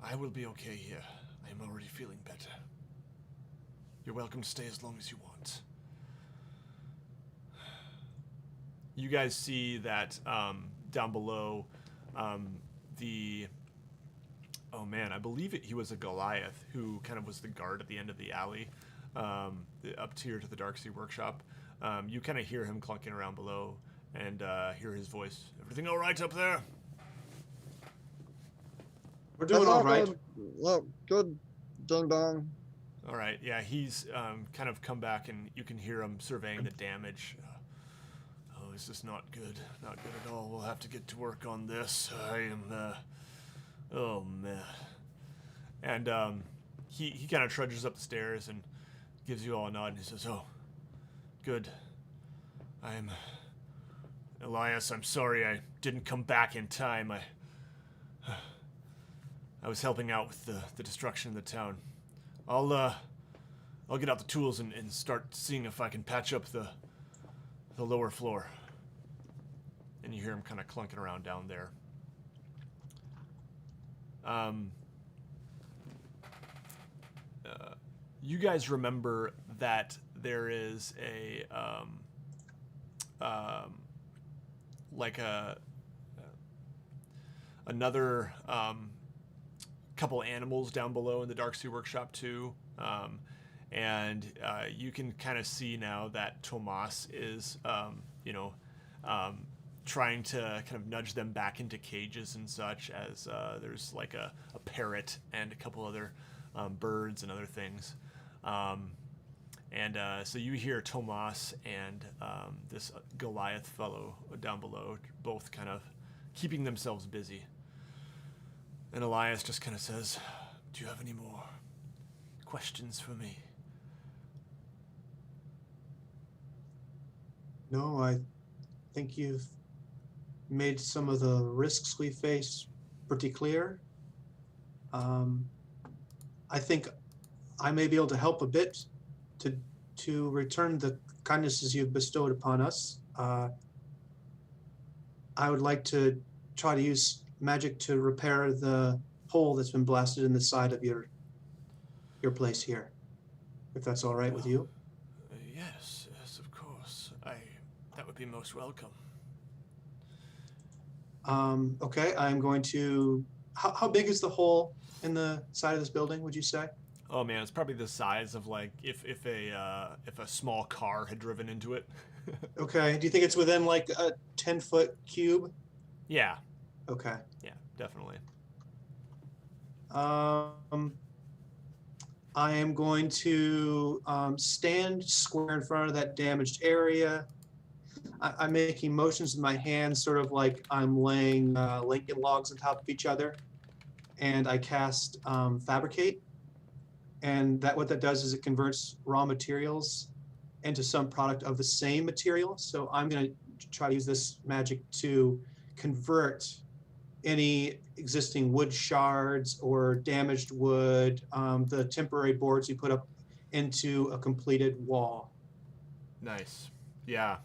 A: I will be okay here. I am already feeling better. You're welcome to stay as long as you want. You guys see that down below, oh man, I believe he was a Goliath who kind of was the guard at the end of the alley, up here to the Darksea workshop. You kind of hear him clunking around below and hear his voice. Everything all right up there?
C: We're doing all right.
E: Look, good, ding dong.
A: All right, yeah, he's kind of come back and you can hear him surveying the damage. Oh, this is not good. Not good at all. We'll have to get to work on this. I am, oh, man. And he kind of trudges up the stairs and gives you all a nod, and he says, oh, good. Elias, I'm sorry I didn't come back in time. I was helping out with the destruction of the town. I'll get out the tools and start seeing if I can patch up the lower floor. And you hear him kind of clunking around down there. You guys remember that there is another couple animals down below in the Darksea workshop too, and you can kind of see now that Tomas is trying to kind of nudge them back into cages and such, as there's like a parrot and a couple other birds and other things. So you hear Tomas and this Goliath fellow down below both kind of keeping themselves busy. And Elias just kind of says, do you have any more questions for me?
C: No, I think you've made some of the risks we face pretty clear. I think I may be able to help a bit to return the kindnesses you've bestowed upon us. I would like to try to use magic to repair the hole that's been blasted in the side of your place here, if that's all right with you.
A: Yes, of course. That would be most welcome.
C: Okay, I'm going to. How big is the hole in the side of this building, would you say?
A: Oh man, it's probably the size of like if a small car had driven into it.
C: Okay. Do you think it's within like a 10-foot cube?
A: Yeah.
C: Okay.
A: Yeah, definitely.
C: I am going to stand square in front of that damaged area. I'm making motions with my hands, sort of like I'm laying Lincoln logs on top of each other. And I cast Fabricate. And what that does is it converts raw materials into some product of the same material. So I'm going to try to use this magic to convert any existing wood shards or damaged wood, the temporary boards you put up into a completed wall.
A: Nice. Yeah.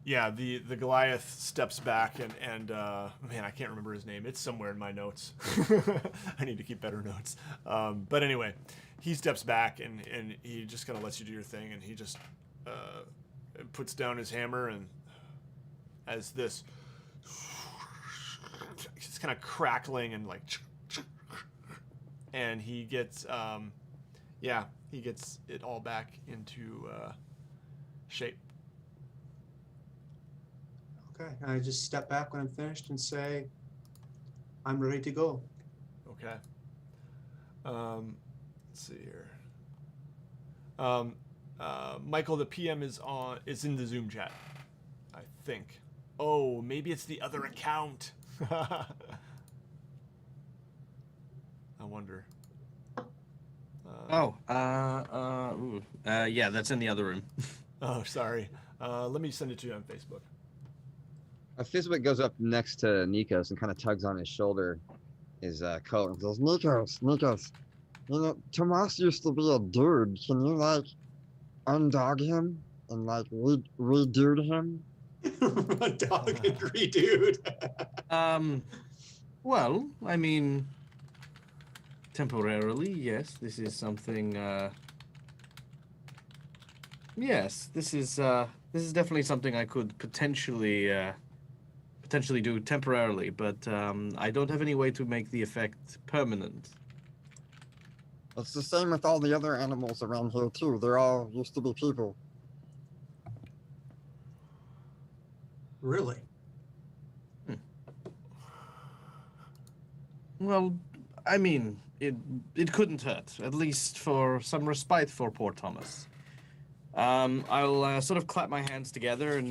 A: Yeah, the Goliath steps back and man, I can't remember his name. It's somewhere in my notes. I need to keep better notes. But anyway, he steps back and he just kind of lets you do your thing, and he just puts down his hammer, and as this it's kind of crackling and like, and he gets he gets it all back into shape.
C: Okay, I just step back when I'm finished and say, I'm ready to go.
A: Okay. Let's see here. Michael, the PM is in the Zoom chat, I think. Oh, maybe it's the other account. I wonder.
B: Yeah, that's in the other room.
A: Oh, sorry. Let me send it to you on Facebook.
D: Fizwick goes up next to Nikos and kind of tugs on his shoulder, his coat, and goes,
E: Nikos, you know, Tomas used to be a dude. Can you, like, undog him and, like, redude him?
C: Dog and redude.
B: Well, I mean, temporarily, yes. This is something. Yes, this is definitely something I could potentially do temporarily, but I don't have any way to make the effect permanent.
E: It's the same with all the other animals around here, too. They're all used to be people.
C: Really?
B: Well, I mean, it couldn't hurt, at least for some respite for poor Thomas. I'll sort of clap my hands together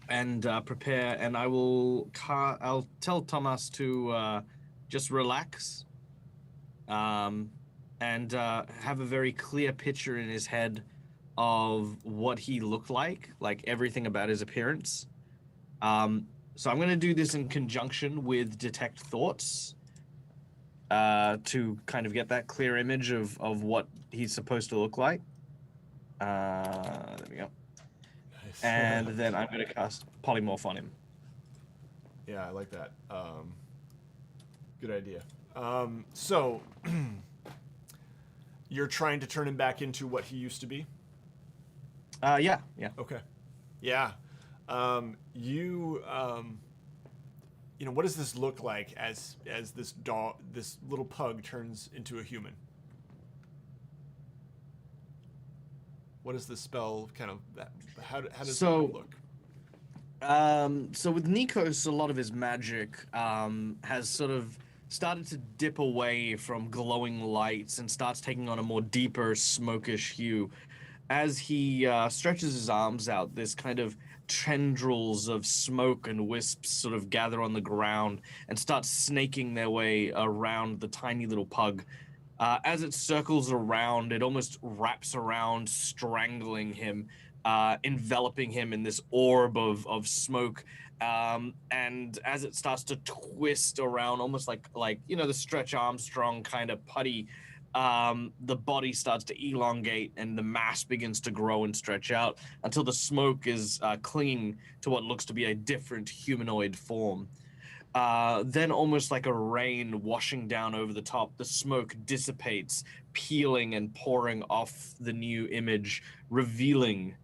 B: and prepare, and I'll tell Thomas to just relax, and have a very clear picture in his head of what he looked like everything about his appearance. So I'm going to do this in conjunction with Detect Thoughts, to kind of get that clear image of what he's supposed to look like. There we go.
A: Nice.
B: And then I'm going to cast Polymorph on him.
A: Yeah, I like that. Good idea. So, you're trying to turn him back into what he used to be?
B: Yeah.
A: Okay. Yeah. What does this look like as this little pug turns into a human? What is the spell kind of how does it look?
B: So with Nikos, a lot of his magic has sort of started to dip away from glowing lights and starts taking on a more deeper smokish hue. As he stretches his arms out, this kind of tendrils of smoke and wisps sort of gather on the ground and start snaking their way around the tiny little pug. As it circles around, it almost wraps around, strangling him, enveloping him in this orb of smoke. And as it starts to twist around, almost like the Stretch Armstrong kind of putty, the body starts to elongate and the mass begins to grow and stretch out until the smoke is clinging to what looks to be a different humanoid form. Then almost like a rain washing down over the top, the smoke dissipates, peeling and pouring off the new image, revealing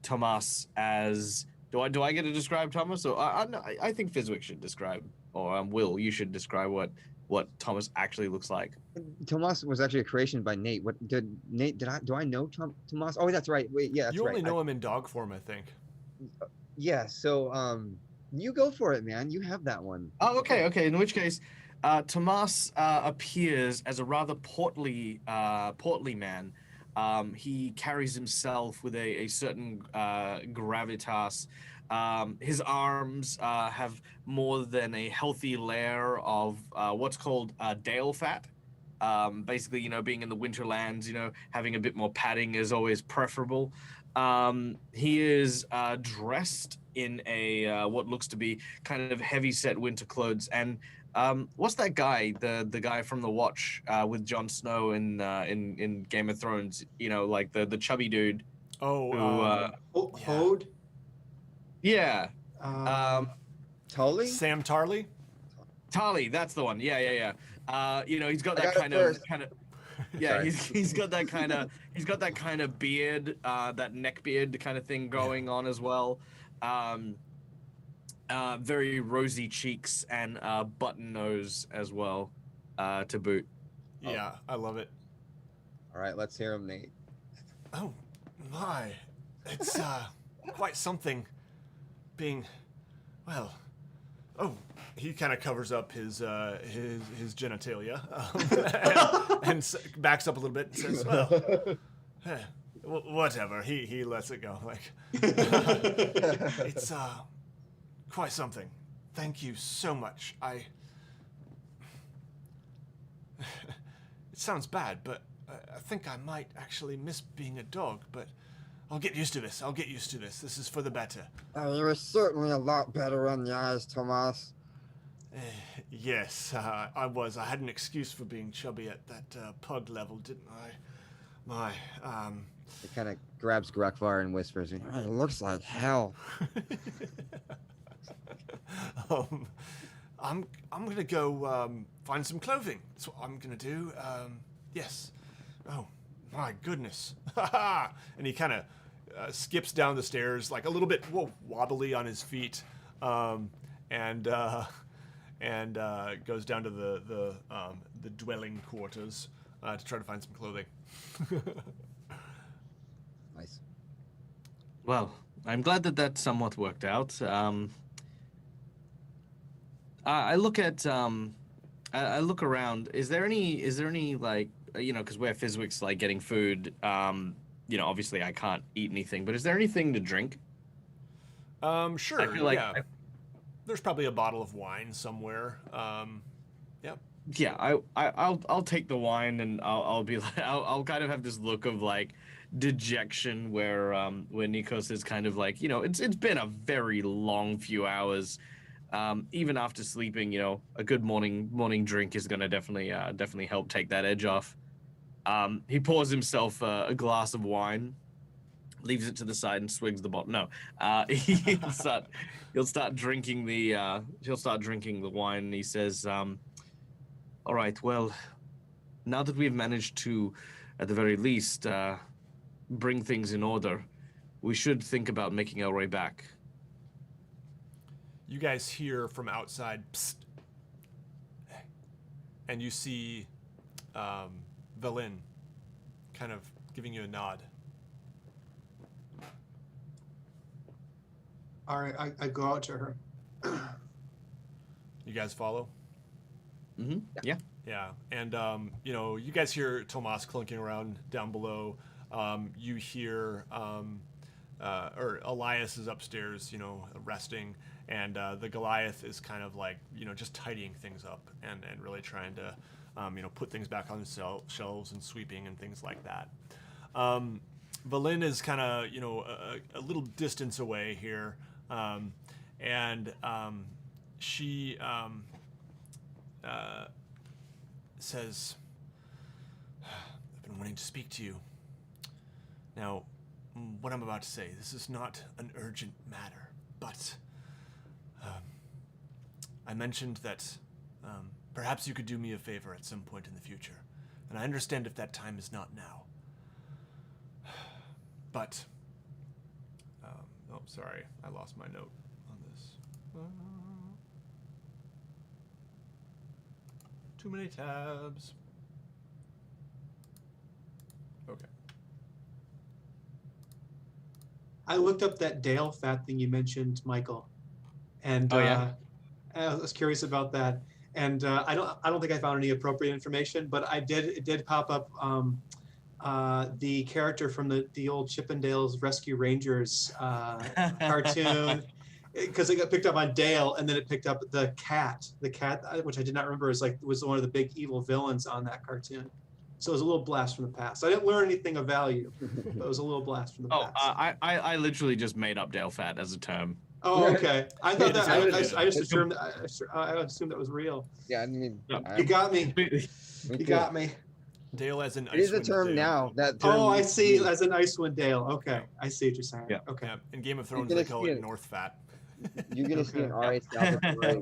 B: Tomas as... Do I get to describe Thomas? Or I think Fizwick should describe, or Will, you should describe what Thomas actually looks like.
D: Tomas was actually a creation by Nate. Do I know Tomas? Oh, that's right. Wait, yeah, that's right.
A: You only know him in dog form, I think.
D: Yeah, so you go for it, man. You have that one.
B: Oh, okay. In which case, Tomas appears as a rather portly man. He carries himself with a certain gravitas. His arms have more than a healthy layer of what's called dale fat. Basically, being in the winterlands, having a bit more padding is always preferable. He is dressed in a what looks to be kind of heavy-set winter clothes. And what's that guy? The guy from the Watch with Jon Snow in Game of Thrones? You know, like the chubby dude.
A: Oh,
B: Who,
A: yeah.
C: Hode.
B: yeah.
D: Tully?
A: Sam Tarley.
B: Tali, that's the one. Yeah. You know, he's got
D: I
B: that
D: got it first.
B: kind of. Yeah,
D: Sorry.
B: he's got that kind of beard, that neck beard kind of thing going on as well. Very rosy cheeks and button nose as well, to boot.
A: Yeah, I love it.
D: All right, let's hear him, Nate.
A: Oh my, it's quite something being, well, oh, he kind of covers up his genitalia and backs up a little bit and says, well, whatever. He lets it go. Like, it's quite something. Thank you so much. It sounds bad, but I think I might actually miss being a dog, but I'll get used to this. This is for the better.
E: You were certainly a lot better on the eyes, Tomas.
A: Yes, I was. I had an excuse for being chubby at that pug level, didn't I?
D: He kind of grabs Grekvar and whispers,
E: It looks like hell.
A: I'm gonna go find some clothing. That's what I'm gonna do. Yes. Oh my goodness. And he kind of skips down the stairs, like a little bit wobbly on his feet, and goes down to the dwelling quarters to try to find some clothing.
D: nice.
B: Well, I'm glad that somewhat worked out. I look at I look around. Is there any like, you know, because where Fizwick's like getting food, you know, obviously I can't eat anything, but is there anything to drink?
A: Sure.
B: I feel like
A: yeah. There's probably a bottle of wine somewhere. Yep.
B: Yeah, I'll take the wine, and I'll be like, I'll kind of have this look of like dejection where Nikos is kind of like, you know, it's been a very long few hours. Even after sleeping, you know, a good morning drink is gonna definitely help take that edge off. He pours himself a glass of wine, leaves it to the side, and swigs the bottle. No, he'll start drinking the wine, and he says, all right, well, now that we've managed to, at the very least, bring things in order, we should think about making our way back.
A: You guys hear from outside, psst, and you see Velin kind of giving you a nod.
C: All right, I go out to her.
A: You guys follow?
B: Mm-hmm. Yeah.
A: Yeah, and you know, you guys hear Tomas clinking around down below. You hear, or Elias is upstairs, you know, resting, and the Goliath is kind of like, you know, just tidying things up and really trying to, you know, put things back on the shelves and sweeping and things like that. Velin is kind of, you know, a little distance away here, and she says, I've been wanting to speak to you. Now, what I'm about to say, this is not an urgent matter, but I mentioned that perhaps you could do me a favor at some point in the future, and I understand if that time is not now. But, oh, sorry, I lost my note on this. Too many tabs. Okay.
C: I looked up that Dale fat thing you mentioned, Michael, and
B: Oh, yeah?
C: I was curious about that. And I don't think I found any appropriate information, but it did pop up the character from the old Chippendales Rescue Rangers cartoon, because it got picked up on Dale, and then it picked up the cat, which I did not remember was one of the big evil villains on that cartoon. So it was a little blast from the past. I didn't learn anything of value, but it was a little blast from the
B: Oh,
C: past.
B: I literally just made up Dale Fat as a term.
C: Oh, okay. I thought that I just
D: It's
C: assumed I assumed that was real.
D: Yeah, I mean,
B: Yeah.
C: You got me.
B: Completely.
D: me
C: You
D: too.
C: got me.
A: Dale as an
D: It is a
A: Icewind
D: term
A: Dale.
D: now. That term
C: Oh, I
D: used to
C: see.
D: be-
C: As an Icewind Dale. Okay,
A: Yeah.
C: I see what you're saying.
B: Yeah.
C: Okay.
A: Yeah, in Game of Thrones
D: gonna
A: they call
D: see
A: it
D: it.
A: North Fat.
D: You're gonna see an
C: Okay.
D: R.A. Salvatore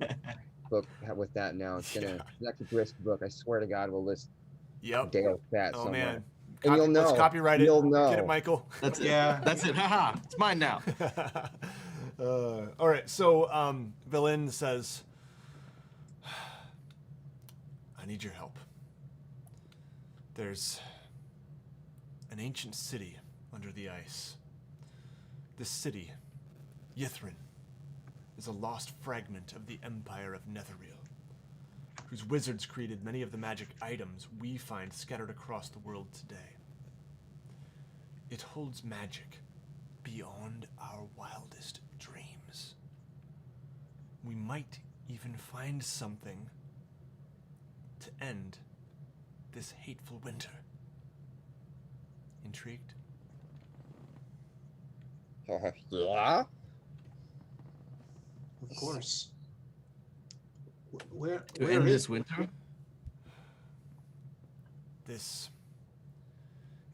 D: book with that now. It's gonna
A: Yeah.
D: it's actually a brisk book. I swear to God, we'll list
A: Yep.
D: Dale Fat
A: Oh
D: somewhere.
A: man.
D: And you'll
A: Let's
D: know.
A: copyright it.
D: You'll know.
A: Get it, Michael.
B: That's it.
C: Yeah.
B: That's it. Haha. It's mine now.
A: All right. So Villain says, "I need your help. There's an ancient city under the ice. This city, Yithrin, is a lost fragment of the Empire of Netherreal, whose wizards created many of the magic items we find scattered across the world today. It holds magic beyond our wildest dreams. We might even find something to end this hateful winter. Intrigued?"
D: Yeah.
C: Of course. Where
B: To
C: where
B: end
C: is
B: this winter?
A: This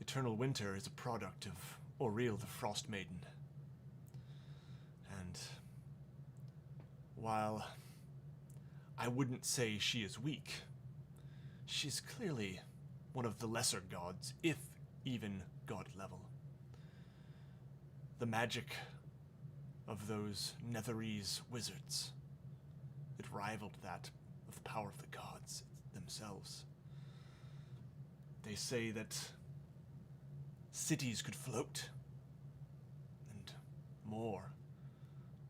A: eternal winter is a product of Oriel the Frost Maiden. And while I wouldn't say she is weak, she's clearly one of the lesser gods, if even god level. The magic of those Netherese wizards, it rivaled that of the power of the gods themselves. They say that cities could float, and more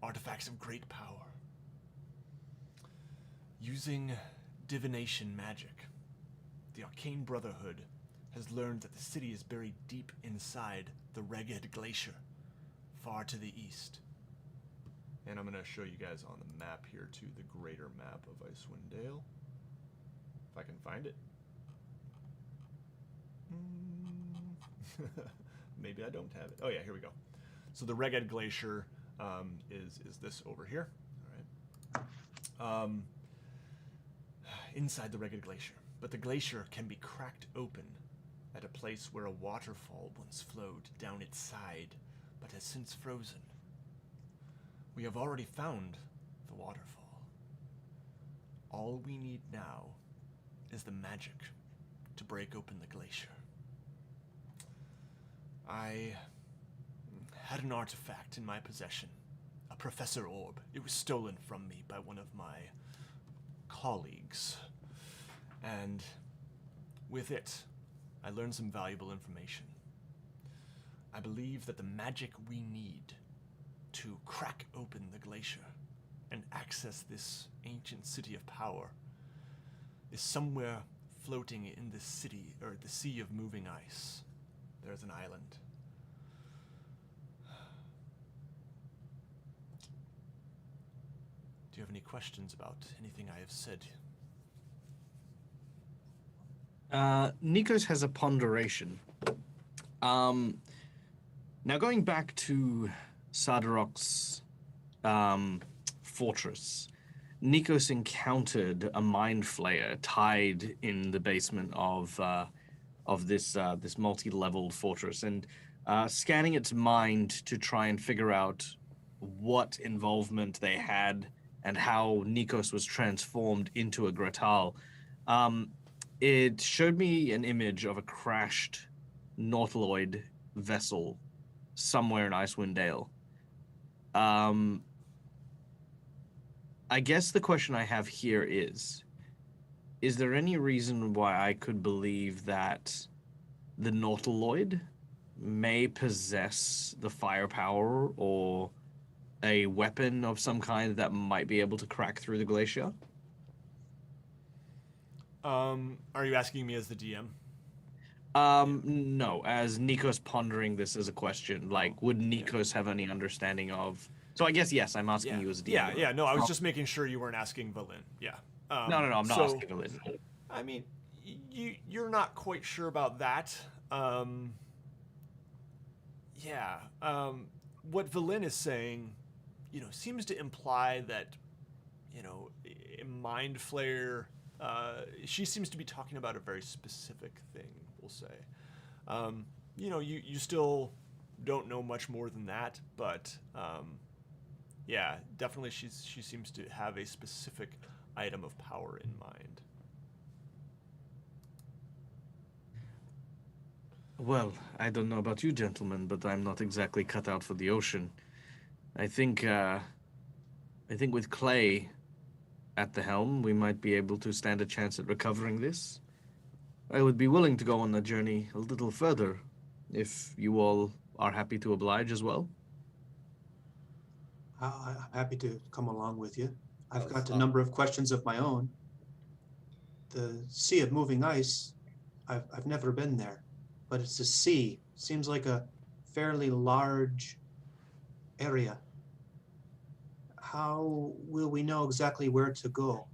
A: artifacts of great power. Using divination magic, the Arcane Brotherhood has learned that the city is buried deep inside the Ragged Glacier, far to the east. And I'm going to show you guys on the map here too, the greater map of Icewind Dale, if I can find it. Maybe I don't have it. Oh yeah, here we go. So the Ragged Glacier is this over here. All right. Inside the Ragged Glacier, but the glacier can be cracked open at a place where a waterfall once flowed down its side, but has since frozen. We have already found the waterfall. All we need now is the magic to break open the glacier. I had an artifact in my possession, a Professor Orb. It was stolen from me by one of my colleagues. And with it, I learned some valuable information. I believe that the magic we need to crack open the glacier and access this ancient city of power is somewhere floating in the city, or the sea of moving ice. There's an island. Do you have any questions about anything I have said?
B: Nikos has a ponderation. Now going back to Sadarok's fortress, Nikos encountered a mind flayer tied in the basement of this multi-leveled fortress, and scanning its mind to try and figure out what involvement they had and how Nikos was transformed into a Gratal. It showed me an image of a crashed Nautiloid vessel somewhere in Icewind Dale. I guess the question I have here is there any reason why I could believe that the Nautiloid may possess the firepower or a weapon of some kind that might be able to crack through the glacier?
A: Are you asking me as the DM?
B: No, as Nikos pondering this as a question, like, would Nikos have any understanding of... So I guess, yes, I'm asking you as a DM.
A: Yeah, no, I was just making sure you weren't asking Valin. Yeah.
B: No, I'm not asking Valin.
A: I mean, you're not quite sure about that. Yeah. What Valin is saying, seems to imply that, a mind flayer. She seems to be talking about a very specific thing. We'll say. You still don't know much more than that, but yeah, definitely she seems to have a specific item of power in mind.
B: Well, I don't know about you gentlemen, but I'm not exactly cut out for the ocean. I think with Clay at the helm, we might be able to stand a chance at recovering this. I would be willing to go on the journey a little further, if you all are happy to oblige as well.
C: I'm happy to come along with you. I've
D: Oh,
C: got a
D: stop.
C: number of questions of my own. The Sea of Moving Ice, I've never been there, but it's a sea. Seems like a fairly large area. How will we know exactly where to go?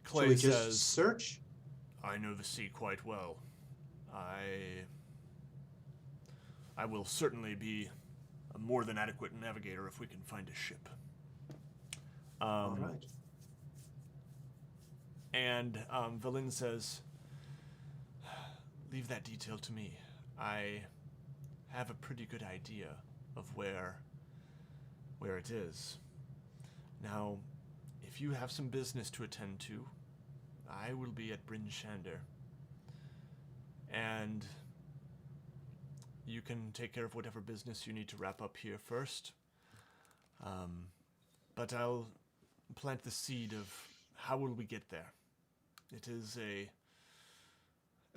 C: Should
A: Clay
C: we just
A: says,
C: search?
A: I know the sea quite well. I will certainly be a more than adequate navigator if we can find a ship.
C: All right.
A: And Valin says, leave that detail to me. I have a pretty good idea of where it is. Now, if you have some business to attend to, I will be at Bryn Shander. And you can take care of whatever business you need to wrap up here first. But I'll plant the seed of how will we get there. It is a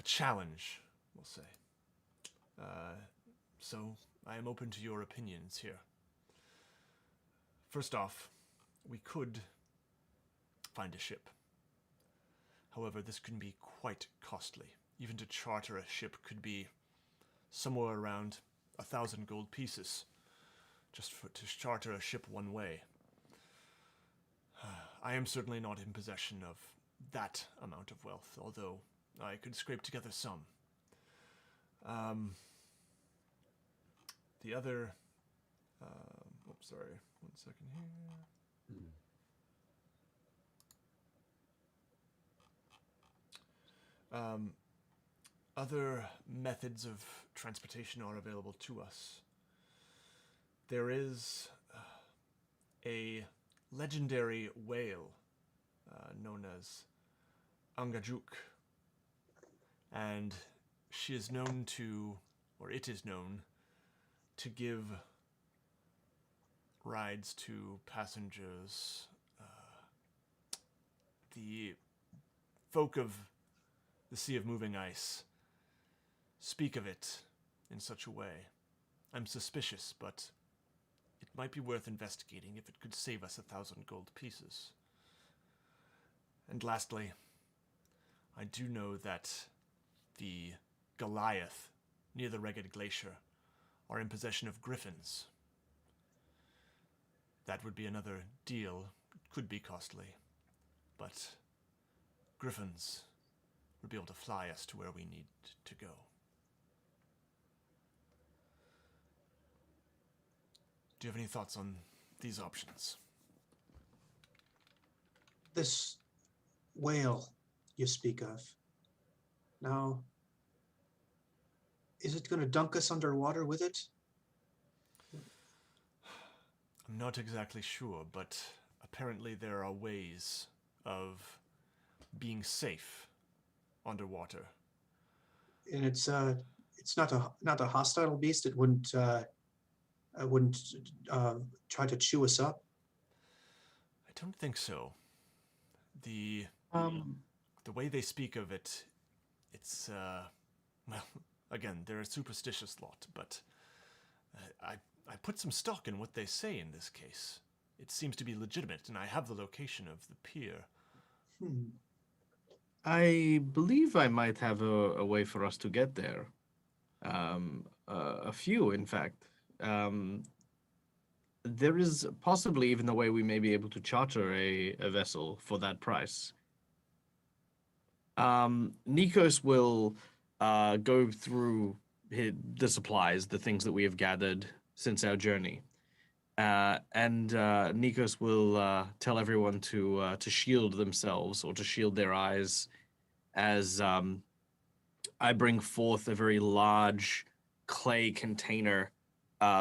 A: challenge, we'll say. So I am open to your opinions here. First off, we could find a ship. However, this can be quite costly. Even to charter a ship could be somewhere around 1,000 gold pieces just to charter a ship one way. I am certainly not in possession of that amount of wealth, although I could scrape together some. The other... sorry, 1 second here. Other methods of transportation are available to us. There is a legendary whale known as Angajuk, and she is known to, or it is known, to give rides to passengers. The folk of the Sea of Moving Ice speak of it in such a way. I'm suspicious, but it might be worth investigating if it could save us 1,000 gold pieces. And lastly, I do know that the Goliath near the Ragged Glacier are in possession of griffins. That would be another deal. It could be costly, but griffins would be able to fly us to where we need to go. Do you have any thoughts on these options?
C: This whale you speak of. Now, is it going to dunk us underwater with it?
A: I'm not exactly sure, but apparently there are ways of being safe underwater.
C: And it's not a hostile beast. It wouldn't try to chew us up.
A: I don't think so. The way they speak of it, it's well, again, they're a superstitious lot, but I put some stock in what they say in this case. It seems to be legitimate, and I have the location of the pier.
B: I believe I might have a way for us to get there. A few, in fact. There is possibly even a way we may be able to charter a vessel for that price. Nikos will go through the supplies, the things that we have gathered since our journey. And Nikos will tell everyone to shield themselves or to shield their eyes as I bring forth a very large clay container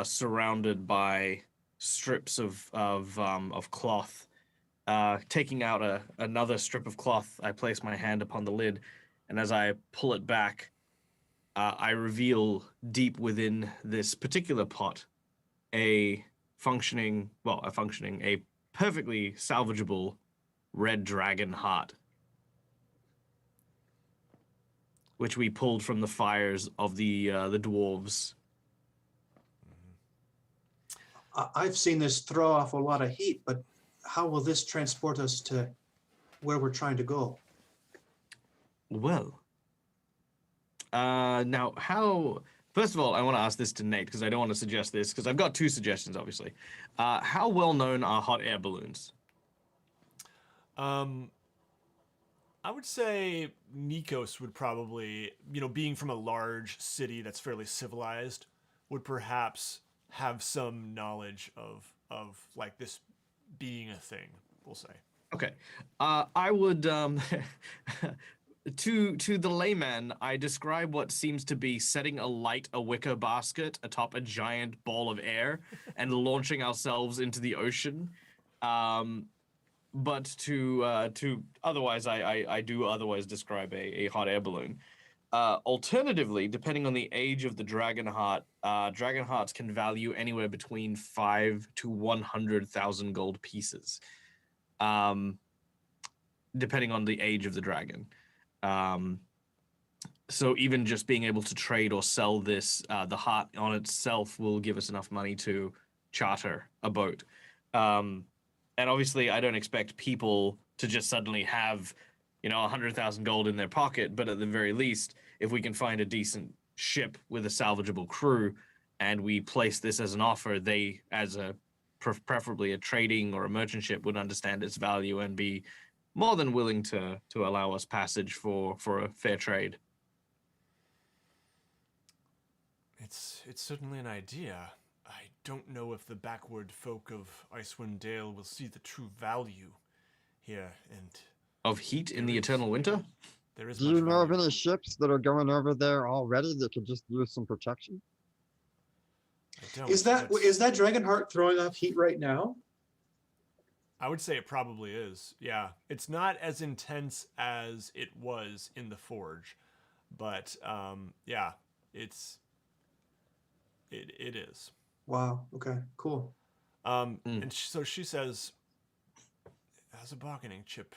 B: surrounded by strips of cloth. Taking out another strip of cloth, I place my hand upon the lid, and as I pull it back, I reveal deep within this particular pot a perfectly salvageable red dragon heart, which we pulled from the fires of the dwarves.
C: I've seen this throw off a lot of heat, but how will this transport us to where we're trying to go?
B: Well, now how... First of all, I want to ask this to Nate, because I don't want to suggest this, because I've got two suggestions, obviously. How well known are hot air balloons?
A: I would say Nikos would probably, being from a large city that's fairly civilized, would perhaps have some knowledge of like this being a thing, we'll say.
B: Okay. I would, to the layman, I describe what seems to be setting alight a wicker basket atop a giant ball of air and launching ourselves into the ocean. But to otherwise, I do otherwise describe a hot air balloon. Alternatively, depending on the age of the dragon heart, dragon hearts can value anywhere between 5 to 100,000 gold pieces, depending on the age of the dragon. So even just being able to trade or sell this, the heart on itself will give us enough money to charter a boat. And obviously, I don't expect people to just suddenly have, 100,000 gold in their pocket. But at the very least, if we can find a decent ship with a salvageable crew, and we place this as an offer, they, as preferably a trading or a merchant ship, would understand its value and be more than willing to allow us passage for a fair trade.
A: It's certainly an idea. I don't know if the backward folk of Icewind Dale will see the true value here, and
B: of heat in the eternal winter?
A: There is
E: Do you
A: much
E: know of
A: value.
E: any ships that are going over there already that could just use some protection?
A: I don't.
C: Is that Dragonheart throwing off heat right now?
A: I would say it probably is. Yeah, it's not as intense as it was in the Forge, but yeah, it is.
C: Wow. Okay. Cool.
A: And so she says, as a bargaining chip,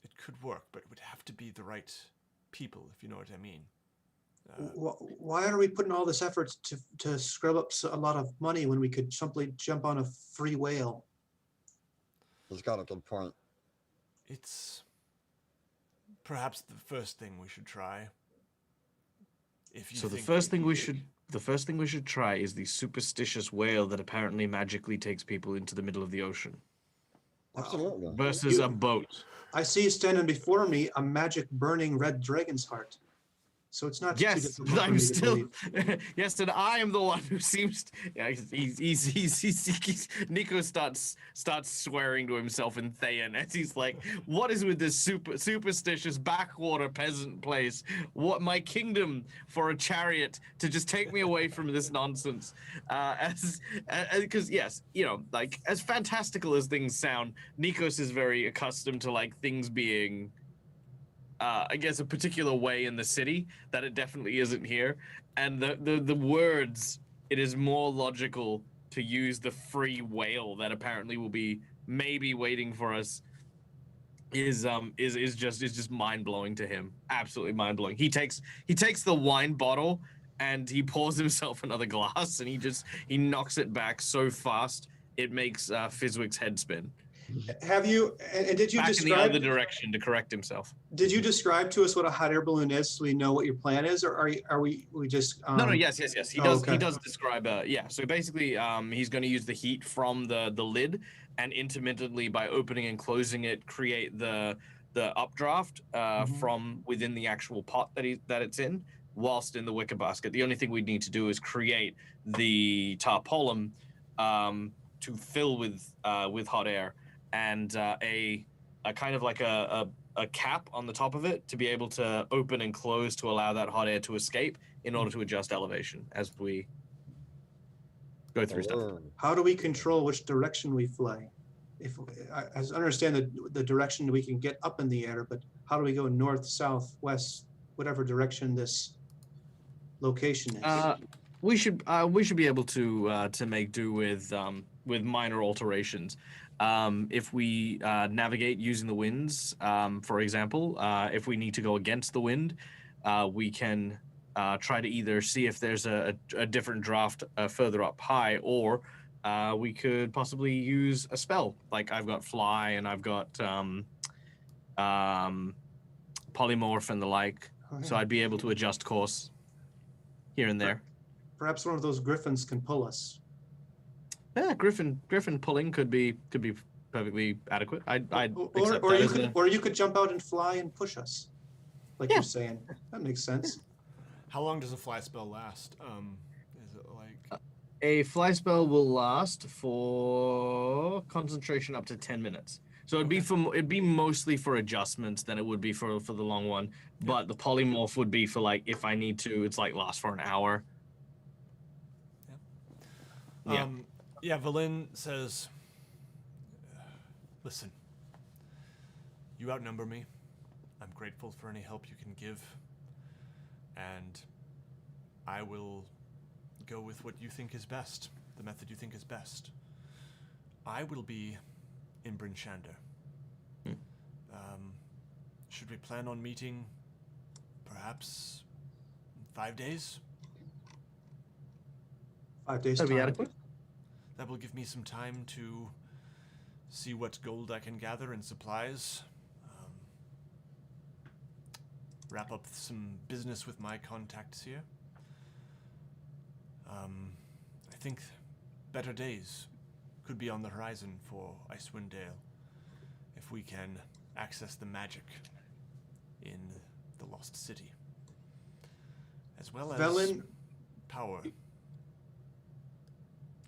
A: it could work, but it would have to be the right people, if you know what I mean.
C: Why are we putting all this effort to scrub up a lot of money when we could simply jump on a free whale?
E: He's got a good point.
A: It's perhaps the first thing we should try. If you
B: So the
A: think
B: first thing we should try is the superstitious whale that apparently magically takes people into the middle of the ocean.
E: Absolutely.
B: Versus a boat.
C: I see standing before me a magic burning red dragon's heart. So it's not too
B: Yes,
C: difficult
B: but
C: for
B: I'm
C: me to
B: still.
C: believe.
B: Yes, and I am the one who seems. Yeah, he's Nico starts swearing to himself in Thayan as he's like, "What is with this superstitious backwater peasant place? What my kingdom for a chariot to just take me away from this nonsense?" Because yes, like as fantastical as things sound, Nikos is very accustomed to like things being. I guess a particular way in the city that it definitely isn't here, and the words, it is more logical to use the free whale that apparently will be maybe waiting for us. Is just mind blowing to him. Absolutely mind blowing. He takes the wine bottle and he pours himself another glass and he knocks it back so fast it makes Fizwick's head spin.
C: Have you, and did you
B: Back in the
C: describe,
B: other direction to correct himself.
C: did you describe to us what a hot air balloon is so we know what your plan is, or are we just
B: No, yes. He
C: Oh,
B: does.
C: okay.
B: He does describe. Yeah. So basically, he's going to use the heat from the lid, and intermittently by opening and closing it, create the updraft from within the actual pot that it's in, whilst in the wicker basket. The only thing we need to do is create the tarpaulin to fill with hot air, and a kind of like a cap on the top of it to be able to open and close to allow that hot air to escape in order to adjust elevation as we go through stuff.
D: Oh.
C: How do we control which direction we fly? If I understand the direction we can get up in the air, but how do we go north, south, west, whatever direction this location is?
B: We should be able to make do with minor alterations. If we navigate using the winds, for example, if we need to go against the wind, we can try to either see if there's a different draft further up high, or we could possibly use a spell. Like I've got fly and I've got polymorph and the like, so I'd be able to adjust course here and there.
C: Perhaps one of those griffins can pull us.
B: Yeah, griffin pulling could be perfectly adequate. I'd accept
C: Or
B: that
C: you could jump out and fly and push us, like you're saying. That makes sense.
A: How long does a fly spell last? Is it like
B: a fly spell will last for concentration up to 10 minutes. So it'd be mostly for adjustments than it would be for the long one. But the polymorph would be for like if I need to, it's like last for an hour.
A: Yeah, Valin says, listen, you outnumber me. I'm grateful for any help you can give. And I will go with what you think is best, the method you think is best. I will be in Bryn Shander. Should we plan on meeting perhaps in 5 days?
C: 5 days
B: That'd be
C: time.
B: adequate.
A: That will give me some time to see what gold I can gather and supplies. Wrap up some business with my contacts here. I think better days could be on the horizon for Icewind Dale if we can access the magic in the Lost City, as well as
C: Velen,
A: power.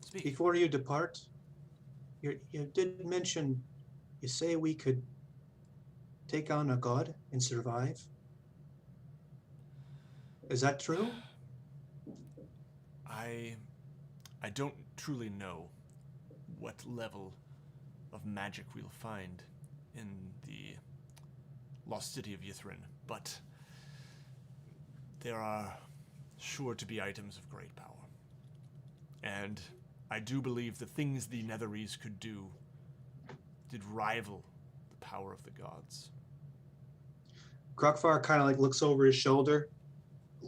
A: Speak.
C: before you depart, you did mention, you say we could take on a god and survive. Is that true?
A: I don't truly know what level of magic we'll find in the Lost City of Yithrin, but there are sure to be items of great power. And I do believe the things the Netherese could do did rival the power of the gods.
C: Krokvar kind of like looks over his shoulder,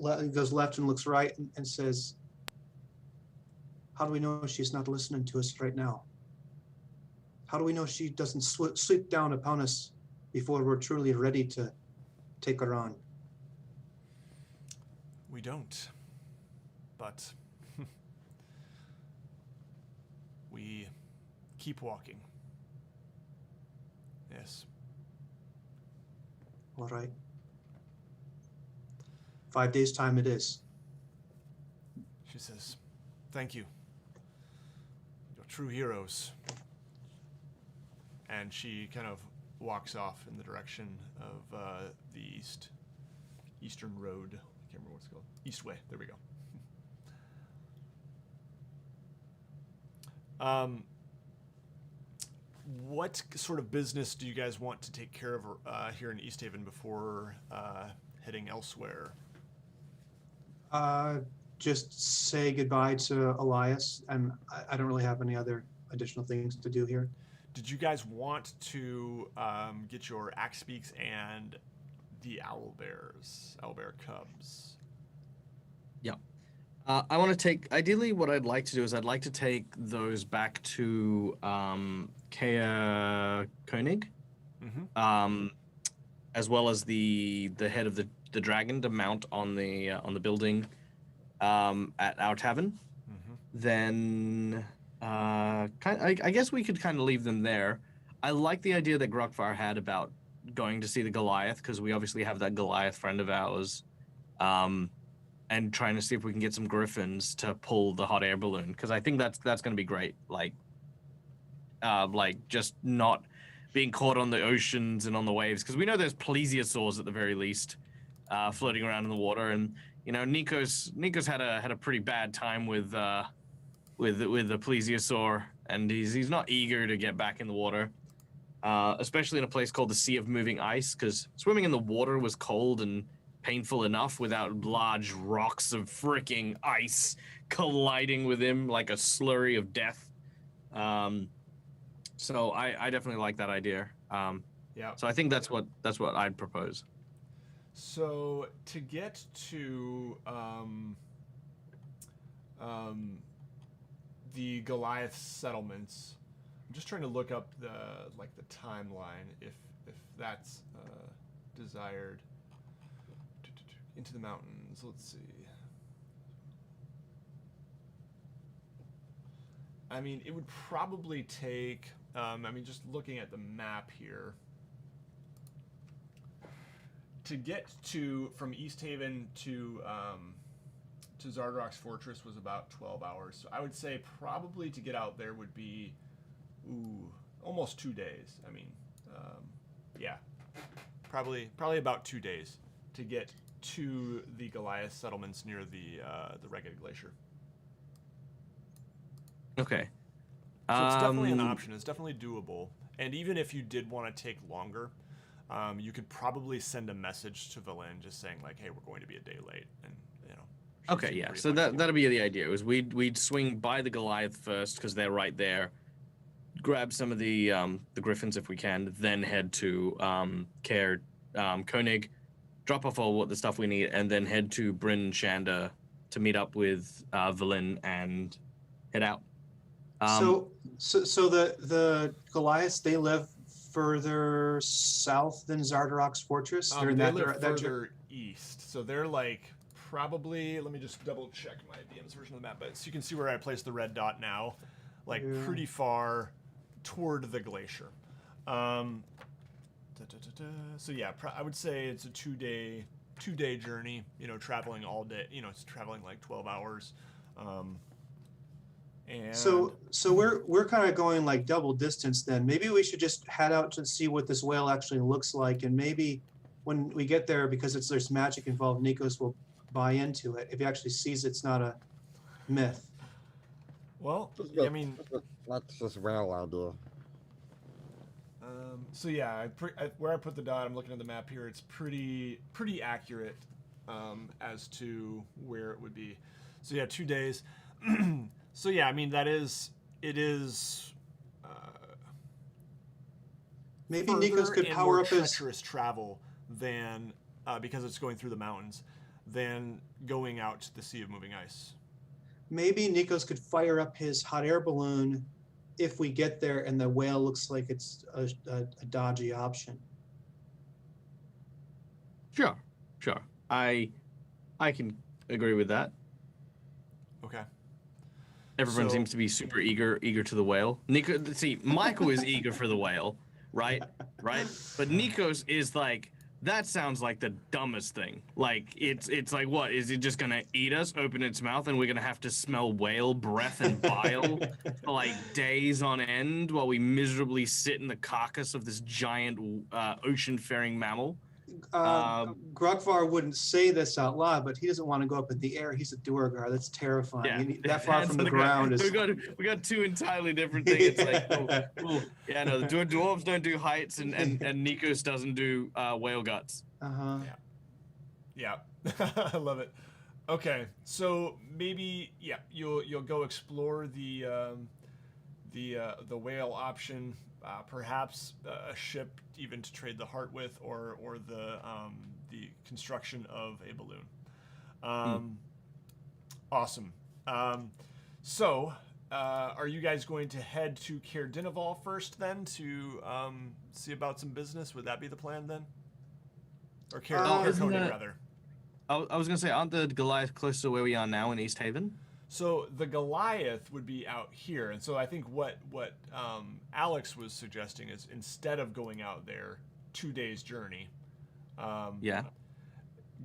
C: goes left and looks right, and says, how do we know she's not listening to us right now? How do we know she doesn't sweep down upon us before we're truly ready to take her on?
A: We don't. But we keep walking. Yes.
C: All right. 5 days' time it is.
A: She says, thank you. You're true heroes. And she kind of walks off in the direction of the eastern road. I can't remember what it's called. Eastway. There we go. What sort of business do you guys want to take care of here in Easthaven before heading elsewhere?
C: Just say goodbye to Elias, and I don't really have any other additional things to do here.
A: Did you guys want to get your axe beaks and the owlbear cubs?
B: Yeah. I want to take, ideally what I'd like to do is I'd like to take those back to Kea Koenig, as well as the head of the dragon to mount on the building at our tavern. Then I guess we could kind of leave them there. I like the idea that Grokvar had about going to see the Goliath because we obviously have that Goliath friend of ours, and trying to see if we can get some griffins to pull the hot air balloon because I think that's going to be great. Like just not being caught on the oceans and on the waves because we know there's plesiosaurs at the very least floating around in the water, and you know Nico's had a pretty bad time with the plesiosaur, and he's not eager to get back in the water, especially in a place called the Sea of Moving Ice because swimming in the water was cold and painful enough without large rocks of freaking ice colliding with him like a slurry of death. So I definitely like that idea.
A: Yeah.
B: So I think that's what I'd propose.
A: So to get to the Goliath settlements, I'm just trying to look up the timeline if that's desired. Into the mountains. Let's see. I mean, it would probably take. Just looking at the map here, to get from Easthaven to Zardrock's fortress was about 12 hours. So I would say probably to get out there would be, almost 2 days. I mean, yeah, probably about 2 days to get to the Goliath settlements near the Ragged Glacier.
B: Okay.
A: So it's definitely an option. It's definitely doable. And even if you did want to take longer, you could probably send a message to Valen just saying like, "Hey, we're going to be a day late," and
B: Okay, yeah. So that'll be the idea. Was we'd swing by the Goliath first because they're right there. Grab some of the griffins if we can, then head to Koenig, drop off all the stuff we need, and then head to Bryn Shanda to meet up with Valen and head out.
C: So the Goliaths, they live further south than Zardrock's fortress.
A: They live further east, so they're like probably. Let me just double check my DM's version of the map, but so you can see where I placed the red dot now, like pretty far toward the glacier. So yeah, I would say it's a two-day journey. You know, traveling all day. You know, it's traveling like 12 hours. And
C: so we're kind of going like double distance then. Maybe we should just head out to see what this whale actually looks like, and maybe when we get there, because there's magic involved, Nikos will buy into it. If he actually sees it's not a myth.
A: well, I mean,
E: That's just whale idea.
A: so yeah, where I put the dot, I'm looking at the map here. It's pretty accurate as to where it would be. So yeah, 2 days. So yeah, I mean it is.
C: Maybe Nikos could power up his
A: treacherous travel than because it's going through the mountains, than going out to the Sea of Moving Ice.
C: Maybe Nikos could fire up his hot air balloon if we get there and the whale looks like it's a dodgy option.
B: Sure. I can agree with that.
A: Okay.
B: Everyone seems to be super eager to the whale. Michael is eager for the whale, right? But Nikos is like, that sounds like the dumbest thing. Like it's like, what is it just gonna eat us? Open its mouth and we're gonna have to smell whale breath and bile for like days on end while we miserably sit in the carcass of this giant ocean-faring mammal.
C: Grugvar wouldn't say this out loud, but he doesn't want to go up in the air. He's a Duergar. That's terrifying. That far from the ground is.
B: We got two entirely different things. It's like, cool. Yeah, no, the dwarves don't do heights, and Nikos doesn't do whale guts.
A: Yeah. I love it. Okay, so maybe you'll go explore the whale option. Perhaps a ship even to trade the heart with, or the construction of a balloon. Awesome. So, are you guys going to head to Caer Dineval first then to see about some business? Would that be the plan then? Or Caer Koenig, rather?
B: I was gonna say, aren't the Goliath close to where we are now in Easthaven?
A: So the Goliath would be out here, and so I think what Alex was suggesting is instead of going out there, 2 days journey.
B: Yeah.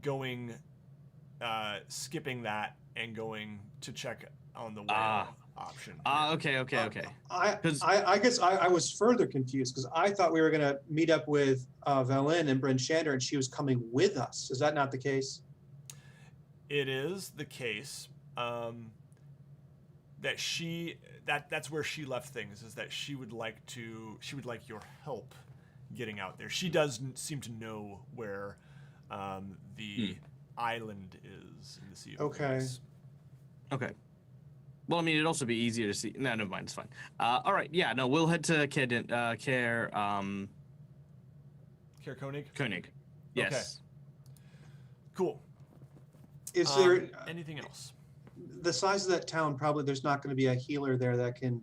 A: Going, skipping that and going to check on the whale option.
B: Okay.
C: I
B: 'Cause-
C: guess I was further confused because I thought we were gonna meet up with Velen and Bryn Shander, and she was coming with us. Is that not the case?
A: It is the case that that's where she left things, is that she would like your help getting out there. She does seem to know where the island is in the Sea of
C: Okay.
A: Glass.
B: Okay. Well, I mean, it'd also be easier to see. No, never mind. It's fine. All right. Yeah. No, we'll head to Care
A: Koenig?
B: Koenig. Yes.
A: Cool.
C: Is there
A: anything else?
C: the size of that town? Probably there's not going to be a healer there that can,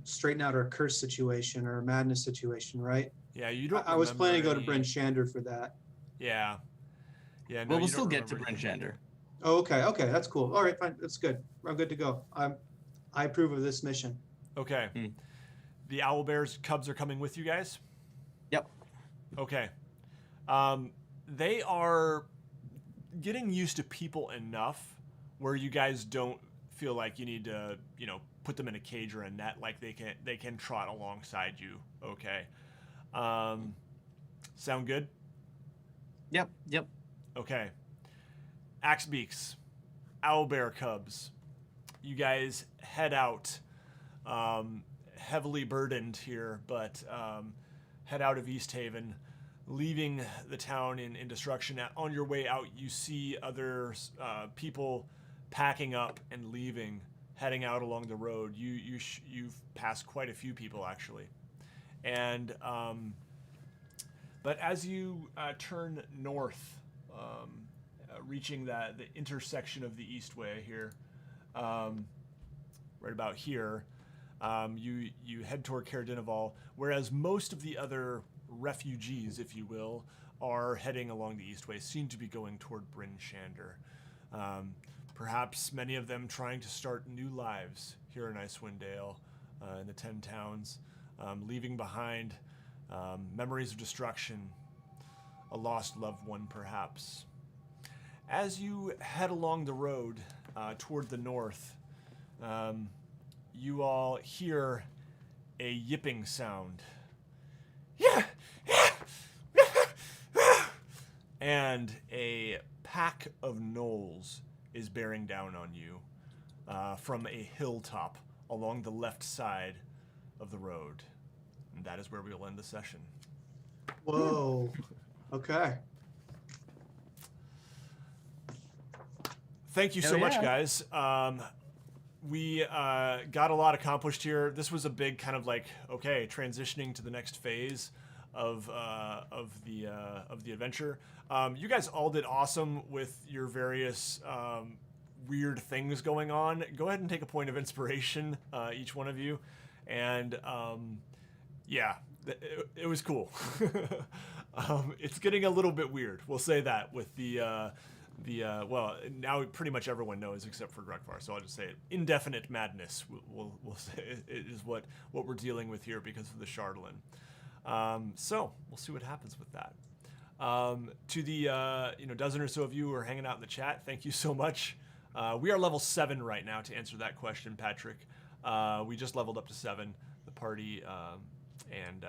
C: straighten out our curse situation or a madness situation, right?
A: Yeah, you don't.
C: I was planning to go to
A: any-
C: Bryn Shander for that.
A: Yeah. Yeah. No,
B: Well,
A: you
B: we'll still
A: don't
B: get to
A: remember
B: Bryn
A: anything.
B: Shander.
C: Oh, okay, that's cool. All right, fine, that's good. I'm good to go. I approve of this mission.
A: Okay. The owlbear's cubs are coming with you guys?
B: Yep.
A: Okay. They are getting used to people enough where you guys don't feel like you need to, put them in a cage or a net. Like they can trot alongside you. Okay. Sound good?
B: Yep.
A: Okay. Axebeaks, owlbear cubs. You guys head out, heavily burdened here, but head out of Easthaven, leaving the town in destruction. On your way out, you see other people packing up and leaving, heading out along the road. You've passed quite a few people actually, and but as you turn north, reaching the intersection of the Eastway here, right about here, you head toward Caer-Dineval, whereas most of the other refugees, if you will, are heading along the Eastway, seem to be going toward Bryn Shander. Perhaps many of them trying to start new lives here in Icewind Dale, in the 10 towns, leaving behind memories of destruction, a lost loved one perhaps. As you head along the road toward the north, you all hear a yipping sound. And a pack of gnolls is bearing down on you from a hilltop along the left side of the road. And that is where we will end the session.
C: Whoa. Okay.
A: Thank you so
B: Hell
A: much,
B: yeah.
A: guys. We got a lot accomplished here. This was a big kind of like, okay, transitioning to the next phase of the adventure. You guys all did awesome with your various weird things going on. Go ahead and take a point of inspiration, each one of you, and yeah, it was cool. It's getting a little bit weird. We'll say that with the well, now pretty much everyone knows except for Grekvar, so I'll just say it. Indefinite madness, we'll say, is what we're dealing with here because of the Chardolin. So we'll see what happens with that. To the dozen or so of you who are hanging out in the chat, thank you so much. We are level 7 right now to answer that question, Patrick. We just leveled up to 7, the party, and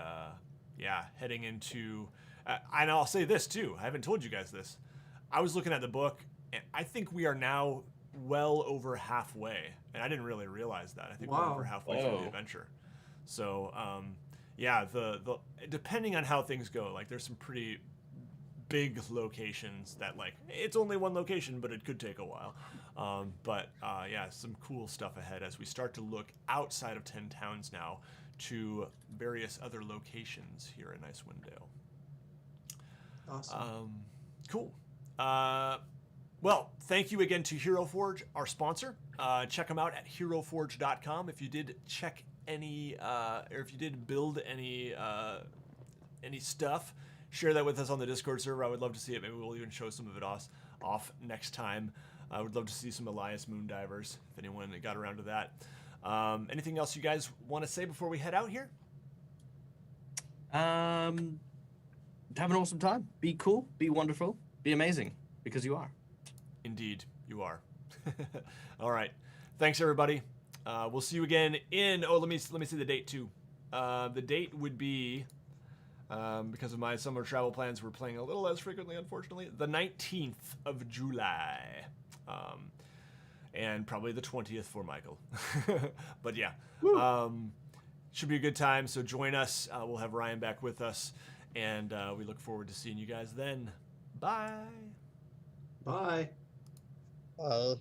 A: yeah, heading into. And I'll say this too. I haven't told you guys this. I was looking at the book, and I think we are now well over halfway, and I didn't really realize that. I think we're
C: Wow.
A: over halfway through the adventure. So, yeah, the depending on how things go, like there's some pretty big locations that like it's only one location, but it could take a while. But yeah, some cool stuff ahead as we start to look outside of 10 towns now to various other locations here in Icewind Dale.
C: Awesome.
A: Cool. Well, thank you again to Hero Forge, our sponsor. Check them out at heroforge.com. If you did check any, or if you did build any stuff, share that with us on the Discord server. I would love to see it. Maybe we'll even show some of it off next time. I would love to see some Elias Moondivers, if anyone got around to that. Anything else you guys want to say before we head out here?
B: Have an awesome time. Be cool. Be wonderful. Be amazing, because you are.
A: Indeed, you are. All right. Thanks, everybody. We'll see you again in. Oh, let me see the date too. The date would be, because of my summer travel plans, we're playing a little less frequently, unfortunately. The 19th of July, and probably the 20th for Michael. But yeah, should be a good time. So join us. We'll have Ryan back with us, and we look forward to seeing you guys then. Bye.
C: Bye.
E: Bye.